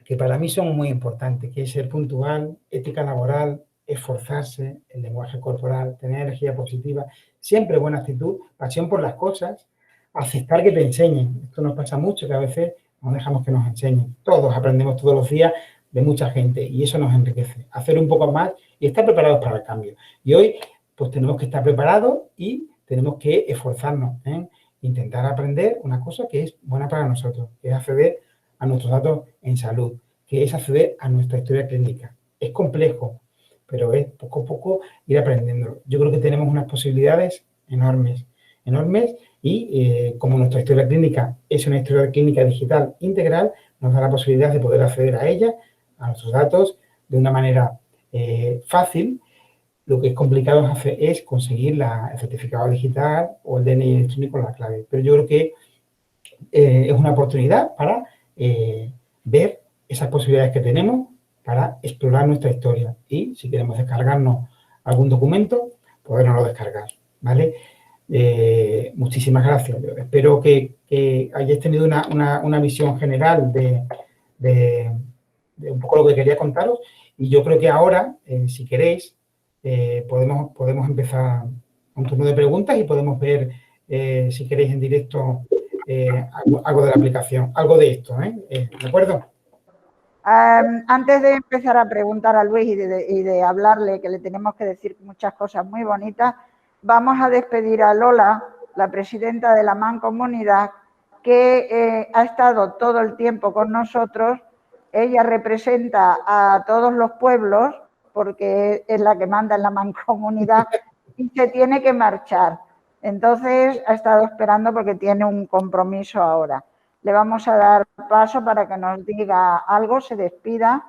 que para mí son muy importantes, que es ser puntual, ética laboral, esforzarse, el lenguaje corporal, tener energía positiva, siempre buena actitud, pasión por las cosas, aceptar que te enseñen. Esto nos pasa mucho, que a veces no dejamos que nos enseñen. Todos aprendemos todos los días de mucha gente y eso nos enriquece. Hacer un poco más y estar preparados para el cambio. Y hoy, pues tenemos que estar preparados y tenemos que esforzarnos en intentar aprender una cosa que es buena para nosotros, que es acceder a nuestros datos en salud, que es acceder a nuestra historia clínica. Es complejo, pero es poco a poco ir aprendiendo. Yo creo que tenemos unas posibilidades enormes, enormes y como nuestra historia clínica es una historia clínica digital integral, nos da la posibilidad de poder acceder a ella, a nuestros datos, de una manera fácil. Lo que es complicado es conseguir el certificado digital o el DNI electrónico con la clave. Pero yo creo que es una oportunidad para ver esas posibilidades que tenemos para explorar nuestra historia. Y si queremos descargarnos algún documento, podernoslo descargar, ¿vale? Muchísimas gracias. Yo espero que hayáis tenido una visión general de un poco lo que quería contaros. Y yo creo que ahora, si queréis, podemos empezar un turno de preguntas y podemos ver, si queréis en directo, algo de la aplicación, algo de esto, ¿de acuerdo? Antes de empezar a preguntar a Luis y de hablarle, que le tenemos que decir muchas cosas muy bonitas, vamos a despedir a Lola, la presidenta de la Mancomunidad, que ha estado todo el tiempo con nosotros. Ella representa a todos los pueblos, porque es la que manda en la Mancomunidad, y se tiene que marchar. Entonces, ha estado esperando porque tiene un compromiso ahora. Le vamos a dar paso para que nos diga algo, se despida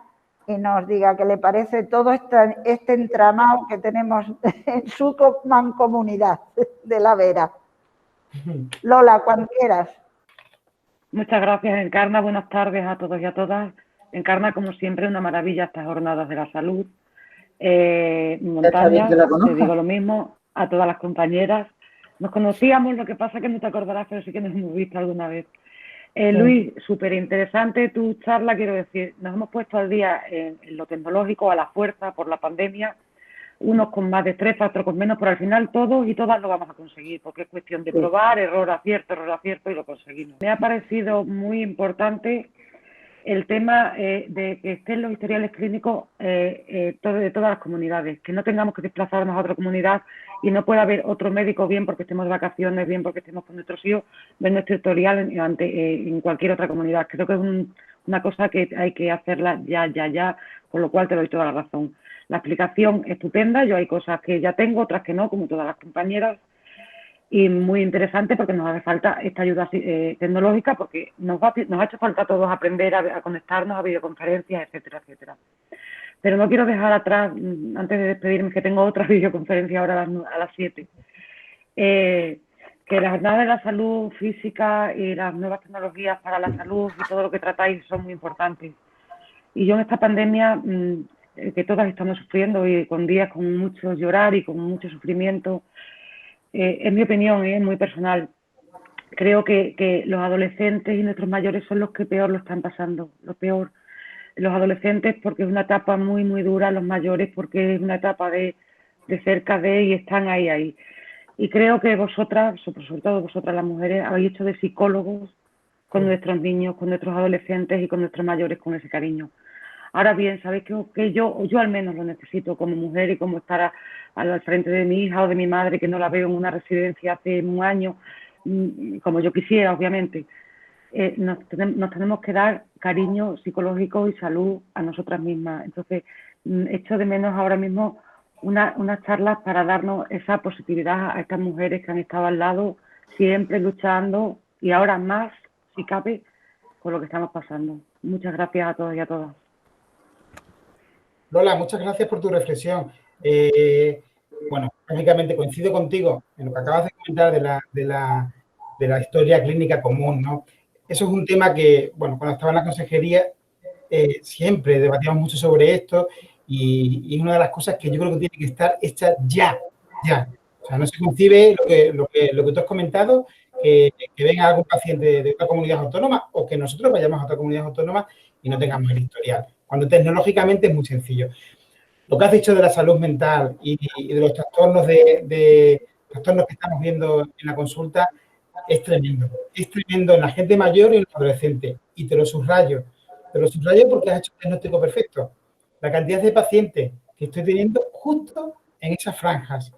y nos diga qué le parece todo este entramado que tenemos en su Mancomunidad de La Vera. Lola, cuando quieras. Muchas gracias, Encarna. Buenas tardes a todos y a todas. Encarna, como siempre, una maravilla estas jornadas de la salud. Montaña, te digo lo mismo, a todas las compañeras. Nos conocíamos, lo que pasa es que no te acordarás, pero sí que nos hemos visto alguna vez. Luis, súper interesante tu charla, quiero decir, nos hemos puesto al día en lo tecnológico, a la fuerza, por la pandemia, unos con más destreza, otros con menos, pero al final todos y todas lo vamos a conseguir, porque es cuestión de probar, error, acierto, y lo conseguimos. Me ha parecido muy importante el tema de que estén los historiales clínicos de todas las comunidades, que no tengamos que desplazarnos a otra comunidad y no pueda haber otro médico, bien porque estemos de vacaciones, bien porque estemos con nuestros hijos, ver nuestro historial en cualquier otra comunidad. Creo que es una cosa que hay que hacerla ya, con lo cual te doy toda la razón. La explicación estupenda, yo hay cosas que ya tengo, otras que no, como todas las compañeras, y muy interesante porque nos hace falta esta ayuda tecnológica, porque nos ha hecho falta a todos aprender a conectarnos a videoconferencias, etcétera, etcétera. Pero no quiero dejar atrás, antes de despedirme, que tengo otra videoconferencia ahora a las 7, que las jornadas de la salud física y las nuevas tecnologías para la salud y todo lo que tratáis son muy importantes. Y yo en esta pandemia, que todas estamos sufriendo y con días con mucho llorar y con mucho sufrimiento, en mi opinión, es muy personal, creo que los adolescentes y nuestros mayores son los que peor lo están pasando, lo peor. Los adolescentes porque es una etapa muy, muy dura, los mayores porque es una etapa de cerca de y están ahí. Y creo que vosotras, sobre todo vosotras las mujeres, habéis hecho de psicólogos con nuestros niños, con nuestros adolescentes y con nuestros mayores con ese cariño. Ahora bien, sabéis que yo al menos lo necesito como mujer y como estar al frente de mi hija o de mi madre, que no la veo en una residencia hace un año, como yo quisiera, obviamente. Nos tenemos que dar cariño psicológico y salud a nosotras mismas. Entonces, echo de menos ahora mismo unas charlas para darnos esa positividad a estas mujeres que han estado al lado, siempre luchando, y ahora más, si cabe, con lo que estamos pasando. Muchas gracias a todos y a todas. Lola, muchas gracias por tu reflexión. Bueno, prácticamente coincido contigo en lo que acabas de comentar de la historia clínica común, ¿no? Eso es un tema que, bueno, cuando estaba en la consejería siempre debatíamos mucho sobre esto y una de las cosas que yo creo que tiene que estar hecha ya. O sea, no se concibe lo que tú has comentado, que venga algún paciente de otra comunidad autónoma o que nosotros vayamos a otra comunidad autónoma y no tengamos el historial. Cuando tecnológicamente es muy sencillo. Lo que has dicho de la salud mental y de los trastornos trastornos que estamos viendo en la consulta es tremendo. Es tremendo en la gente mayor y en los adolescentes. Y te lo subrayo. Te lo subrayo porque has hecho un diagnóstico perfecto. La cantidad de pacientes que estoy teniendo justo en esas franjas.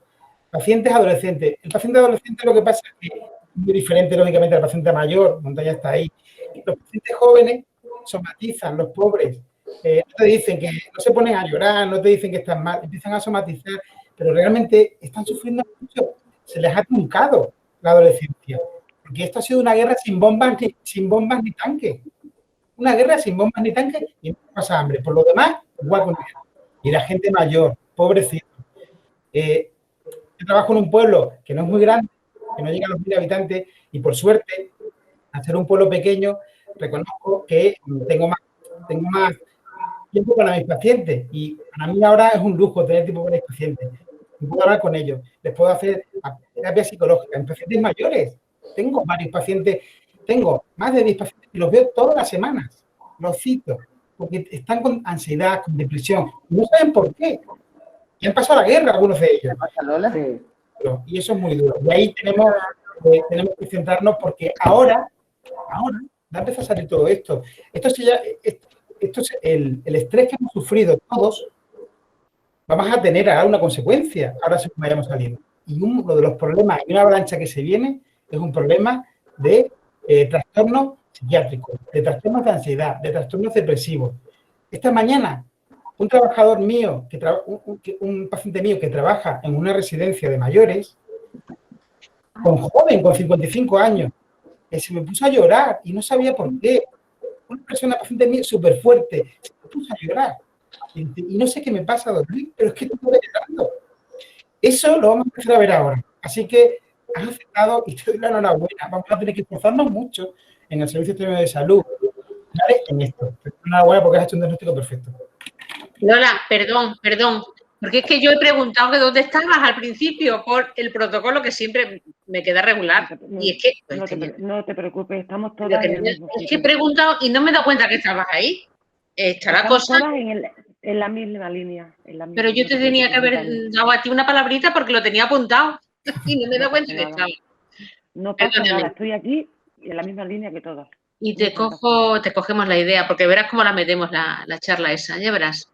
Pacientes adolescentes. El paciente adolescente lo que pasa es que es muy diferente, lógicamente, al paciente mayor. Montaña está ahí. Los pacientes jóvenes somatizan, los pobres. No te dicen que no se ponen a llorar, no te dicen que están mal, empiezan a somatizar, pero realmente están sufriendo mucho. Se les ha truncado la adolescencia. Porque esto ha sido una guerra sin bombas ni tanques. Una guerra sin bombas ni tanques y no pasa hambre. Por lo demás, igual con ellos. Y la gente mayor, pobrecito. Yo trabajo en un pueblo que no es muy grande, que no llega a los 1000 habitantes, y por suerte, al ser un pueblo pequeño, reconozco que tengo más tiempo para mis pacientes. Y para mí ahora es un lujo tener tiempo para mis pacientes. Puedo hablar con ellos, les puedo hacer terapia psicológica. En pacientes mayores, tengo varios pacientes, tengo más de 10 pacientes y los veo todas las semanas, los cito, porque están con ansiedad, con depresión, no saben por qué. Y han pasado la guerra algunos de ellos. Y eso es muy duro. Y ahí tenemos que centrarnos porque ahora va a empezar a salir todo esto. Esto es el estrés que hemos sufrido todos. Vamos a tener ahora una consecuencia, ahora sí que vayamos saliendo. Y uno de los problemas, y una avalancha que se viene, es un problema de trastornos psiquiátricos, de trastornos de ansiedad, de trastornos depresivos. Esta mañana, un trabajador mío, un paciente mío que trabaja en una residencia de mayores, con 55 años, se me puso a llorar y no sabía por qué. Una persona, paciente mío, súper fuerte, se me puso a llorar. Y no sé qué me pasa, don Luis, pero es que estoy llorando. Eso lo vamos a empezar a ver ahora. Así que has aceptado y te doy la enhorabuena. Vamos a tener que esforzarnos mucho en el Servicio Externo de Salud, ¿vale? En esto. Te doy la enhorabuena porque has hecho un diagnóstico perfecto. Lola, perdón, porque es que yo he preguntado que dónde estabas al principio por el protocolo que siempre me queda regular. Y es que... No te preocupes, estamos todas en el mismo sitio. Es que he preguntado y no me he dado cuenta que estabas ahí. Está la cosa... En la misma línea. Pero yo te tenía que haber dado a ti una palabrita porque lo tenía apuntado y no me he dado cuenta que estaba. No pasa nada, estoy aquí en la misma línea que todas. Y te cogemos la idea, porque verás cómo la metemos la charla esa, ya verás.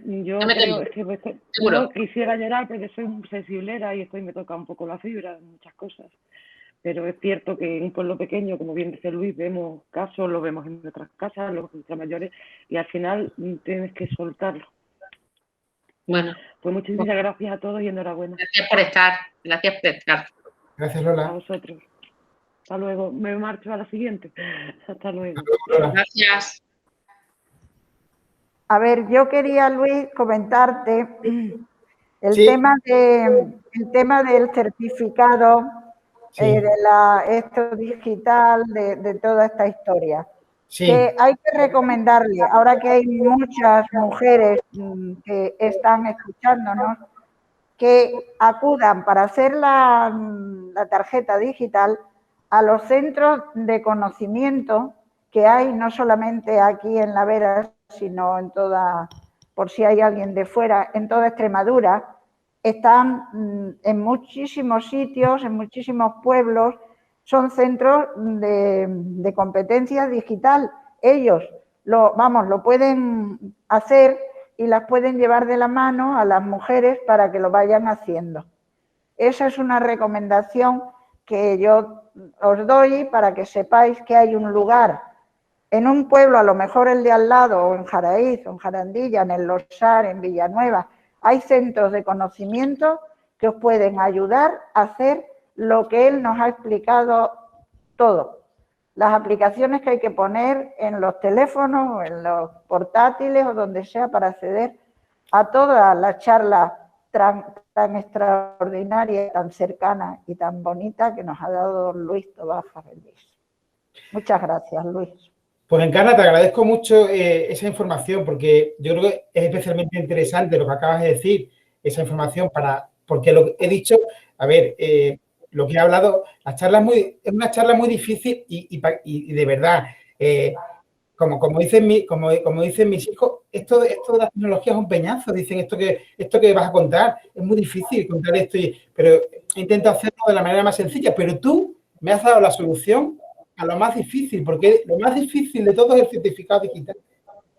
Yo creo que no quisiera llorar porque soy muy sensiblera y me toca un poco la fibra de muchas cosas. Pero es cierto que en un pueblo pequeño, como bien dice Luis, vemos casos, lo vemos en nuestras casas, los nuestros mayores, y al final tienes que soltarlo. Bueno. Pues muchísimas gracias a todos y enhorabuena. Gracias por estar. Gracias, Lola. A vosotros. Hasta luego. Me marcho a la siguiente. Hasta luego. Gracias. A ver, yo quería, Luis, comentarte el tema del certificado. Sí. Esto digital, de toda esta historia. Sí. Que hay que recomendarle, ahora que hay muchas mujeres que están escuchándonos, que acudan para hacer la tarjeta digital a los centros de conocimiento que hay, no solamente aquí en La Vera, sino en toda, por si hay alguien de fuera, en toda Extremadura. Están en muchísimos sitios, en muchísimos pueblos, son centros de competencia digital. Ellos lo pueden hacer y las pueden llevar de la mano a las mujeres para que lo vayan haciendo. Esa es una recomendación que yo os doy para que sepáis que hay un lugar en un pueblo, a lo mejor el de al lado, o en Jaraíz, o en Jarandilla, en el Losar, en Villanueva. Hay centros de conocimiento que os pueden ayudar a hacer lo que él nos ha explicado todo. Las aplicaciones que hay que poner en los teléfonos, en los portátiles o donde sea para acceder a toda la charla tan extraordinaria, tan cercana y tan bonita que nos ha dado Luis Tobar Fabelís. Muchas gracias, Luis. Pues Encarna, te agradezco mucho esa información porque yo creo que es especialmente interesante lo que acabas de decir, esa información porque lo que he dicho, a ver, lo que he hablado, es una charla muy difícil y de verdad, como dicen mis hijos, esto de la tecnología es un peñazo. Dicen esto que vas a contar, es muy difícil contar esto, pero intento hacerlo de la manera más sencilla. Pero tú me has dado la solución a lo más difícil, porque lo más difícil de todo es el certificado digital.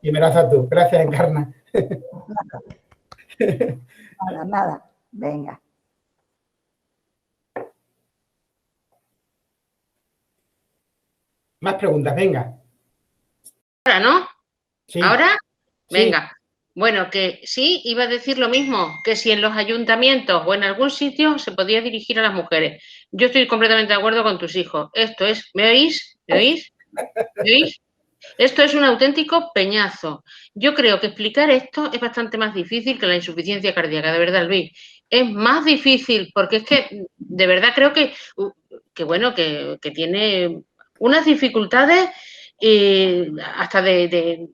Y me lo has dado tú. Gracias, Encarna. Nada. Venga. Más preguntas, venga. Ahora, ¿no? Sí. ¿Ahora? Sí. Venga. Bueno, que sí, iba a decir lo mismo, que si en los ayuntamientos o en algún sitio se podía dirigir a las mujeres. Yo estoy completamente de acuerdo con tus hijos. Esto es, ¿me oís? ¿Me oís? ¿Me oís? Esto es un auténtico peñazo. Yo creo que explicar esto es bastante más difícil que la insuficiencia cardíaca, de verdad, Luis. Es más difícil porque es que, de verdad, creo que bueno, que tiene unas dificultades hasta de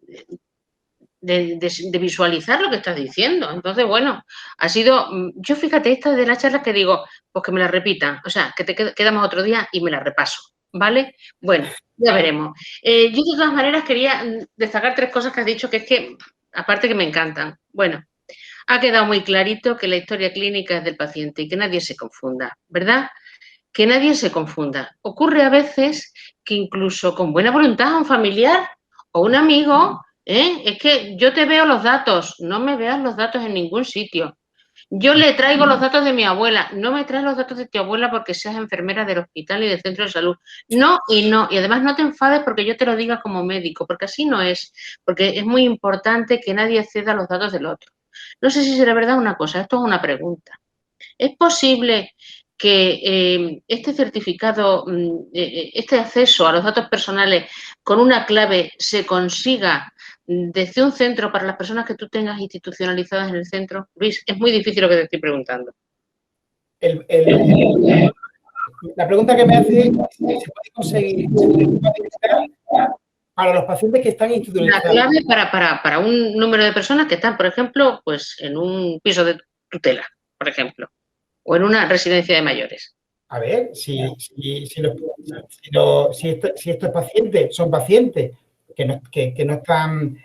visualizar lo que estás diciendo. Entonces, bueno, ha sido, yo fíjate, esta de las charlas que digo, pues que me la repitan, o sea, que te quedamos otro día y me la repaso, ¿vale? Bueno, ya veremos. Yo de todas maneras quería destacar 3 cosas que has dicho, que es que, aparte que me encantan. Bueno, ha quedado muy clarito que la historia clínica es del paciente y que nadie se confunda, ¿verdad? Que nadie se confunda. Ocurre a veces que incluso con buena voluntad un familiar o un amigo, es que yo te veo los datos, no me veas los datos en ningún sitio. Yo le traigo los datos de mi abuela, no me traes los datos de tu abuela porque seas enfermera del hospital y del centro de salud. No y no. Y además no te enfades porque yo te lo diga como médico, porque así no es. Porque es muy importante que nadie ceda los datos del otro. No sé si será verdad una cosa, esto es una pregunta. ¿Es posible que este certificado, este acceso a los datos personales con una clave se consiga desde un centro para las personas que tú tengas institucionalizadas en el centro? Luis, es muy difícil lo que te estoy preguntando. La pregunta que me hace es si se puede conseguir para los pacientes que están institucionalizados. La clave para un número de personas que están, por ejemplo, pues en un piso de tutela, por ejemplo, o en una residencia de mayores. A ver, si estos pacientes son pacientes que no están...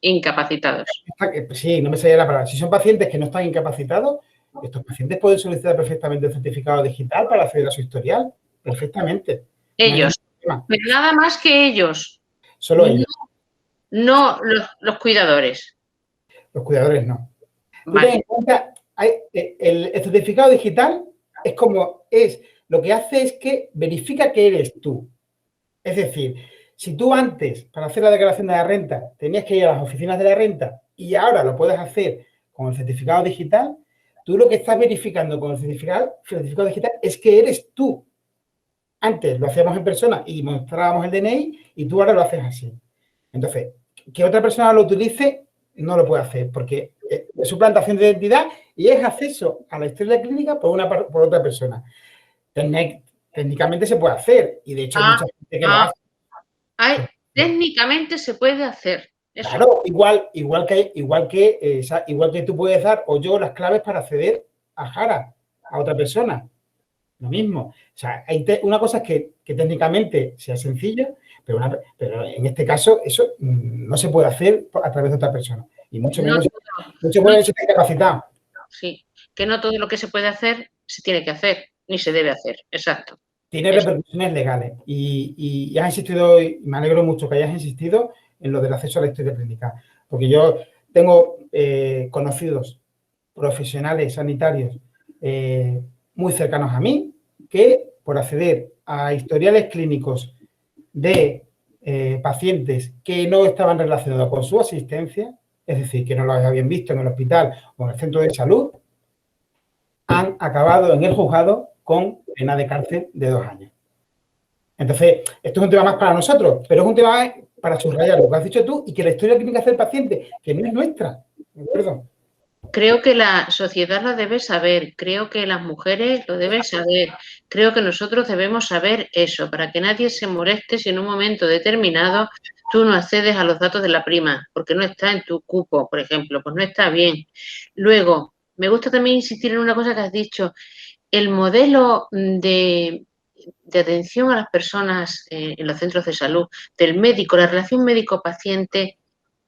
Incapacitados. Sí, no me salía la palabra. Si son pacientes que no están incapacitados, estos pacientes pueden solicitar perfectamente el certificado digital para acceder a su historial. Perfectamente. Ellos. Pero nada más que ellos. Solo ellos. No los cuidadores. Los cuidadores no. Vale. Ten en cuenta, el certificado digital lo que hace es que verifica que eres tú. Es decir, si tú antes, para hacer la declaración de la renta, tenías que ir a las oficinas de la renta y ahora lo puedes hacer con el certificado digital, tú lo que estás verificando con el certificado digital es que eres tú. Antes lo hacíamos en persona y mostrábamos el DNI y tú ahora lo haces así. Entonces, que otra persona lo utilice no lo puede hacer porque es suplantación de identidad y es acceso a la historia clínica por otra persona. Técnicamente se puede hacer y de hecho hay mucha gente que lo hace. Técnicamente se puede hacer. Eso. Claro, igual que tú puedes dar o yo las claves para acceder a Jara, a otra persona. Lo mismo. O sea, una cosa es que técnicamente sea sencillo, pero en este caso eso no se puede hacer a través de otra persona. Y mucho menos pueden ser incapacitados. Sí, que no todo lo que se puede hacer se tiene que hacer, ni se debe hacer. Exacto. Tiene repercusiones legales. Y has insistido, y me alegro mucho que hayas insistido en lo del acceso a la historia clínica. Porque yo tengo conocidos profesionales sanitarios muy cercanos a mí que por acceder a historiales clínicos de pacientes que no estaban relacionados con su asistencia, es decir, que no los habían visto en el hospital o en el centro de salud, han acabado en el juzgado con pena de cárcel de 2 años. Entonces, esto es un tema más para nosotros, pero es un tema para subrayar lo que has dicho tú y que la historia clínica del paciente, que no es nuestra, ¿de acuerdo? Creo que la sociedad lo debe saber, creo que las mujeres lo deben saber, creo que nosotros debemos saber eso, para que nadie se moleste si en un momento determinado tú no accedes a los datos de la prima, porque no está en tu cupo, por ejemplo, pues no está bien. Luego, me gusta también insistir en una cosa que has dicho. El modelo de atención a las personas en los centros de salud, del médico, la relación médico-paciente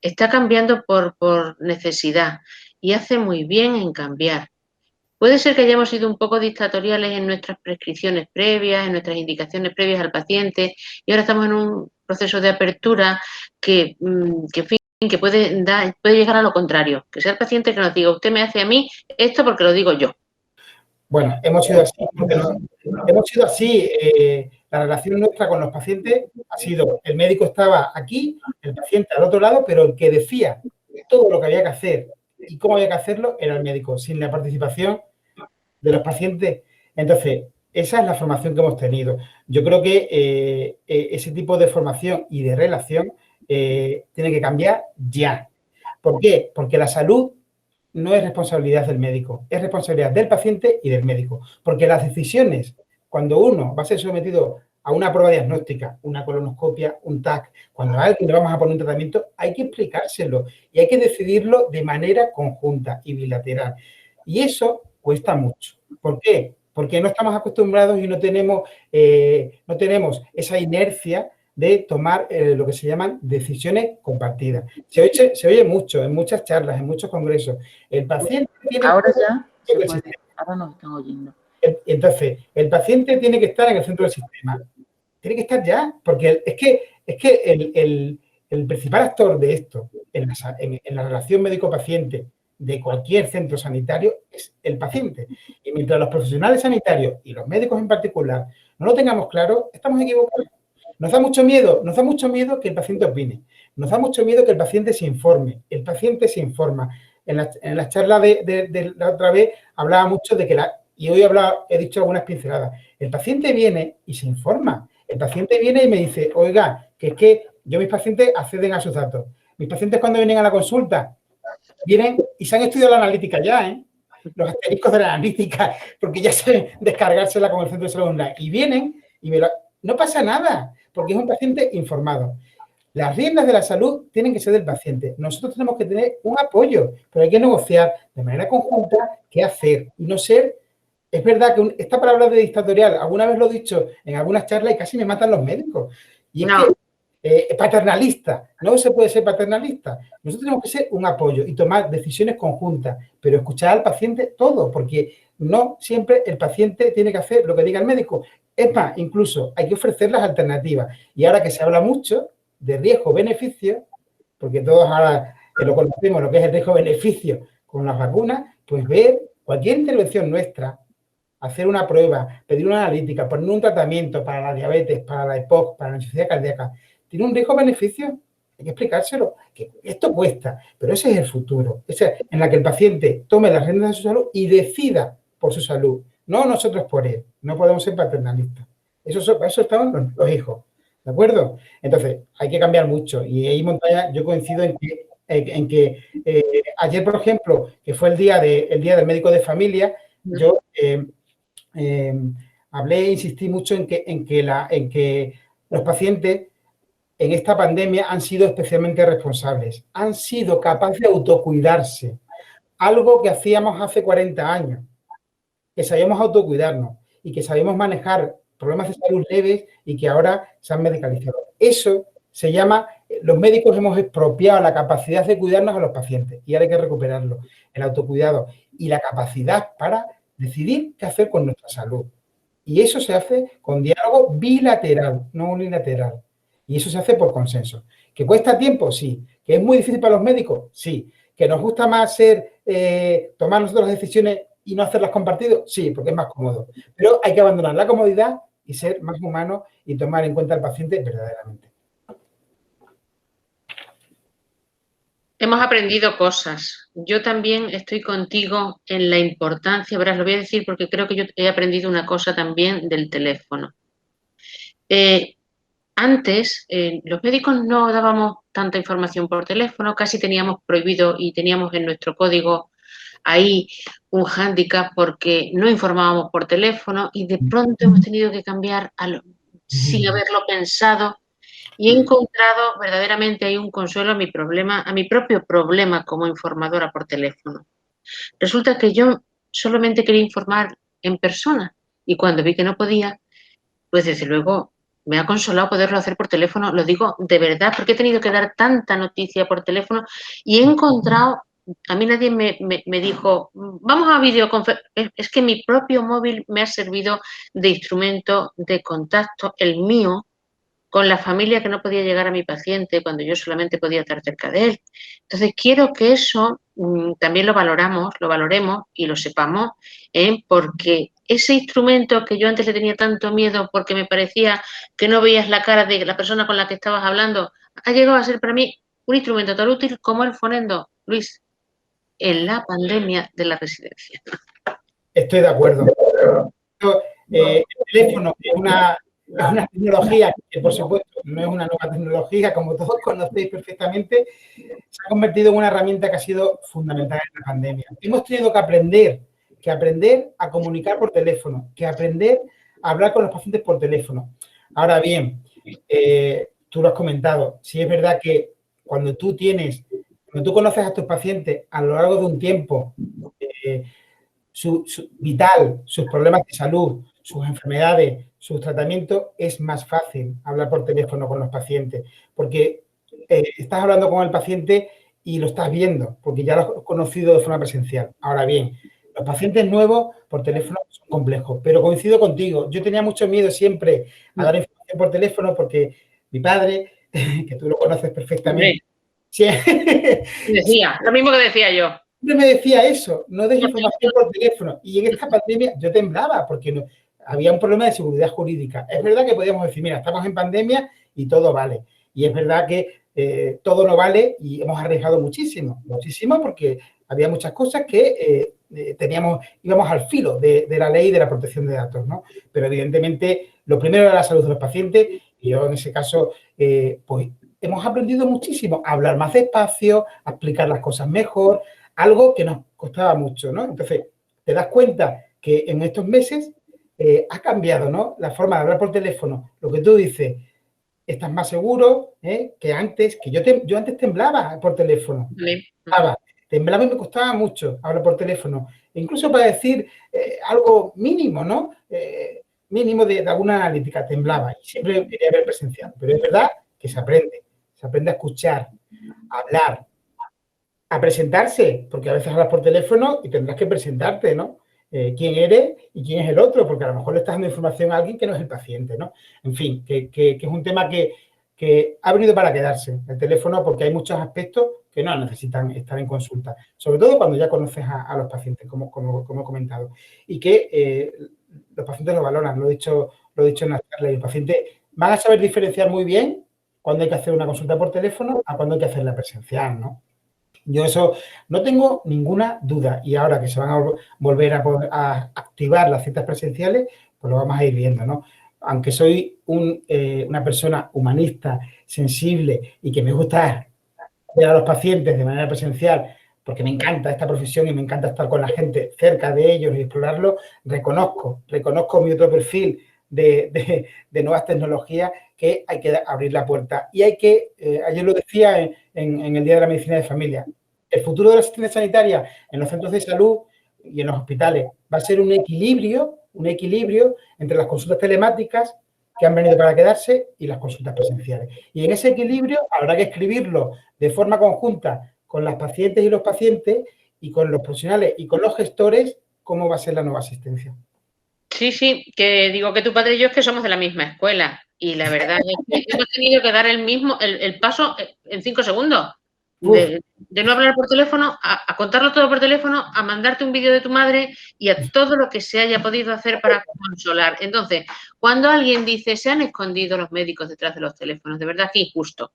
está cambiando por necesidad y hace muy bien en cambiar. Puede ser que hayamos sido un poco dictatoriales en nuestras prescripciones previas, en nuestras indicaciones previas al paciente, y ahora estamos en un proceso de apertura que en fin, que puede llegar a lo contrario, que sea el paciente que nos diga, usted me hace a mí esto porque lo digo yo. Bueno, hemos sido así, la relación nuestra con los pacientes ha sido, el médico estaba aquí, el paciente al otro lado, pero el que decía todo lo que había que hacer y cómo había que hacerlo era el médico, sin la participación de los pacientes. Entonces, esa es la formación que hemos tenido. Yo creo que ese tipo de formación y de relación tiene que cambiar ya. ¿Por qué? Porque la salud no es responsabilidad del médico, es responsabilidad del paciente y del médico. Porque las decisiones, cuando uno va a ser sometido a una prueba diagnóstica, una colonoscopia, un TAC, cuando a alguien le vamos a poner un tratamiento, hay que explicárselo y hay que decidirlo de manera conjunta y bilateral. Y eso cuesta mucho. ¿Por qué? Porque no estamos acostumbrados y no tenemos esa inercia de tomar lo que se llaman decisiones compartidas. Se oye mucho en muchas charlas, en muchos congresos. El paciente tiene... Ahora ya se puede, ahora nos están oyendo. Entonces, el paciente tiene que estar en el centro del sistema. Tiene que estar ya, porque es que el principal actor de esto, en la relación médico-paciente de cualquier centro sanitario, es el paciente. Y mientras los profesionales sanitarios y los médicos en particular no lo tengamos claro, estamos equivocados. Nos da mucho miedo que el paciente opine. Nos da mucho miedo que el paciente se informe. El paciente se informa. En la charla de la otra vez hablaba mucho de que y hoy he dicho algunas pinceladas. El paciente viene y se informa. El paciente viene y me dice, oiga, que es que mis pacientes acceden a sus datos. Mis pacientes cuando vienen a la consulta, vienen y se han estudiado la analítica ya, ¿eh? Los asteriscos de la analítica, porque ya saben descargársela con el centro de salud online. Y vienen y no pasa nada, porque es un paciente informado. Las riendas de la salud tienen que ser del paciente. Nosotros tenemos que tener un apoyo, pero hay que negociar de manera conjunta qué hacer y no ser... Es verdad que esta palabra de dictatorial, alguna vez lo he dicho en algunas charlas y casi me matan los médicos. Y es que paternalista, no se puede ser paternalista. Nosotros tenemos que ser un apoyo y tomar decisiones conjuntas, pero escuchar al paciente todo, porque no siempre el paciente tiene que hacer lo que diga el médico. Es más, incluso hay que ofrecer las alternativas. Y ahora que se habla mucho de riesgo-beneficio, porque todos ahora que lo conocemos, lo que es el riesgo-beneficio con las vacunas, pues ver cualquier intervención nuestra, hacer una prueba, pedir una analítica, poner un tratamiento para la diabetes, para la EPOC, para la insuficiencia cardíaca, tiene un riesgo-beneficio, hay que explicárselo, que esto cuesta, pero ese es el futuro, ese en la que el paciente tome las riendas de su salud y decida por su salud, no nosotros por él, no podemos ser paternalistas. Eso estamos los hijos, ¿de acuerdo? Entonces, hay que cambiar mucho y ahí, Montaña, yo coincido en que ayer, por ejemplo, que fue el día del médico de familia, yo insistí mucho en que los pacientes en esta pandemia han sido especialmente responsables, han sido capaces de autocuidarse, algo que hacíamos hace 40 años, que sabíamos autocuidarnos y que sabíamos manejar problemas de salud leves y que ahora se han medicalizado. Eso se llama, los médicos hemos expropiado la capacidad de cuidarnos a los pacientes y ahora hay que recuperarlo, el autocuidado y la capacidad para decidir qué hacer con nuestra salud. Y eso se hace con diálogo bilateral, no unilateral. Y eso se hace por consenso. ¿Que cuesta tiempo? Sí. ¿Que es muy difícil para los médicos? Sí. ¿Que nos gusta más tomar nosotros las decisiones y no hacerlas compartidas? Sí, porque es más cómodo. Pero hay que abandonar la comodidad y ser más humano y tomar en cuenta al paciente verdaderamente. Hemos aprendido cosas. Yo también estoy contigo en la importancia, verás, lo voy a decir porque creo que yo he aprendido una cosa también del teléfono. Antes, los médicos no dábamos tanta información por teléfono, casi teníamos prohibido y teníamos en nuestro código ahí un hándicap porque no informábamos por teléfono y de pronto hemos tenido que cambiar sin haberlo pensado. Y he encontrado verdaderamente ahí un consuelo a mi propio problema como informadora por teléfono. Resulta que yo solamente quería informar en persona y cuando vi que no podía, pues desde luego me ha consolado poderlo hacer por teléfono, lo digo de verdad, porque he tenido que dar tanta noticia por teléfono y he encontrado, a mí nadie me dijo, vamos a videoconferencia, es que mi propio móvil me ha servido de instrumento de contacto, el mío, con la familia que no podía llegar a mi paciente cuando yo solamente podía estar cerca de él. Entonces, quiero que eso también lo valoremos y lo sepamos, porque ese instrumento que yo antes le tenía tanto miedo porque me parecía que no veías la cara de la persona con la que estabas hablando, ha llegado a ser para mí un instrumento tan útil como el fonendo, Luis, en la pandemia de la residencia. Estoy de acuerdo. El teléfono es una tecnología que, por supuesto, no es una nueva tecnología, como todos conocéis perfectamente, se ha convertido en una herramienta que ha sido fundamental en la pandemia. Hemos tenido que aprender a comunicar por teléfono, que aprender a hablar con los pacientes por teléfono. Ahora bien, tú lo has comentado, sí es verdad que cuando tú conoces a tus pacientes a lo largo de un tiempo, su vital, sus problemas de salud, sus enfermedades, sus tratamientos, es más fácil hablar por teléfono con los pacientes, porque estás hablando con el paciente y lo estás viendo, porque ya lo has conocido de forma presencial. Ahora bien, los pacientes nuevos por teléfono son complejos, pero coincido contigo. Yo tenía mucho miedo siempre a dar información por teléfono porque mi padre, que tú lo conoces perfectamente, sí, decía, lo mismo que decía yo. Siempre me decía eso, no des información por teléfono. Y en esta pandemia yo temblaba porque había un problema de seguridad jurídica. Es verdad que podíamos decir, mira, estamos en pandemia y todo vale. Y es verdad que todo no vale y hemos arriesgado muchísimo porque había muchas cosas que íbamos al filo de la ley de la protección de datos, ¿no? Pero evidentemente lo primero era la salud de los pacientes y yo en ese caso, pues hemos aprendido muchísimo a hablar más despacio, a explicar las cosas mejor, algo que nos costaba mucho, ¿no? Entonces, te das cuenta que en estos meses ha cambiado, ¿no? La forma de hablar por teléfono. Lo que tú dices, estás más seguro que antes, que yo antes temblaba por teléfono. Temblaba y me costaba mucho hablar por teléfono. Incluso para decir algo mínimo, ¿no? Mínimo de alguna analítica, temblaba. Y siempre quería ver presencial. Pero es verdad que se aprende a escuchar, a hablar, a presentarse, porque a veces hablas por teléfono y tendrás que presentarte, ¿no? Quién eres y quién es el otro, porque a lo mejor le estás dando información a alguien que no es el paciente, ¿no? En fin, que es un tema que ha venido para quedarse, el teléfono, porque hay muchos aspectos que no necesitan estar en consulta, sobre todo cuando ya conoces a los pacientes, como he comentado, y que los pacientes lo valoran, lo he dicho en la charla, y el paciente van a saber diferenciar muy bien cuando hay que hacer una consulta por teléfono a cuando hay que hacerla presencial, ¿no? Yo eso no tengo ninguna duda y ahora que se van a volver a activar las citas presenciales, pues lo vamos a ir viendo, ¿no? Aunque soy una persona humanista, sensible y que me gusta ver a los pacientes de manera presencial porque me encanta esta profesión y me encanta estar con la gente cerca de ellos y explorarlo, reconozco mi otro perfil de nuevas tecnologías que hay que abrir la puerta. Y hay que, ayer lo decía en el Día de la Medicina de Familia, el futuro de la asistencia sanitaria en los centros de salud y en los hospitales va a ser un equilibrio entre las consultas telemáticas que han venido para quedarse y las consultas presenciales. Y en ese equilibrio habrá que escribirlo de forma conjunta con las pacientes y los pacientes y con los profesionales y con los gestores cómo va a ser la nueva asistencia. Sí, que digo que tu padre y yo es que somos de la misma escuela y la verdad es que hemos tenido que dar el paso en 5 segundos. De no hablar por teléfono, a contarlo todo por teléfono, a mandarte un vídeo de tu madre y a todo lo que se haya podido hacer para consolar. Entonces, cuando alguien dice, se han escondido los médicos detrás de los teléfonos, de verdad que injusto.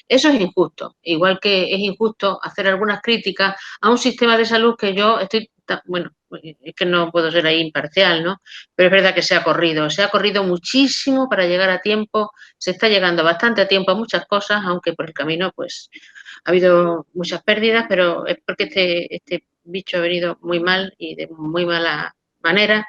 Eso es injusto. Igual que es injusto hacer algunas críticas a un sistema de salud que yo estoy, bueno, es que no puedo ser ahí imparcial, ¿no? Pero es verdad que se ha corrido muchísimo para llegar a tiempo, se está llegando bastante a tiempo a muchas cosas, aunque por el camino, pues, ha habido muchas pérdidas, pero es porque este bicho ha venido muy mal y de muy mala manera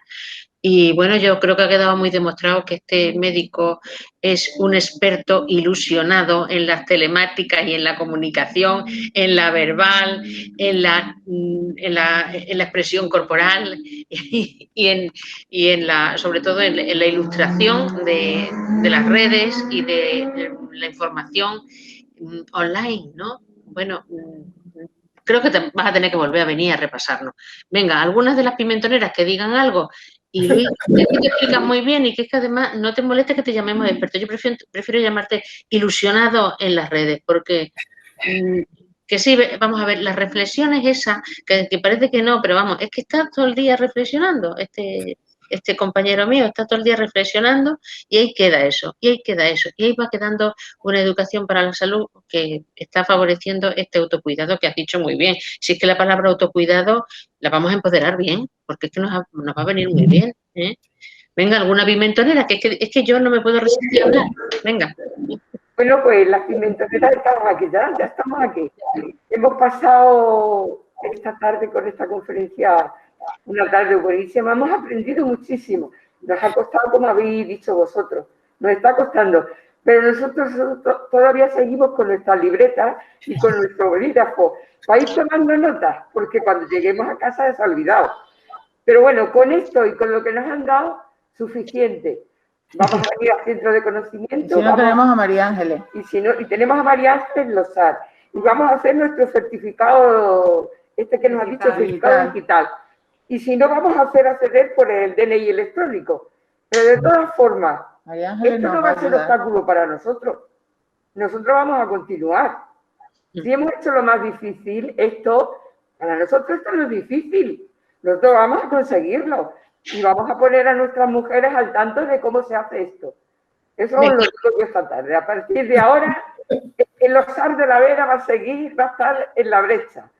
Y bueno, yo creo que ha quedado muy demostrado que este médico es un experto ilusionado en las telemáticas y en la comunicación, en la verbal, en la expresión corporal sobre todo en la ilustración de las redes y de la información online, ¿no? Bueno, creo que vas a tener que volver a venir a repasarnos. Venga, algunas de las pimentoneras que digan algo. Y Luis, es que te explicas muy bien y que es que además no te moleste que te llamemos experto. Yo prefiero llamarte ilusionado en las redes, porque que sí, vamos a ver, las reflexiones esas, que parece que no, pero vamos, es que está todo el día reflexionando, este compañero mío está todo el día reflexionando y ahí queda eso, y ahí queda eso, y ahí va quedando una educación para la salud que está favoreciendo este autocuidado que has dicho muy bien. Si es que la palabra autocuidado la vamos a empoderar bien, porque es que nos va a venir muy bien, ¿eh? Venga, alguna pimentonera, que es que yo no me puedo resistir a hablar. Venga. Bueno, pues las pimentoneras estamos aquí ya estamos aquí. Hemos pasado esta tarde con esta conferencia una tarde buenísima, hemos aprendido muchísimo. Nos ha costado, como habéis dicho vosotros, nos está costando, pero nosotros todavía seguimos con nuestras libretas y con nuestro bolígrafo. Vais tomando notas, porque cuando lleguemos a casa se ha olvidado. Pero bueno, con esto y con lo que nos han dado, suficiente. Vamos a ir al centro de conocimiento. Si no, tenemos a María Ángeles. Y tenemos a María Ángeles Lozar. Y vamos a hacer nuestro certificado, que nos ha dicho, certificado digital. Y si no, vamos a hacer acceder por el DNI electrónico. Pero de todas formas, esto no va a ser obstáculo para nosotros. Nosotros vamos a continuar. Si hemos hecho lo más difícil, para nosotros esto no es difícil. Nosotros vamos a conseguirlo. Y vamos a poner a nuestras mujeres al tanto de cómo se hace esto. Eso es lo que digo esta tarde. A partir de ahora, el Lozar de la Vera va a estar en la brecha.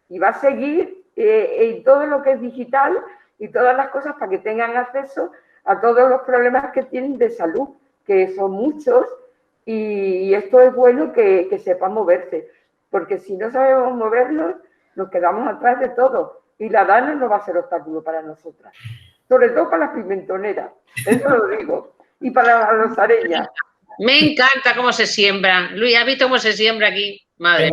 Y va a seguir en todo lo que es digital y todas las cosas para que tengan acceso a todos los problemas que tienen de salud, que son muchos. Y esto es bueno que sepan moverse. Porque si no sabemos movernos, nos quedamos atrás de todo. Y la DANA no va a ser obstáculo para nosotras. Sobre todo para las pimentoneras, eso lo digo, y para las lozareñas. Me encanta cómo se siembra. Luis, ¿has visto cómo se siembra aquí? Madre.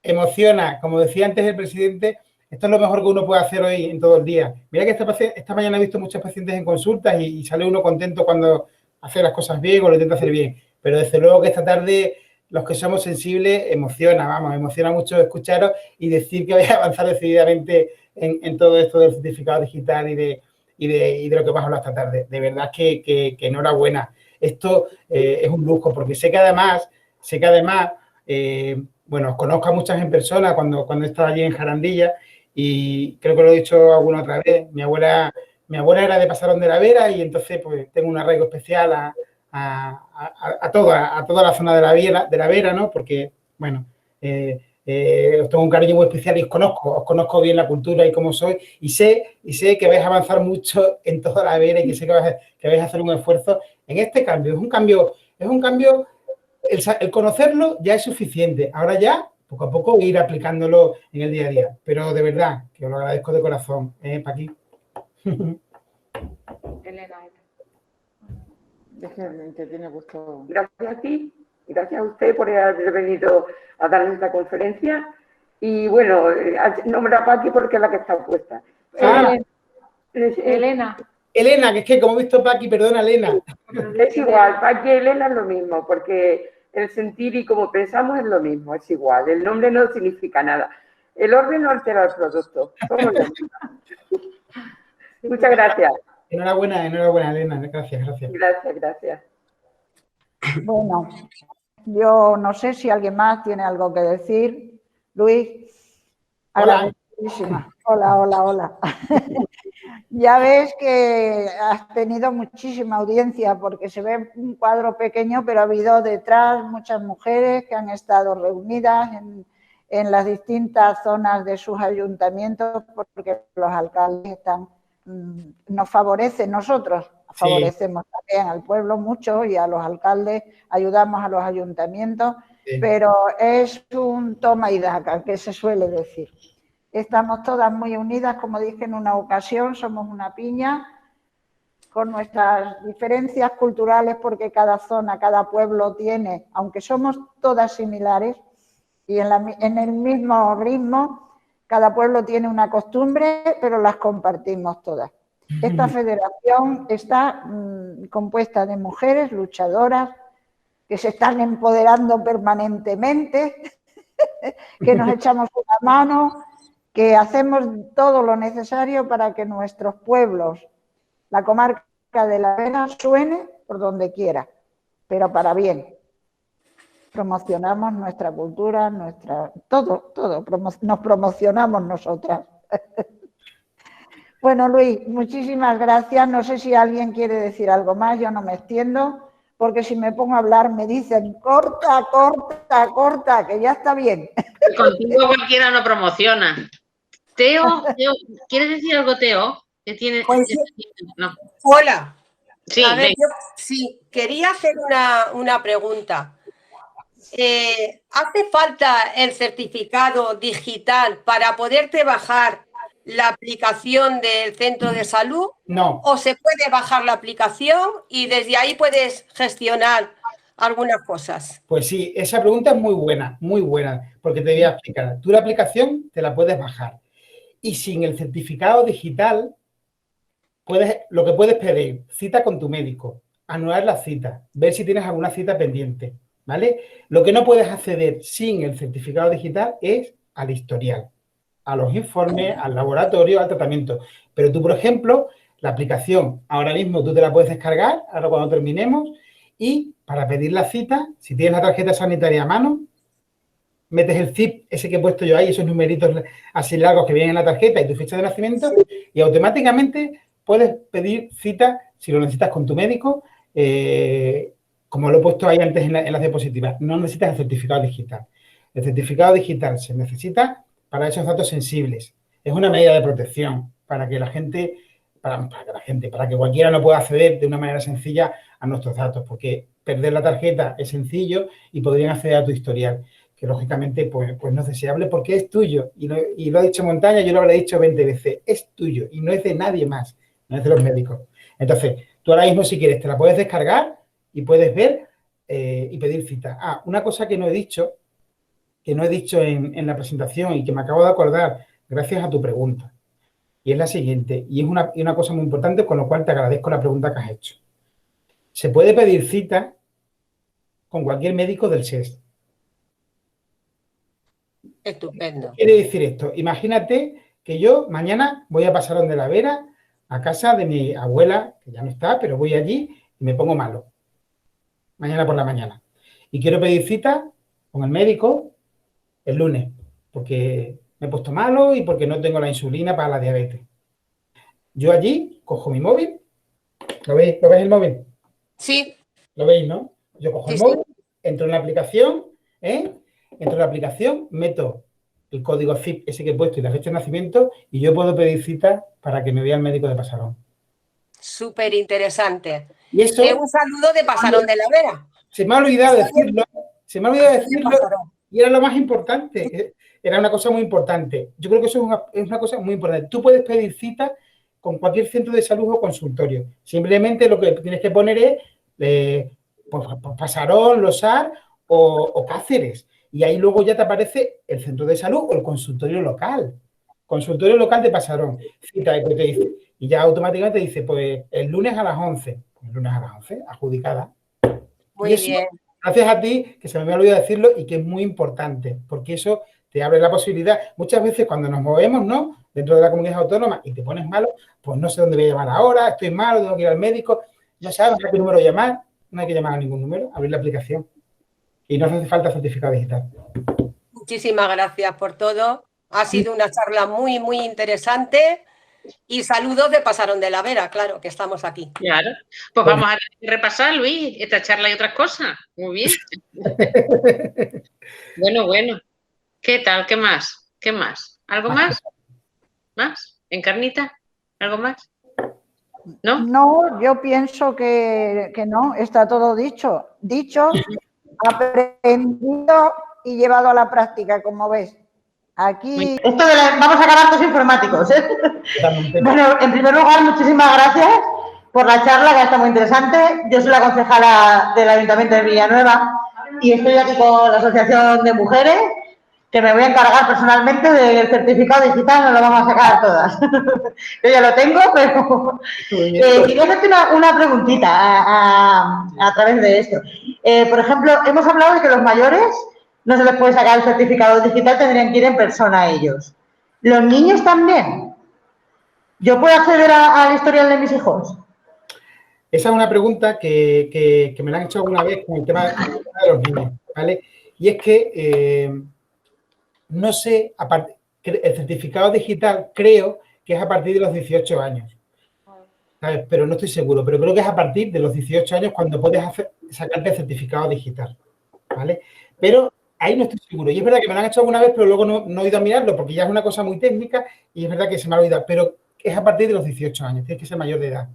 Emociona, como decía antes el presidente, esto es lo mejor que uno puede hacer hoy en todo el día. Mira que esta mañana he visto muchos pacientes en consultas y sale uno contento cuando hace las cosas bien o lo intenta hacer bien, pero desde luego que esta tarde los que somos sensibles emociona mucho escucharos y decir que vais a avanzar decididamente en todo esto del certificado digital y de lo que vamos a hablar esta tarde. De verdad que enhorabuena. Esto es un lujo, porque sé que además, bueno, os conozco a muchas en persona cuando he estado allí en Jarandilla y creo que lo he dicho alguna otra vez. Mi abuela era de Pasarón de la Vera y entonces pues tengo un arraigo especial a toda la zona de la Vera, ¿no? Porque, bueno, os tengo un cariño muy especial y os conozco bien la cultura y cómo soy y sé que vais a avanzar mucho en toda la Vera y que sé que vais a hacer un esfuerzo en este cambio. Es un cambio, el conocerlo ya es suficiente. Ahora ya, poco a poco, ir aplicándolo en el día a día. Pero de verdad, que os lo agradezco de corazón, Paqui. Elena. Es que tiene gusto. Gracias a ti. Gracias a usted por haber venido a darnos esta conferencia. Y bueno, nombra a Paqui porque es la que está puesta. Elena. Elena, que es que como he visto Paqui, perdona, Elena. Es igual, Paqui y Elena es lo mismo, porque el sentir y como pensamos es lo mismo, es igual. El nombre no significa nada. El orden no altera el producto. Somos los mismos. Muchas gracias. Enhorabuena, Elena. Gracias. Gracias. Bueno, yo no sé si alguien más tiene algo que decir. Luis. Hola. Hola. Ya ves que has tenido muchísima audiencia porque se ve un cuadro pequeño, pero ha habido detrás muchas mujeres que han estado reunidas en las distintas zonas de sus ayuntamientos porque los alcaldes nos favorecen nosotros. Favorecemos también al pueblo mucho y a los alcaldes, ayudamos a los ayuntamientos, pero es un toma y daca, que se suele decir. Estamos todas muy unidas, como dije en una ocasión, somos una piña, con nuestras diferencias culturales, porque cada zona, cada pueblo tiene, aunque somos todas similares y en el mismo ritmo, cada pueblo tiene una costumbre, pero las compartimos todas. Esta federación está compuesta de mujeres luchadoras que se están empoderando permanentemente, que nos echamos una mano, que hacemos todo lo necesario para que nuestros pueblos, la comarca de La Vera, suene por donde quiera, pero para bien. Promocionamos nuestra cultura, todo, nos promocionamos nosotras. Bueno, Luis, muchísimas gracias. No sé si alguien quiere decir algo más, yo no me extiendo, porque si me pongo a hablar me dicen corta, corta, corta, que ya está bien. Contigo cualquiera no promociona. Teo, ¿quieres decir algo, Teo? ¿Qué tiene? Pues, no. Hola. Sí, a ver, yo, sí, quería hacer una pregunta. ¿Hace falta el certificado digital para poderte bajar la aplicación del centro de salud? No. ¿O se puede bajar la aplicación y desde ahí puedes gestionar algunas cosas? Pues sí, esa pregunta es muy buena, porque te voy a explicar. Tú la aplicación te la puedes bajar y sin el certificado digital lo que puedes pedir, cita con tu médico, anular la cita, ver si tienes alguna cita pendiente, ¿vale? Lo que no puedes acceder sin el certificado digital es al historial, a los informes, al laboratorio, al tratamiento. Pero tú, por ejemplo, la aplicación ahora mismo tú te la puedes descargar, ahora cuando terminemos, y para pedir la cita, si tienes la tarjeta sanitaria a mano, metes el zip, ese que he puesto yo ahí, esos numeritos así largos que vienen en la tarjeta y tu fecha de nacimiento, y automáticamente puedes pedir cita, si lo necesitas con tu médico, como lo he puesto ahí antes en las diapositivas. No necesitas el certificado digital. El certificado digital se necesita para esos datos sensibles. Es una medida de protección para que la gente, para que cualquiera no pueda acceder de una manera sencilla a nuestros datos, porque perder la tarjeta es sencillo y podrían acceder a tu historial, que lógicamente pues no es deseable porque es tuyo. Y lo ha dicho Montaña, yo lo habré dicho 20 veces, es tuyo y no es de nadie más, no es de los médicos. Entonces, tú ahora mismo si quieres te la puedes descargar y puedes ver y pedir cita. Una cosa que no he dicho en la presentación y que me acabo de acordar gracias a tu pregunta, y es la siguiente, y es una cosa muy importante, con lo cual te agradezco la pregunta que has hecho. Se puede pedir cita con cualquier médico del SES. Estupendo. ¿Qué quiere decir esto? Imagínate que yo mañana voy a Pasarón de la Vera, a casa de mi abuela, que ya no está, pero voy allí y me pongo malo. Mañana por la mañana. Y quiero pedir cita con el médico el lunes, porque me he puesto malo y porque no tengo la insulina para la diabetes. Yo allí cojo mi móvil. ¿Lo veis el móvil? Sí. ¿Lo veis, no? Yo cojo el móvil, entro en la aplicación, meto el código zip ese que he puesto y la fecha de nacimiento y yo puedo pedir cita para que me vea el médico de Pasarón. Súper interesante. Y eso, un saludo de Pasarón de la Vera. Se me ha olvidado decirlo y era lo más importante. Era una cosa muy importante. Yo creo que eso es una cosa muy importante. Tú puedes pedir cita con cualquier centro de salud o consultorio. Simplemente lo que tienes que poner es pues Pasarón, Losar o Cáceres. Y ahí luego ya te aparece el centro de salud o el consultorio local. Consultorio local de Pasarón. Cita que te dice. Y ya automáticamente te dice, pues el lunes a las 11. El lunes a las 11, adjudicada. Muy bien. Gracias a ti, que se me había olvidado decirlo y que es muy importante, porque eso te abre la posibilidad. Muchas veces cuando nos movemos, ¿no? Dentro de la comunidad autónoma y te pones malo, pues no sé dónde voy a llamar ahora, estoy malo, tengo que ir al médico. Ya sabes a qué número llamar, no hay que llamar a ningún número, abrir la aplicación. Y no hace falta certificado digital. Muchísimas gracias por todo. Ha sido una charla muy, muy interesante. Y saludos de Pasarón de la Vera, claro, que estamos aquí. Claro. Pues vamos a repasar, Luis, esta charla y otras cosas. Muy bien. Bueno. ¿Qué tal? ¿Qué más? ¿Algo más? ¿Más? ¿Encarnita? ¿Algo más? ¿No? No, yo pienso que no, está todo dicho, aprendido y llevado a la práctica, como ves. Aquí... Vamos a acabar los informáticos, ¿eh? Bueno, en primer lugar, muchísimas gracias por la charla, que ha estado muy interesante. Yo soy la concejala del Ayuntamiento de Villanueva y estoy aquí con la Asociación de Mujeres, que me voy a encargar personalmente del certificado digital, nos lo vamos a sacar todas. Yo ya lo tengo, pero quería hacerte una preguntita a través de esto. Por ejemplo, hemos hablado de que los mayores no se les puede sacar el certificado digital, tendrían que ir en persona a ellos. ¿Los niños también? ¿Yo puedo acceder al historial de mis hijos? Esa es una pregunta que me la han hecho alguna vez con el tema de los niños, ¿vale? Y es que no sé, el certificado digital creo que es a partir de los 18 años, ¿sabes? Pero no estoy seguro, pero creo que es a partir de los 18 años cuando puedes sacarte el certificado digital, ¿vale? Pero ahí no estoy seguro. Y es verdad que me lo han hecho alguna vez, pero luego no he ido a mirarlo porque ya es una cosa muy técnica y es verdad que se me ha olvidado, pero es a partir de los 18 años, tienes que ser mayor de edad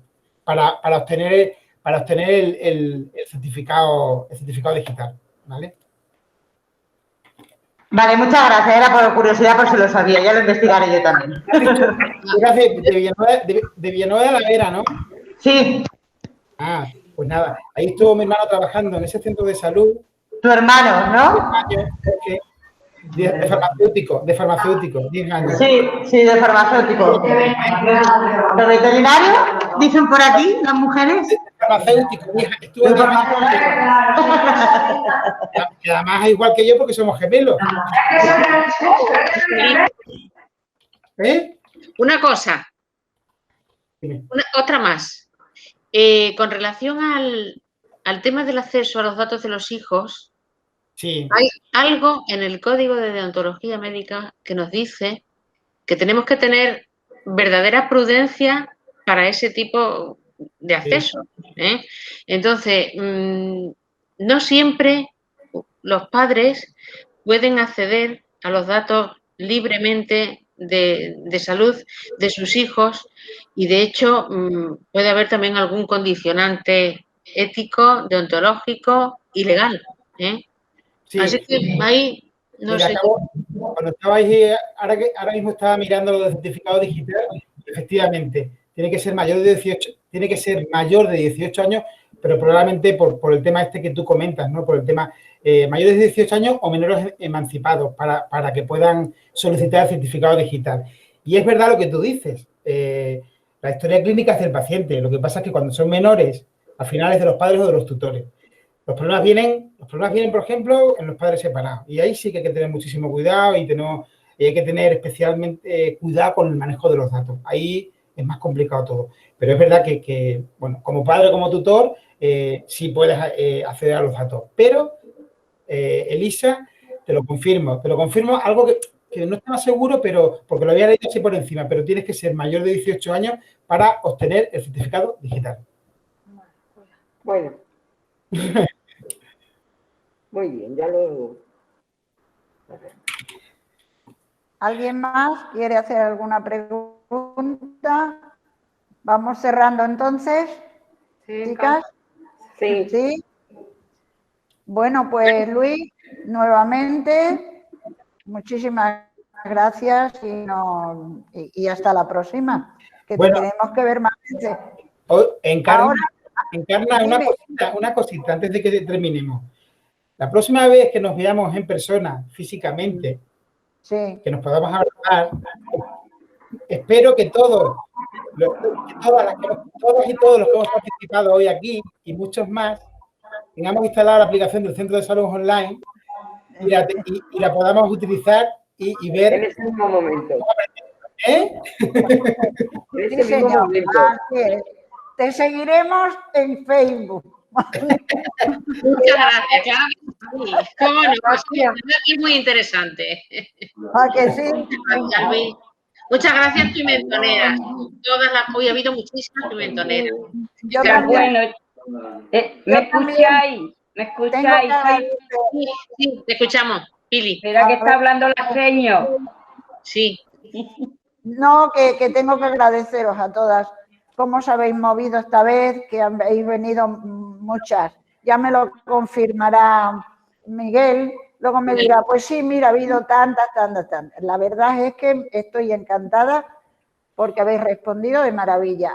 para obtener el certificado digital, ¿vale? Vale, muchas gracias. Era por curiosidad, por si lo sabía. Ya lo investigaré yo también. Gracias. De Villanueva de la Vera, ¿no? Sí. Ah, pues nada. Ahí estuvo mi hermano trabajando en ese centro de salud. Tu hermano, ¿no? De farmacéutico, 10 años. Sí, de farmacéutico. ¿Los veterinarios? Dicen por aquí las mujeres. Farmacéutico, estuve que además es igual que yo porque somos gemelos. Una cosa, otra más. Con relación al tema del acceso a los datos de los hijos, sí. Hay algo en el Código de Deontología Médica que nos dice que tenemos que tener verdadera prudencia para ese tipo de acceso, ¿eh? Entonces, no siempre los padres pueden acceder a los datos libremente de salud de sus hijos y, de hecho, puede haber también algún condicionante ético, deontológico y legal, ¿eh? Sí. Así que ahí no sé. Cuando estabais, ahora mismo estaba mirando lo del certificado digital, efectivamente, tiene que ser mayor de 18 años, pero probablemente por el tema este que tú comentas, ¿no? Por el tema mayores de 18 años o menores emancipados para que puedan solicitar el certificado digital. Y es verdad lo que tú dices, la historia clínica es del paciente, lo que pasa es que cuando son menores, al final es de los padres o de los tutores. Los problemas vienen, por ejemplo, en los padres separados. Y ahí sí que hay que tener muchísimo cuidado y hay que tener especialmente cuidado con el manejo de los datos. Ahí es más complicado todo. Pero es verdad que bueno, como padre o como tutor, sí puedes acceder a los datos. Pero, Elisa, te lo confirmo, algo que no estaba seguro, pero porque lo había leído así por encima, pero tienes que ser mayor de 18 años para obtener el certificado digital. Bueno. Muy bien, ya lo... ¿Alguien más quiere hacer alguna pregunta? Vamos cerrando entonces, chicas. Sí. ¿Sí? Bueno, pues Luis, nuevamente, muchísimas gracias y hasta la próxima, que tenemos que ver más veces. Encarna, una cosita antes de que terminemos. La próxima vez que nos veamos en persona, físicamente, que nos podamos abrazar, espero que todas y todos los que hemos participado hoy aquí y muchos más, tengamos instalada la aplicación del Centro de Salud Online y la podamos utilizar y ver. En ese mismo momento. En ese mismo momento. Te seguiremos en Facebook. Muchas gracias, claro que sí. ¿Cómo no? Es muy interesante. ¿A que sí? Gracias, Luis. Muchas gracias, pimentoneras. Hoy ha habido muchísimas pimentoneras. Bueno, ¿me escucháis? ¿Me escucháis? Sí, te escuchamos, Pili. Espera que está hablando la seño. Sí. No, que tengo que agradeceros a todas cómo os habéis movido esta vez, que habéis venido muchas. Ya me lo confirmará Miguel, luego me dirá, pues sí, mira, ha habido tantas. La verdad es que estoy encantada porque habéis respondido de maravilla.